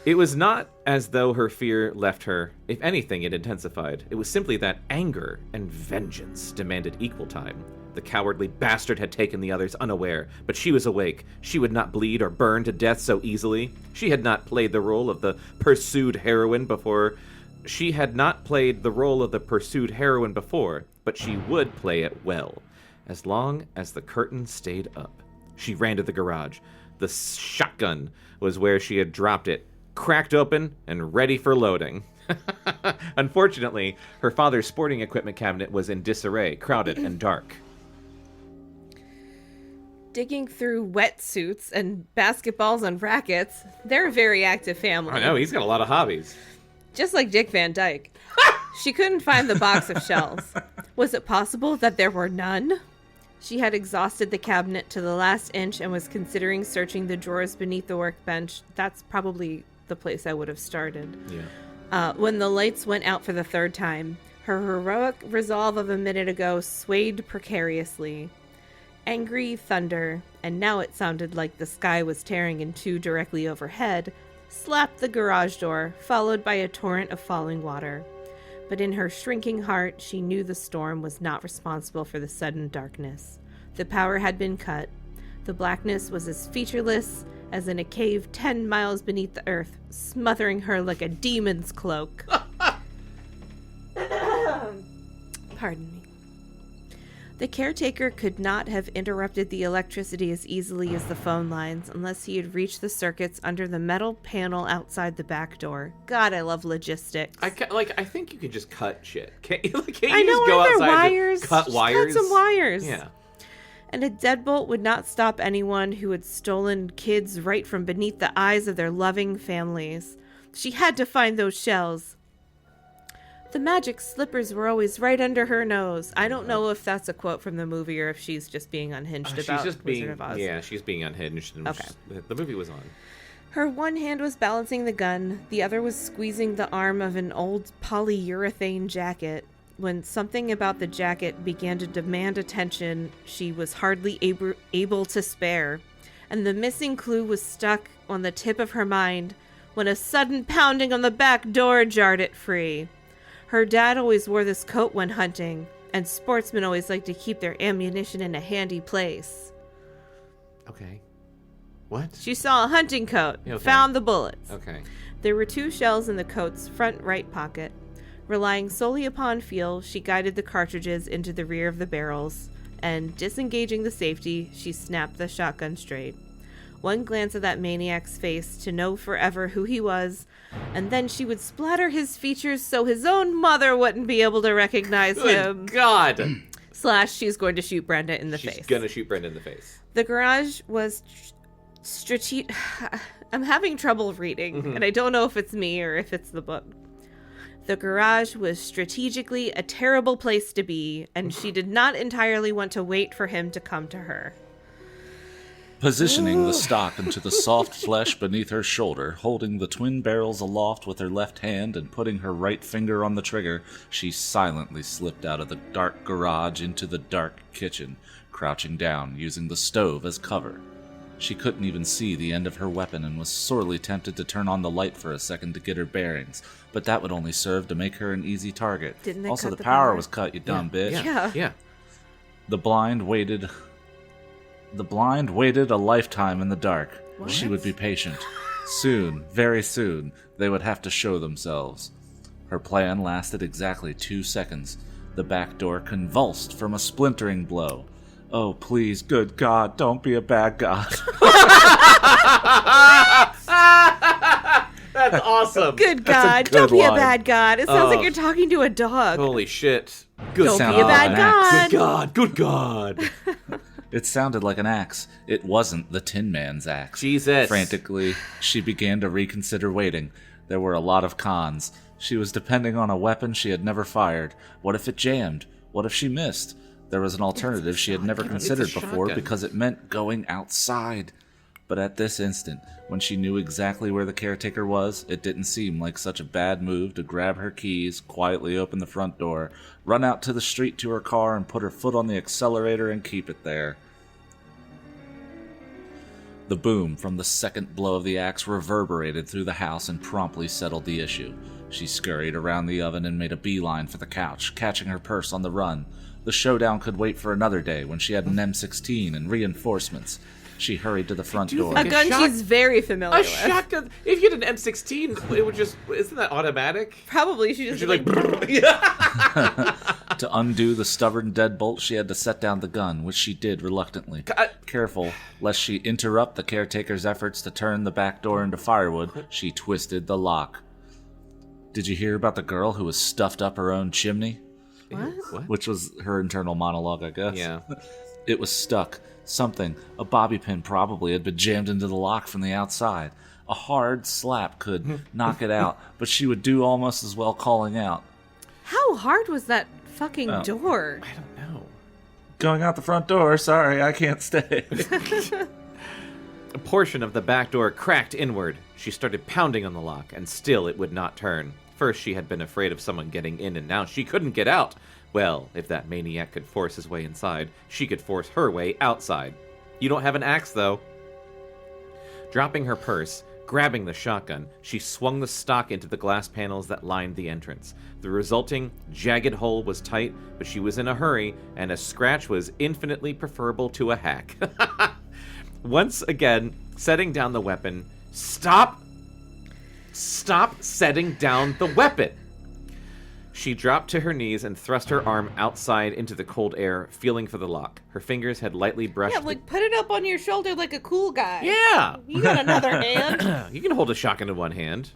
It was not as though her fear left her. If anything, it intensified. It was simply that anger and vengeance demanded equal time. The cowardly bastard had taken the others unaware, but she was awake. She would not bleed or burn to death so easily. She had not played the role of the pursued heroine before. But she would play it well, as long as the curtain stayed up. She ran to the garage. The shotgun was where she had dropped it, cracked open and ready for loading. Unfortunately, her father's sporting equipment cabinet was in disarray, crowded and dark. Digging through wetsuits and basketballs and rackets, they're a very active family. I know, he's got a lot of hobbies. Just like Dick Van Dyke. She couldn't find the box of shells. Was it possible that there were none? She had exhausted the cabinet to the last inch and was considering searching the drawers beneath the workbench. That's probably the place I would have started. Yeah. When the lights went out for the third time, her heroic resolve of a minute ago swayed precariously. Angry thunder, and now it sounded like the sky was tearing in two directly overhead, slapped the garage door, followed by a torrent of falling water. But in her shrinking heart, she knew the storm was not responsible for the sudden darkness. The power had been cut. The blackness was as featureless as in a cave 10 miles beneath the earth, smothering her like a demon's cloak. Pardon me. The caretaker could not have interrupted the electricity as easily as the phone lines unless he had reached the circuits under the metal panel outside the back door. God, I love logistics. I think you can just cut shit. Can't you I know, just go are there outside wires? and cut Just wires? cut some wires. Yeah. And a deadbolt would not stop anyone who had stolen kids right from beneath the eyes of their loving families. She had to find those shells. The magic slippers were always right under her nose. I don't know if that's a quote from the movie or if she's just being unhinged about Wizard of Oz. Yeah, she's being unhinged. And Okay. The movie was on. Her one hand was balancing the gun, the other was squeezing the arm of an old polyurethane jacket. When something about the jacket began to demand attention, she was hardly able to spare. And the missing clue was stuck on the tip of her mind when a sudden pounding on the back door jarred it free. Her dad always wore this coat when hunting, and sportsmen always like to keep their ammunition in a handy place. Okay. What? She saw a hunting coat, Okay. found the bullets. Okay. There were 2 shells in the coat's front right pocket. Relying solely upon feel, she guided the cartridges into the rear of the barrels, and disengaging the safety, she snapped the shotgun straight. One glance at that maniac's face to know forever who he was, and then she would splatter his features so his own mother wouldn't be able to recognize him. Good God! / she's going to shoot Brenda in the face. She's gonna shoot Brenda in the face. The garage was strategic. I'm having trouble reading, and I don't know if it's me or if it's the book. The garage was strategically a terrible place to be, and she did not entirely want to wait for him to come to her. Positioning the stock into the soft flesh beneath her shoulder, holding the twin barrels aloft with her left hand and putting her right finger on the trigger, she silently slipped out of the dark garage into the dark kitchen, crouching down, using the stove as cover. She couldn't even see the end of her weapon and was sorely tempted to turn on the light for a second to get her bearings, but that would only serve to make her an easy target. Didn't they Also, cut the the power power? was cut, you dumb bitch. Yeah. The blind waited a lifetime in the dark. What? She would be patient. Soon, very soon, they would have to show themselves. Her plan lasted exactly 2 seconds. The back door convulsed from a splintering blow. Oh, please, good God, don't be a bad God. That's awesome. Good That's a God, good don't be a line. bad God. It sounds like you're talking to a dog. Holy shit. Good Don't sound be a like bad an axe. God. Good God. It sounded like an axe. It wasn't the Tin Man's axe. Jesus. Frantically, she began to reconsider waiting. There were a lot of cons. She was depending on a weapon she had never fired. What if it jammed? What if she missed? There was an alternative she had never considered before shotgun. because it meant going outside. But at this instant, when she knew exactly where the caretaker was, it didn't seem like such a bad move to grab her keys, quietly open the front door, run out to the street to her car, and put her foot on the accelerator and keep it there. The boom from the second blow of the axe reverberated through the house and promptly settled the issue. She scurried around the oven and made a beeline for the couch, catching her purse on the run. The showdown could wait for another day when she had an M16 and reinforcements. She hurried to the front door. A gun she's very familiar with. Shotgun. If you had an M16, it would just... Isn't that automatic? Probably. She just... She's like... To undo the stubborn deadbolt, she had to set down the gun, which she did reluctantly. Careful, lest she interrupt the caretaker's efforts to turn the back door into firewood, she twisted the lock. Did you hear about the girl who was stuffed up her own chimney? What? Which was her internal monologue, I guess. Yeah. It was stuck. Something, a bobby pin probably, had been jammed into the lock from the outside. A hard slap could knock it out, but she would do almost as well calling out. How hard was that fucking door? I don't know. Going out the front door, sorry, I can't stay. A portion of the back door cracked inward. She started pounding on the lock, and still it would not turn. First, she had been afraid of someone getting in, and now she couldn't get out. Well, if that maniac could force his way inside, she could force her way outside. You don't have an axe, though. Dropping her purse, grabbing the shotgun, she swung the stock into the glass panels that lined the entrance. The resulting jagged hole was tight, but she was in a hurry, and a scratch was infinitely preferable to a hack. Once again, setting down the weapon. Stop setting down the weapon! She dropped to her knees and thrust her arm outside into the cold air, feeling for the lock. Her fingers had lightly brushed... Yeah, like, put it up on your shoulder like a cool guy. Yeah! You got another hand? You can hold a shotgun in one hand.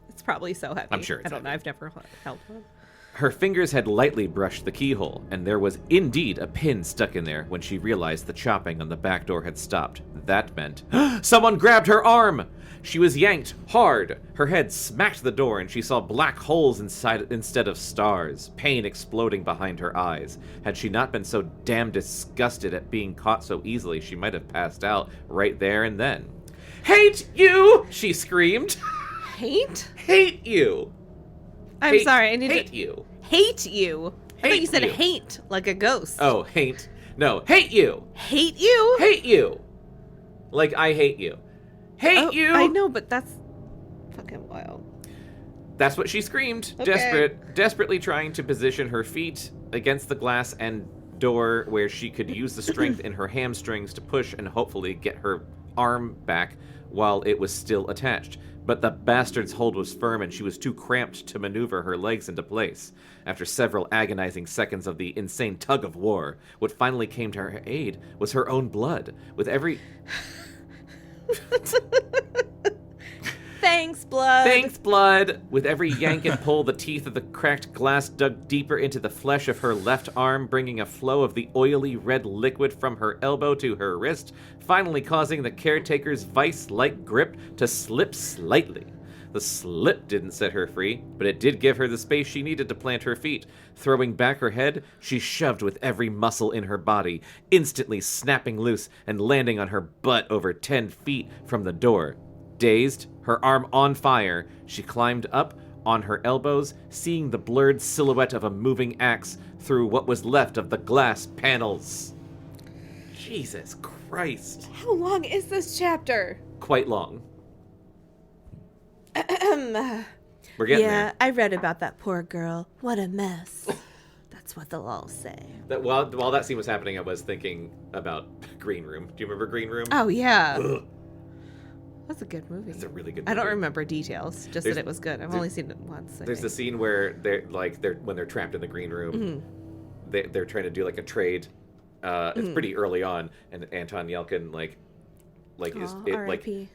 It's probably so heavy. I'm sure it's I don't know. heavy. I've never held one. Her fingers had lightly brushed the keyhole, and there was indeed a pin stuck in there when she realized the chopping on the back door had stopped. That meant... Someone grabbed her arm! She was yanked hard. Her head smacked the door, and she saw black holes inside instead of stars, pain exploding behind her eyes. Had she not been so damn disgusted at being caught so easily, she might have passed out right there and then. "Hate you!" she screamed. Hate? Hate you! I'm sorry, I need hate to... you. Hate you? I thought you said you. hate, like a ghost. Oh, hate. No, hate you! Hate you? Hate you! Like, I hate you. Hate you! I know, but that's fucking wild. That's what she screamed, Okay. desperately trying to position her feet against the glass and door where she could use the strength in her hamstrings to push and hopefully get her arm back while it was still attached. But the bastard's hold was firm and she was too cramped to maneuver her legs into place. After several agonizing seconds of the insane tug of war, what finally came to her aid was her own blood. With every... Thanks, blood. Thanks, blood! With every yank and pull, the teeth of the cracked glass dug deeper into the flesh of her left arm, bringing a flow of the oily red liquid from her elbow to her wrist, finally causing the caretaker's vice-like grip to slip slightly. The slip didn't set her free, but it did give her the space she needed to plant her feet. Throwing back her head, she shoved with every muscle in her body, instantly snapping loose and landing on her butt over 10 feet from the door. Dazed, her arm on fire, she climbed up on her elbows, seeing the blurred silhouette of a moving axe through what was left of the glass panels. Jesus Christ. How long is this chapter? Quite long. We're getting Yeah, there. I read about that poor girl. What a mess. That's what they'll all say. While that scene was happening, I was thinking about Green Room. Do you remember Green Room? Oh, yeah. Ugh. That's a good movie. It's a really good movie. I don't remember details, just There's- that it was good. I've only seen it once. I There's the think. scene where they're when they're trapped in the green room, they're trying to do like a trade. It's pretty early on, and Anton Yelkin R.I.P.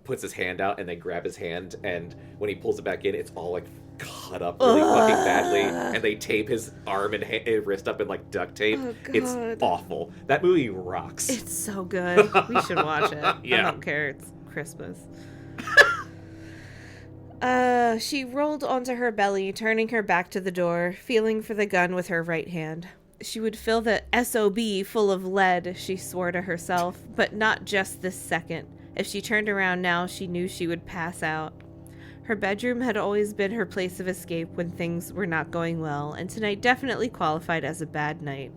puts his hand out, and they grab his hand, and when he pulls it back in, it's all like cut up really fucking badly, and they tape his arm and wrist up in like duct tape. Oh, It's God. awful. That movie rocks. It's so good. We should watch it. Yeah. I don't care. It's Christmas. She rolled onto her belly, turning her back to the door, feeling for the gun with her right hand. She would fill the SOB full of lead, she swore to herself, but not just this second. If she turned around now, she knew she would pass out. Her bedroom had always been her place of escape when things were not going well, and tonight definitely qualified as a bad night.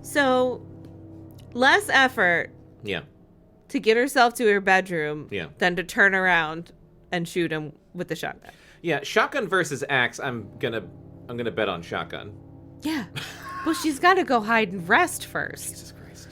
So, less effort Yeah. to get herself to her bedroom Yeah. than to turn around and shoot him with the shotgun. Yeah, shotgun versus axe. I'm gonna bet on shotgun. Yeah. Well, she's got to go hide and rest first. Jesus Christ.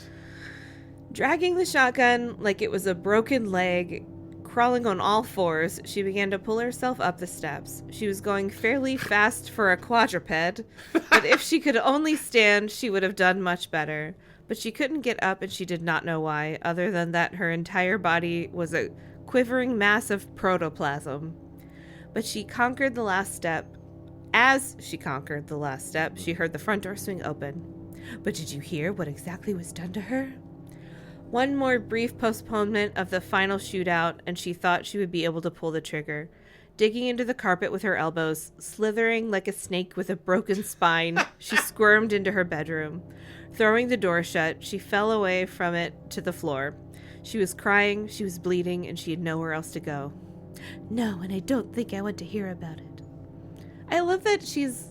Dragging the shotgun like it was a broken leg, crawling on all fours, she began to pull herself up the steps. She was going fairly fast for a quadruped, but if she could only stand, she would have done much better. But she couldn't get up, and she did not know why, other than that her entire body was a quivering mass of protoplasm. But she conquered the last step. As she conquered the last step, she heard the front door swing open. But did you hear what exactly was done to her? One more brief postponement of the final shootout, and she thought she would be able to pull the trigger. Digging into the carpet with her elbows, slithering like a snake with a broken spine, she squirmed into her bedroom. Throwing the door shut, she fell away from it to the floor. She was crying, she was bleeding, and she had nowhere else to go. No, and I don't think I want to hear about it. I love that she's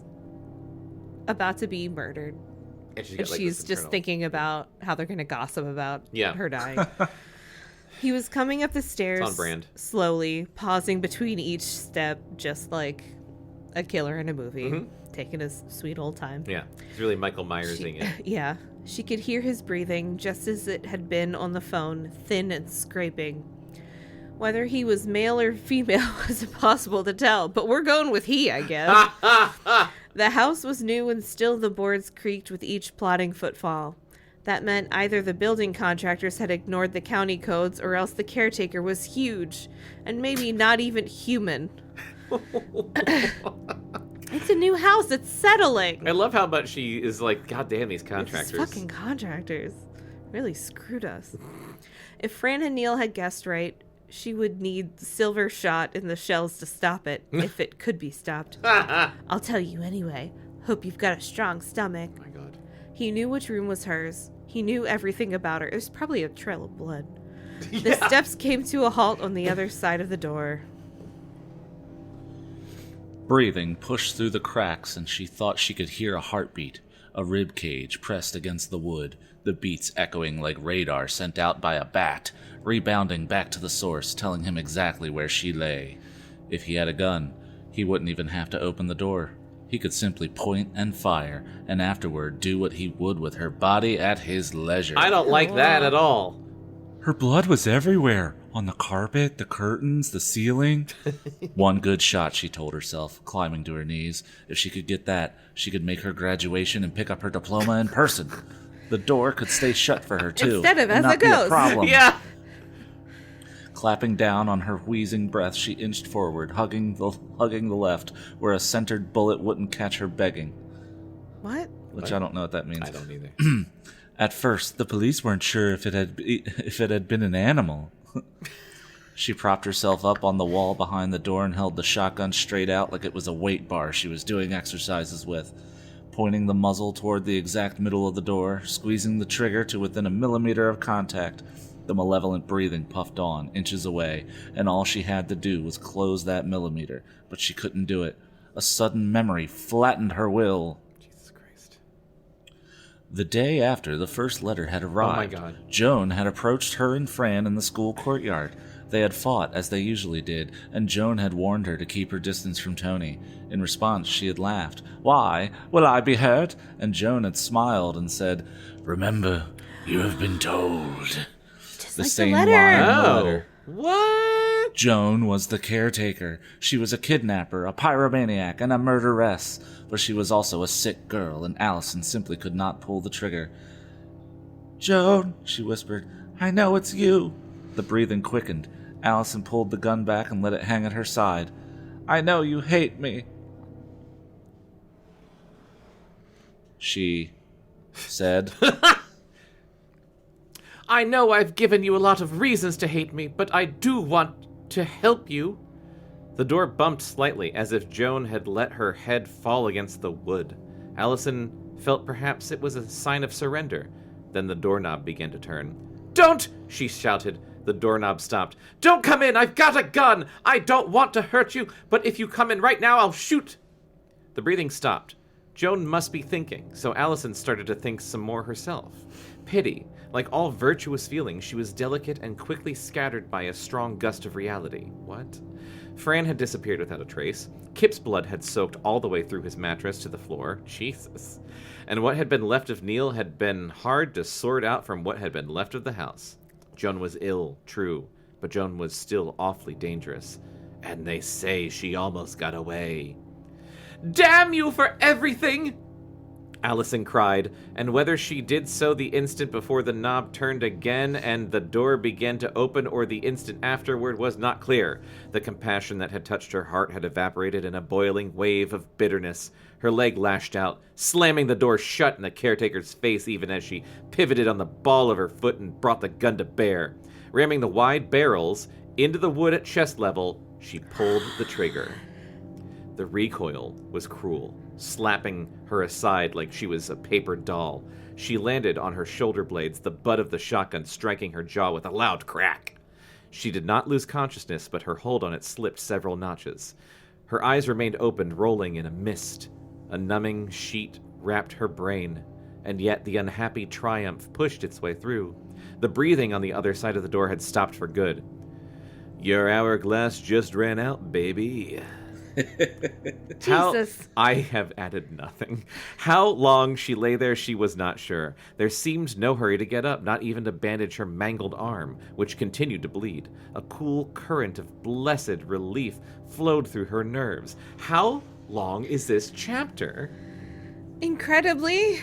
about to be murdered. And And she's just thinking about how they're going to gossip about her dying. He was coming up the stairs It's on brand. slowly, pausing between each step, just like a killer in a movie, Mhm. taking his sweet old time. Yeah, it's really Michael Myersing it. Yeah. She could hear his breathing, just as it had been on the phone, thin and scraping. Whether he was male or female was impossible to tell, but we're going with he, I guess. The house was new and still the boards creaked with each plodding footfall. That meant either the building contractors had ignored the county codes or else the caretaker was huge and maybe not even human. It's a new house. It's settling. I love how much she is like, God damn these contractors. These fucking contractors really screwed us. If Fran and Neil had guessed right, she would need silver shot in the shells to stop it, if it could be stopped. I'll tell you anyway. Hope you've got a strong stomach. Oh my God. He knew which room was hers. He knew everything about her. There's probably a trail of blood. The steps came to a halt on the other side of the door. Breathing pushed through the cracks, and she thought she could hear a heartbeat, a rib cage pressed against the wood, the beats echoing like radar sent out by a bat, rebounding back to the source, telling him exactly where she lay. If he had a gun, he wouldn't even have to open the door. He could simply point and fire, and afterward do what he would with her body at his leisure. I don't like that at all. Her blood was everywhere. On the carpet, the curtains, the ceiling. One good shot, she told herself, climbing to her knees. If she could get that, she could make her graduation and pick up her diploma in person. The door could stay shut for her, too. Instead of as and not a be a ghost. problem. Yeah. Clapping down on her wheezing breath, she inched forward, hugging the left, where a centered bullet wouldn't catch her begging. What? Which I don't know what that means. I don't either. At first, the police weren't sure if it had been an animal. She propped herself up on the wall behind the door and held the shotgun straight out like it was a weight bar she was doing exercises with, pointing the muzzle toward the exact middle of the door, squeezing the trigger to within a millimeter of contact. The malevolent breathing puffed on, inches away, and all she had to do was close that millimeter, but she couldn't do it. A sudden memory flattened her will. Jesus Christ. The day after the first letter had arrived, God. Joan had approached her and Fran in the school courtyard. They had fought, as they usually did, and Joan had warned her to keep her distance from Tony. In response, she had laughed. "Why? Will I be hurt?" And Joan had smiled and said, "Remember, you have been told." Just The like same the letter. line in the Oh. letter. What? Joan was the caretaker. She was a kidnapper, a pyromaniac, and a murderess. But she was also a sick girl, and Allison simply could not pull the trigger. "Joan," she whispered, "I know it's you." The breathing quickened. Allison pulled the gun back and let it hang at her side. "I know you hate me," she said. I know I've given you a lot of reasons to hate me, but I do want to help you. The door bumped slightly, as if Joan had let her head fall against the wood. Allison felt perhaps it was a sign of surrender. Then the doorknob began to turn. Don't! She shouted. The doorknob stopped. Don't come in! I've got a gun! I don't want to hurt you, but if you come in right now, I'll shoot! The breathing stopped. Joan must be thinking, so Allison started to think some more herself. Pity, Like all virtuous feelings, she was delicate and quickly scattered by a strong gust of reality. What? Fran had disappeared without a trace. Kipp's blood had soaked all the way through his mattress to the floor. Jesus. And what had been left of Neil had been hard to sort out from what had been left of the house. Joan was ill, true, but Joan was still awfully dangerous. And they say she almost got away. Damn you for everything! Allison cried, and whether she did so the instant before the knob turned again and the door began to open or the instant afterward was not clear. The compassion that had touched her heart had evaporated in a boiling wave of bitterness. Her leg lashed out, slamming the door shut in the caretaker's face even as she pivoted on the ball of her foot and brought the gun to bear. Ramming the wide barrels into the wood at chest level, she pulled the trigger. The recoil was cruel, slapping her aside like she was a paper doll. She landed on her shoulder blades, the butt of the shotgun striking her jaw with a loud crack. She did not lose consciousness, but her hold on it slipped several notches. Her eyes remained open, rolling in a mist. A numbing sheet wrapped her brain, and yet the unhappy triumph pushed its way through. The breathing on the other side of the door had stopped for good. Your hourglass just ran out, baby. Jesus. I have added nothing. How long she lay there, she was not sure. There seemed no hurry to get up, not even to bandage her mangled arm, which continued to bleed. A cool current of blessed relief flowed through her nerves. How long is this chapter? Incredibly.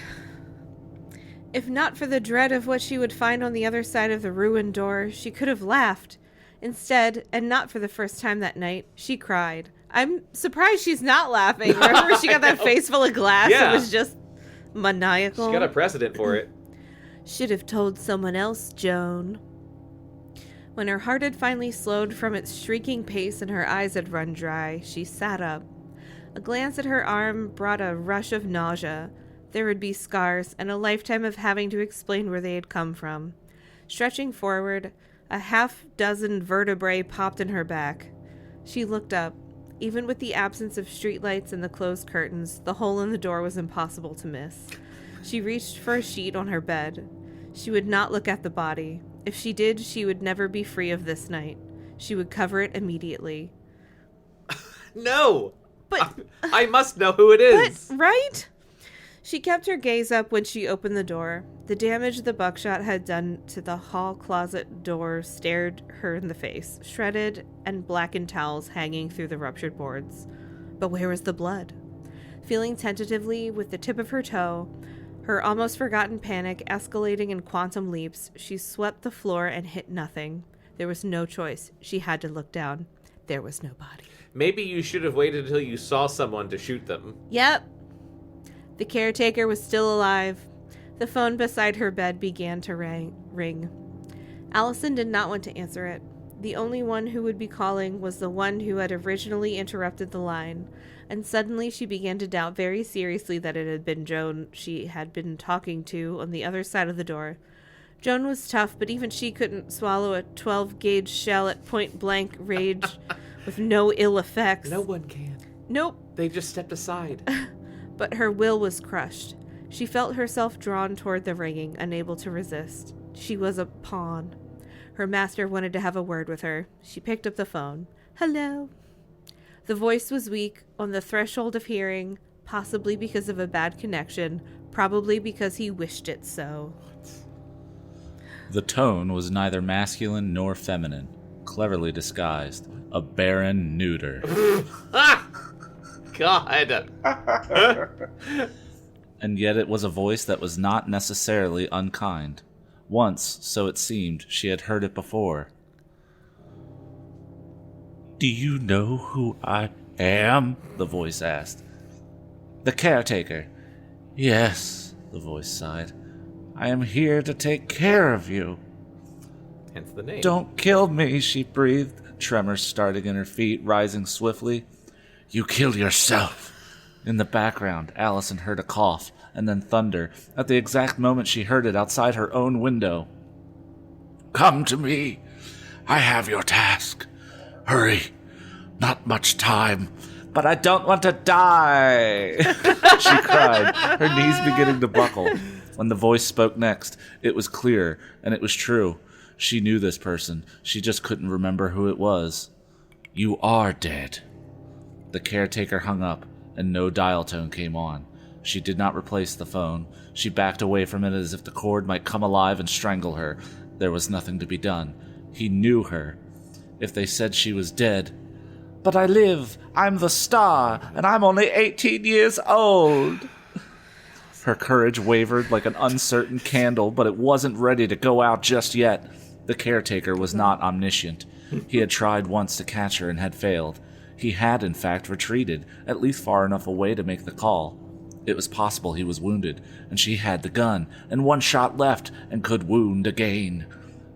If not for the dread of what she would find on the other side of the ruined door, she could have laughed. Instead, and not for the first time that night, she cried. I'm surprised she's not laughing. Remember she got that face full of glass? Yeah. It was just maniacal. She got a precedent for it. Should have told someone else, Joan. When her heart had finally slowed from its shrieking pace and her eyes had run dry, she sat up. A glance at her arm brought a rush of nausea. There would be scars and a lifetime of having to explain where they had come from. Stretching forward, a half-dozen vertebrae popped in her back. She looked up. Even with the absence of streetlights and the closed curtains, the hole in the door was impossible to miss. She reached for a sheet on her bed. She would not look at the body. If she did, she would never be free of this night. She would cover it immediately. No! But... I must know who it is! But, right? She kept her gaze up when she opened the door. The damage the buckshot had done to the hall closet door stared her in the face, shredded and blackened towels hanging through the ruptured boards. But where was the blood? Feeling tentatively with the tip of her toe, her almost forgotten panic escalating in quantum leaps, she swept the floor and hit nothing. There was no choice. She had to look down. There was no body. Maybe you should have waited until you saw someone to shoot them. Yep. The caretaker was still alive. The phone beside her bed began to ring. Allison did not want to answer it. The only one who would be calling was the one who had originally interrupted the line, and suddenly she began to doubt very seriously that it had been Joan she had been talking to on the other side of the door. Joan was tough, but even she couldn't swallow a 12-gauge shell at point-blank range with no ill effects. No one can. Nope. They just stepped aside. But her will was crushed. She felt herself drawn toward the ringing, unable to resist. She was a pawn. Her master wanted to have a word with her. She picked up the phone. Hello. The voice was weak, on the threshold of hearing, possibly because of a bad connection, probably because he wished it so. The tone was neither masculine nor feminine, cleverly disguised. A barren neuter. God. And yet it was a voice that was not necessarily unkind. Once, so it seemed, she had heard it before. "Do you know who I am?" the voice asked. "The caretaker." "Yes," the voice sighed. "I am here to take care of you." Hence the name. "Don't kill me," she breathed, tremors starting in her feet, rising swiftly. "You killed yourself." In the background, Allison heard a cough, and then thunder, at the exact moment she heard it outside her own window. "Come to me. I have your task. Hurry. Not much time." "But I don't want to die," she cried, her knees beginning to buckle. When the voice spoke next, it was clear, and it was true. She knew this person. She just couldn't remember who it was. "You are dead." The caretaker hung up, and no dial tone came on. She did not replace the phone. She backed away from it as if the cord might come alive and strangle her. There was nothing to be done. He knew her. If they said she was dead... "But I live. I'm the star, and I'm only 18 years old." Her courage wavered like an uncertain candle, but it wasn't ready to go out just yet. The caretaker was not omniscient. He had tried once to catch her and had failed. He had, in fact, retreated, at least far enough away to make the call. It was possible he was wounded, and she had the gun, and one shot left, and could wound again.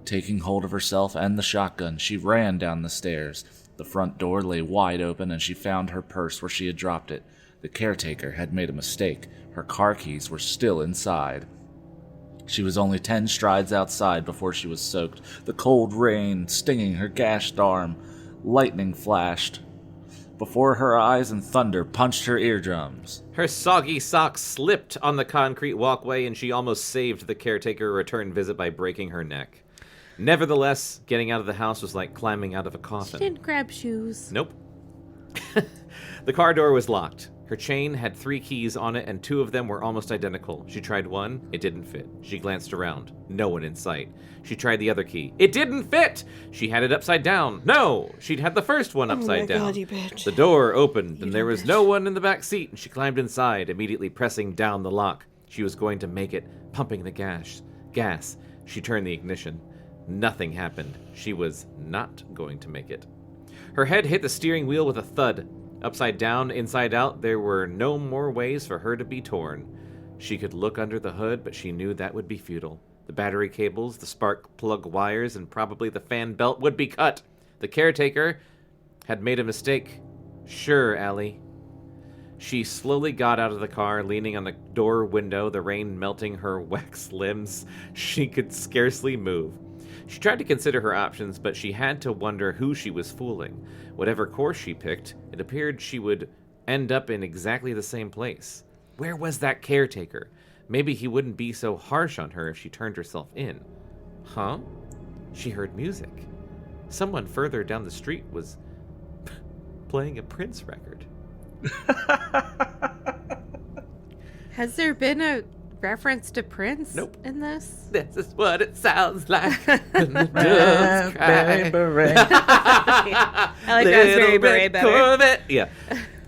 Taking hold of herself and the shotgun, she ran down the stairs. The front door lay wide open, and she found her purse where she had dropped it. The caretaker had made a mistake. Her car keys were still inside. She was only 10 strides outside before she was soaked, the cold rain stinging her gashed arm. Lightning flashed before her eyes, and thunder punched her eardrums. Her soggy socks slipped on the concrete walkway, and she almost saved the caretaker a return visit by breaking her neck. Nevertheless, getting out of the house was like climbing out of a coffin. She didn't grab shoes. Nope. The car door was locked. Her chain had 3 keys on it, and 2 of them were almost identical. She tried one. It didn't fit. She glanced around. No one in sight. She tried the other key. It didn't fit! She had it upside down. No! She'd had the first one upside down. God, you bitch. The door opened, and there was no one in the back seat, and she climbed inside, immediately pressing down the lock. She was going to make it, pumping the gas. She turned the ignition. Nothing happened. She was not going to make it. Her head hit the steering wheel with a thud. Upside down, inside out, there were no more ways for her to be torn. She could look under the hood, but she knew that would be futile. The battery cables, the spark plug wires, and probably the fan belt would be cut. The caretaker had made a mistake. Sure, Allie. She slowly got out of the car, leaning on the door window, the rain melting her wax limbs. She could scarcely move. She tried to consider her options, but she had to wonder who she was fooling. Whatever course she picked, it appeared she would end up in exactly the same place. Where was that caretaker? Maybe he wouldn't be so harsh on her if she turned herself in. Huh? She heard music. Someone further down the street was playing a Prince record. Has there been a reference to Prince Nope. in this? This is what it sounds like when the Red doves cry. beret. I like Raspberry Beret better. Corvette. Yeah.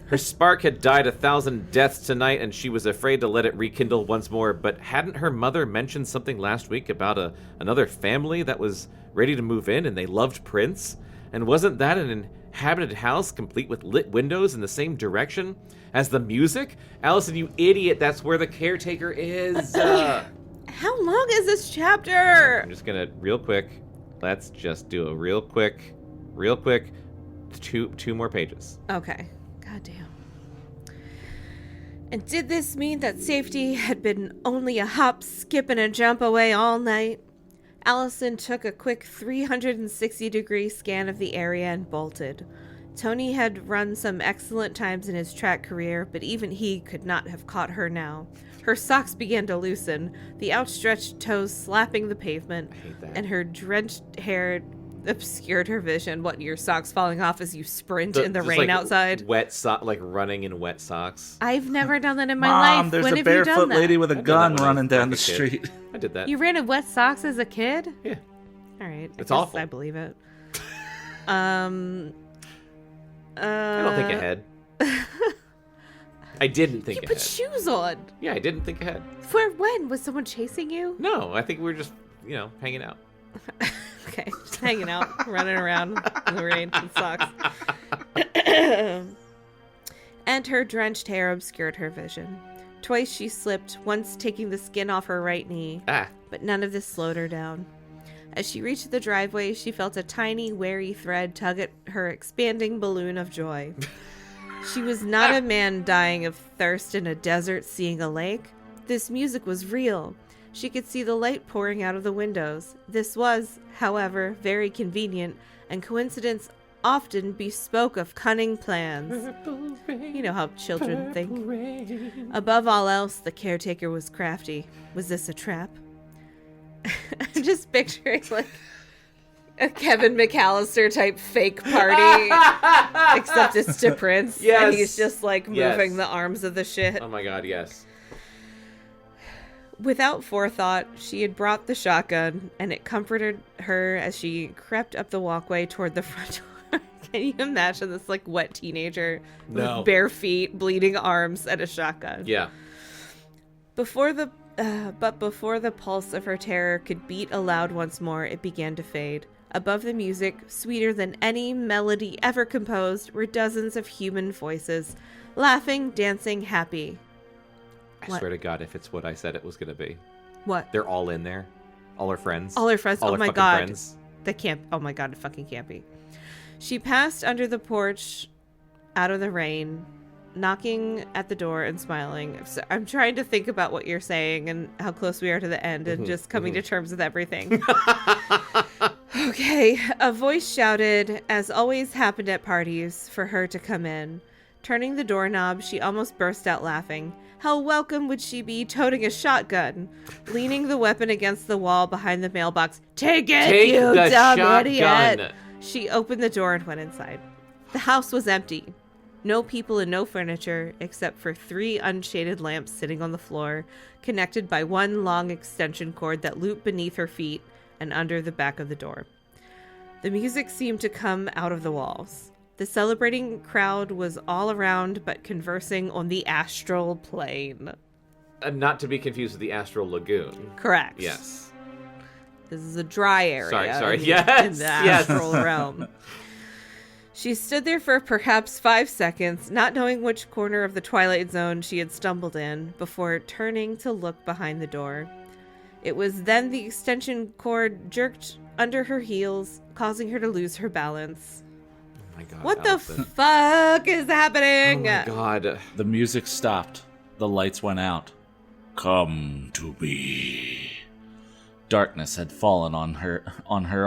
Her spark had died 1,000 deaths tonight, and she was afraid to let it rekindle once more. But hadn't her mother mentioned something last week about another family that was ready to move in, and they loved Prince? And wasn't that an inhabited house complete with lit windows in the same direction as the music? Allison, you idiot, that's where the caretaker is. How long is this chapter? I'm just gonna, real quick, let's just do a real quick, two more pages. Okay. Goddamn. And did this mean that safety had been only a hop, skip, and a jump away all night? Allison took a quick 360-degree scan of the area and bolted. Tony had run some excellent times in his track career, but even he could not have caught her now. Her socks began to loosen, the outstretched toes slapping the pavement, I hate that. and her drenched hair obscured her vision. What, your socks falling off as you sprint in the Just rain like outside? Wet like running in wet socks. I've never done that in my Mom, life. there's When a have you done barefoot that? lady with a I've done gun that when I was running down the a kid. street. I did that. You ran in wet socks as a kid? Yeah. All right. It's guess awful. I believe it. I don't think ahead. I didn't think You ahead. put shoes on. Yeah, I didn't think ahead. For when? Was someone chasing you? No, I think we were just, hanging out. Okay, just hanging out, running around in the rain and socks. And her drenched hair obscured her vision. Twice she slipped, once taking the skin off her right knee, but none of this slowed her down. As she reached the driveway, she felt a tiny, wary thread tug at her expanding balloon of joy. She was not a man dying of thirst in a desert seeing a lake. This music was real. She could see the light pouring out of the windows. This was, however, very convenient, and coincidence often bespoke of cunning plans. You know how children think. Above all else, the caretaker was crafty. Was this a trap? I'm just picturing like a Kevin McAllister type fake party, except it's to Prince. Yes. And he's just like moving Yes. the arms of the shit. Oh my god, yes. Without forethought, she had brought the shotgun, and it comforted her as she crept up the walkway toward the front door. Can you imagine this like wet teenager No. with bare feet, bleeding arms, and a shotgun? Yeah. Before the pulse of her terror could beat aloud once more, it began to fade. Above the music, sweeter than any melody ever composed, were dozens of human voices, laughing, dancing, happy. I What? swear to God, if it's what I said it was going to be. What? They're all in there. All her friends. All her friends. All Oh her my fucking god. friends. That can't. Oh my god, it fucking can't be. She passed under the porch, out of the rain, knocking at the door and smiling. So I'm trying to think about what you're saying and how close we are to the end and just coming to terms with everything. Okay. A voice shouted, as always happened at parties, for her to come in. Turning the doorknob, she almost burst out laughing. How welcome would she be toting a shotgun, leaning the weapon against the wall behind the mailbox. Take it, Take you the dumb shotgun. idiot! She opened the door and went inside. The house was empty. No people and no furniture, except for 3 unshaded lamps sitting on the floor, connected by one long extension cord that looped beneath her feet and under the back of the door. The music seemed to come out of the walls. The celebrating crowd was all around, but conversing on the astral plane. Not to be confused with the Astral Lagoon. Correct. Yes. This is a dry area. Sorry. In Yes, the yes. astral realm. She stood there for perhaps 5 seconds, not knowing which corner of the Twilight Zone she had stumbled in, before turning to look behind the door. It was then the extension cord jerked under her heels, causing her to lose her balance. Oh my god. What Allison. the fuck is Oh happening? my god. The music stopped. The lights went out. Come to me. Darkness had fallen on her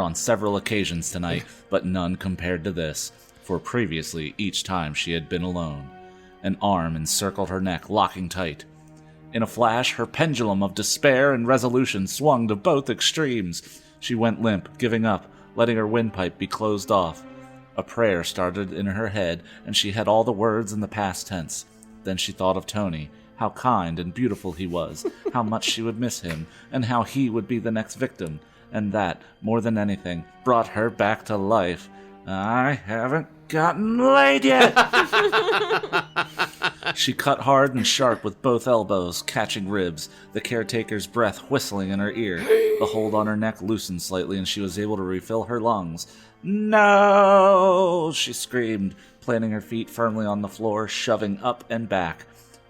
on several occasions tonight, but none compared to this, for previously each time she had been alone. An arm encircled her neck, locking tight. In a flash, her pendulum of despair and resolution swung to both extremes. She went limp, giving up, letting her windpipe be closed off. A prayer started in her head, and she had all the words in the past tense. Then she thought of Tony, how kind and beautiful he was, how much she would miss him, and how he would be the next victim. And that, more than anything, brought her back to life. I haven't gotten laid yet. She cut hard and sharp with both elbows, catching ribs, the caretaker's breath whistling in her ear. The hold on her neck loosened slightly, and she was able to refill her lungs. No! She screamed, planting her feet firmly on the floor, shoving up and back.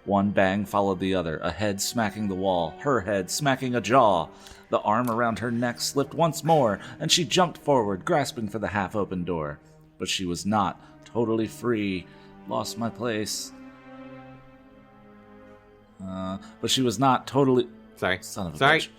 One bang followed the other, a head smacking the wall, her head smacking a jaw. The arm around her neck slipped once more, and she jumped forward, grasping for the half-open door. But she was not totally free. Lost my place. But she was not totally... Sorry. Son of a Sorry. bitch.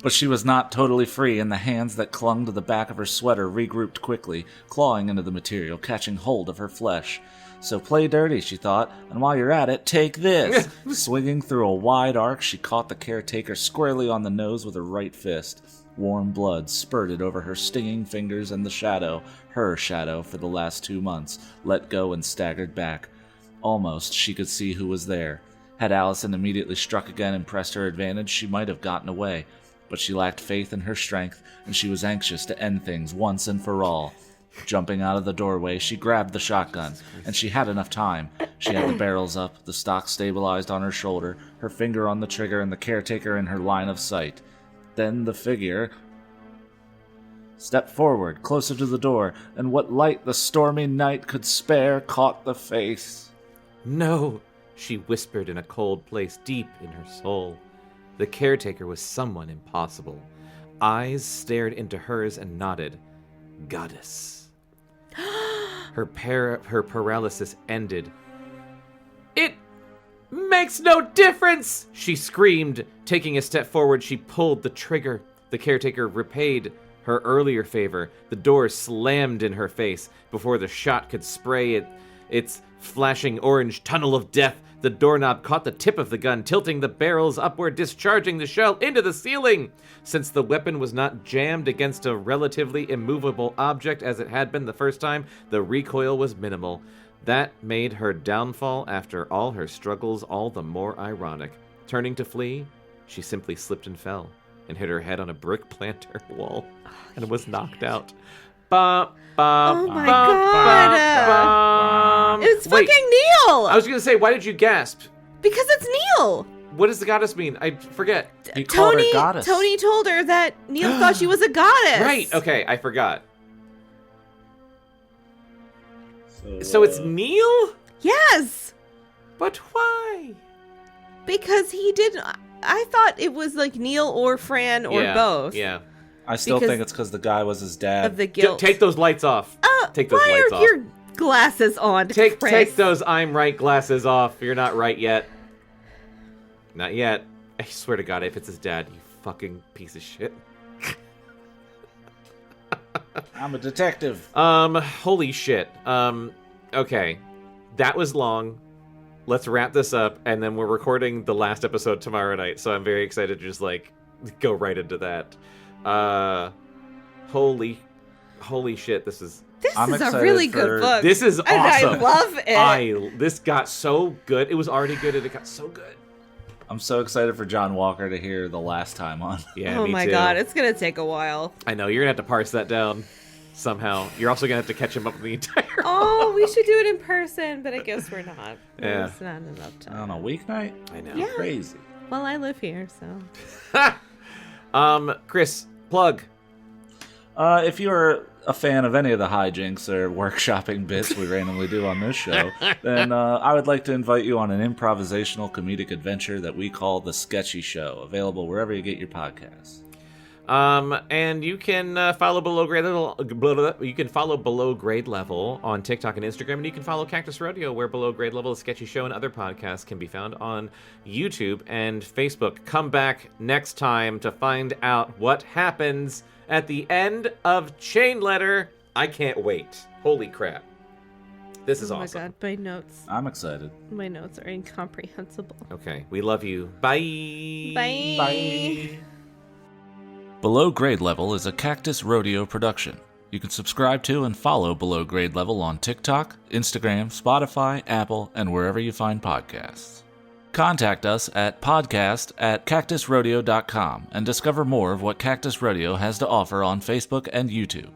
But she was not totally free, and the hands that clung to the back of her sweater regrouped quickly, clawing into the material, catching hold of her flesh. So play dirty, she thought, and while you're at it, take this. Swinging through a wide arc, she caught the caretaker squarely on the nose with her right fist. Warm blood spurted over her stinging fingers, and the shadow, her shadow for the last 2 months, let go and staggered back. Almost she could see who was there. Had Allison immediately struck again and pressed her advantage, she might have gotten away. But she lacked faith in her strength, and she was anxious to end things once and for all. Jumping out of the doorway, she grabbed the shotgun, and she had enough time. She had the barrels up, the stock stabilized on her shoulder, her finger on the trigger, and the caretaker in her line of sight. Then the figure stepped forward, closer to the door, and what light the stormy night could spare caught the face. No, she whispered in a cold place deep in her soul. The caretaker was someone impossible. Eyes stared into hers and nodded. Goddess. Her paralysis ended. It makes no difference, she screamed. Taking a step forward, she pulled the trigger. The caretaker repaid her earlier favor, the door slammed in her face before the shot could spray its flashing orange tunnel of death. The doorknob caught the tip of the gun, tilting the barrels upward, discharging the shell into the ceiling. Since the weapon was not jammed against a relatively immovable object as it had been the first time, the recoil was minimal. That made her downfall after all her struggles all the more ironic. Turning to flee, she simply slipped and fell and hit her head on a brick planter wall and was knocked out. Oh my God. It's fucking Neil. I was going to say, why did you gasp? Because it's Neil. What does the goddess mean? I forget. He called her Tony goddess. Tony told her that Neil thought she was a goddess. Right, okay, I forgot. So it's Neil? Yes. But why? Because he didn't. I thought it was like Neil or Fran or both. Yeah. I still Because think it's because the guy was his dad. Of the guilt. Take those lights off. Take those why lights are off. your glasses on, Take Chris? those I'm right glasses off. You're not right yet. Not yet. I swear to God, if it's his dad, you fucking piece of shit. I'm a detective. Holy shit. Okay. That was long. Let's wrap this up, and then we're recording the last episode tomorrow night, so I'm very excited to just, like, go right into that. Holy shit, this is This is a really good book. This is awesome. And I love it. This got so good. It was already good, and it got so good. I'm so excited for John Walker to hear the last time on. Yeah, oh me my too. God, it's going to take a while. I know, you're going to have to parse that down somehow. You're also going to have to catch him up with the entire Oh, we should do it in person, but I guess we're not. Yeah. It's not enough time. On a weeknight? I know. Yeah. Crazy. Well, I live here, so. Chris, plug. If you're a fan of any of the hijinks or workshopping bits we randomly do on this show, then I would like to invite you on an improvisational comedic adventure that we call The Sketchy Show, available wherever you get your podcasts. And you can follow Below Grade Level. You can follow Below Grade Level on TikTok and Instagram, and you can follow Cactus Rodeo, where Below Grade Level, a sketchy show, and other podcasts can be found on YouTube and Facebook. Come back next time to find out what happens at the end of Chain Letter. I can't wait. Holy crap. This is awesome. Oh my God, my notes. I'm excited. My notes are incomprehensible. Okay, we love you. Bye. Bye. Bye. Below Grade Level is a Cactus Rodeo production. You can subscribe to and follow Below Grade Level on TikTok, Instagram, Spotify, Apple, and wherever you find podcasts. Contact us at podcast@cactusrodeo.com and discover more of what Cactus Rodeo has to offer on Facebook and YouTube.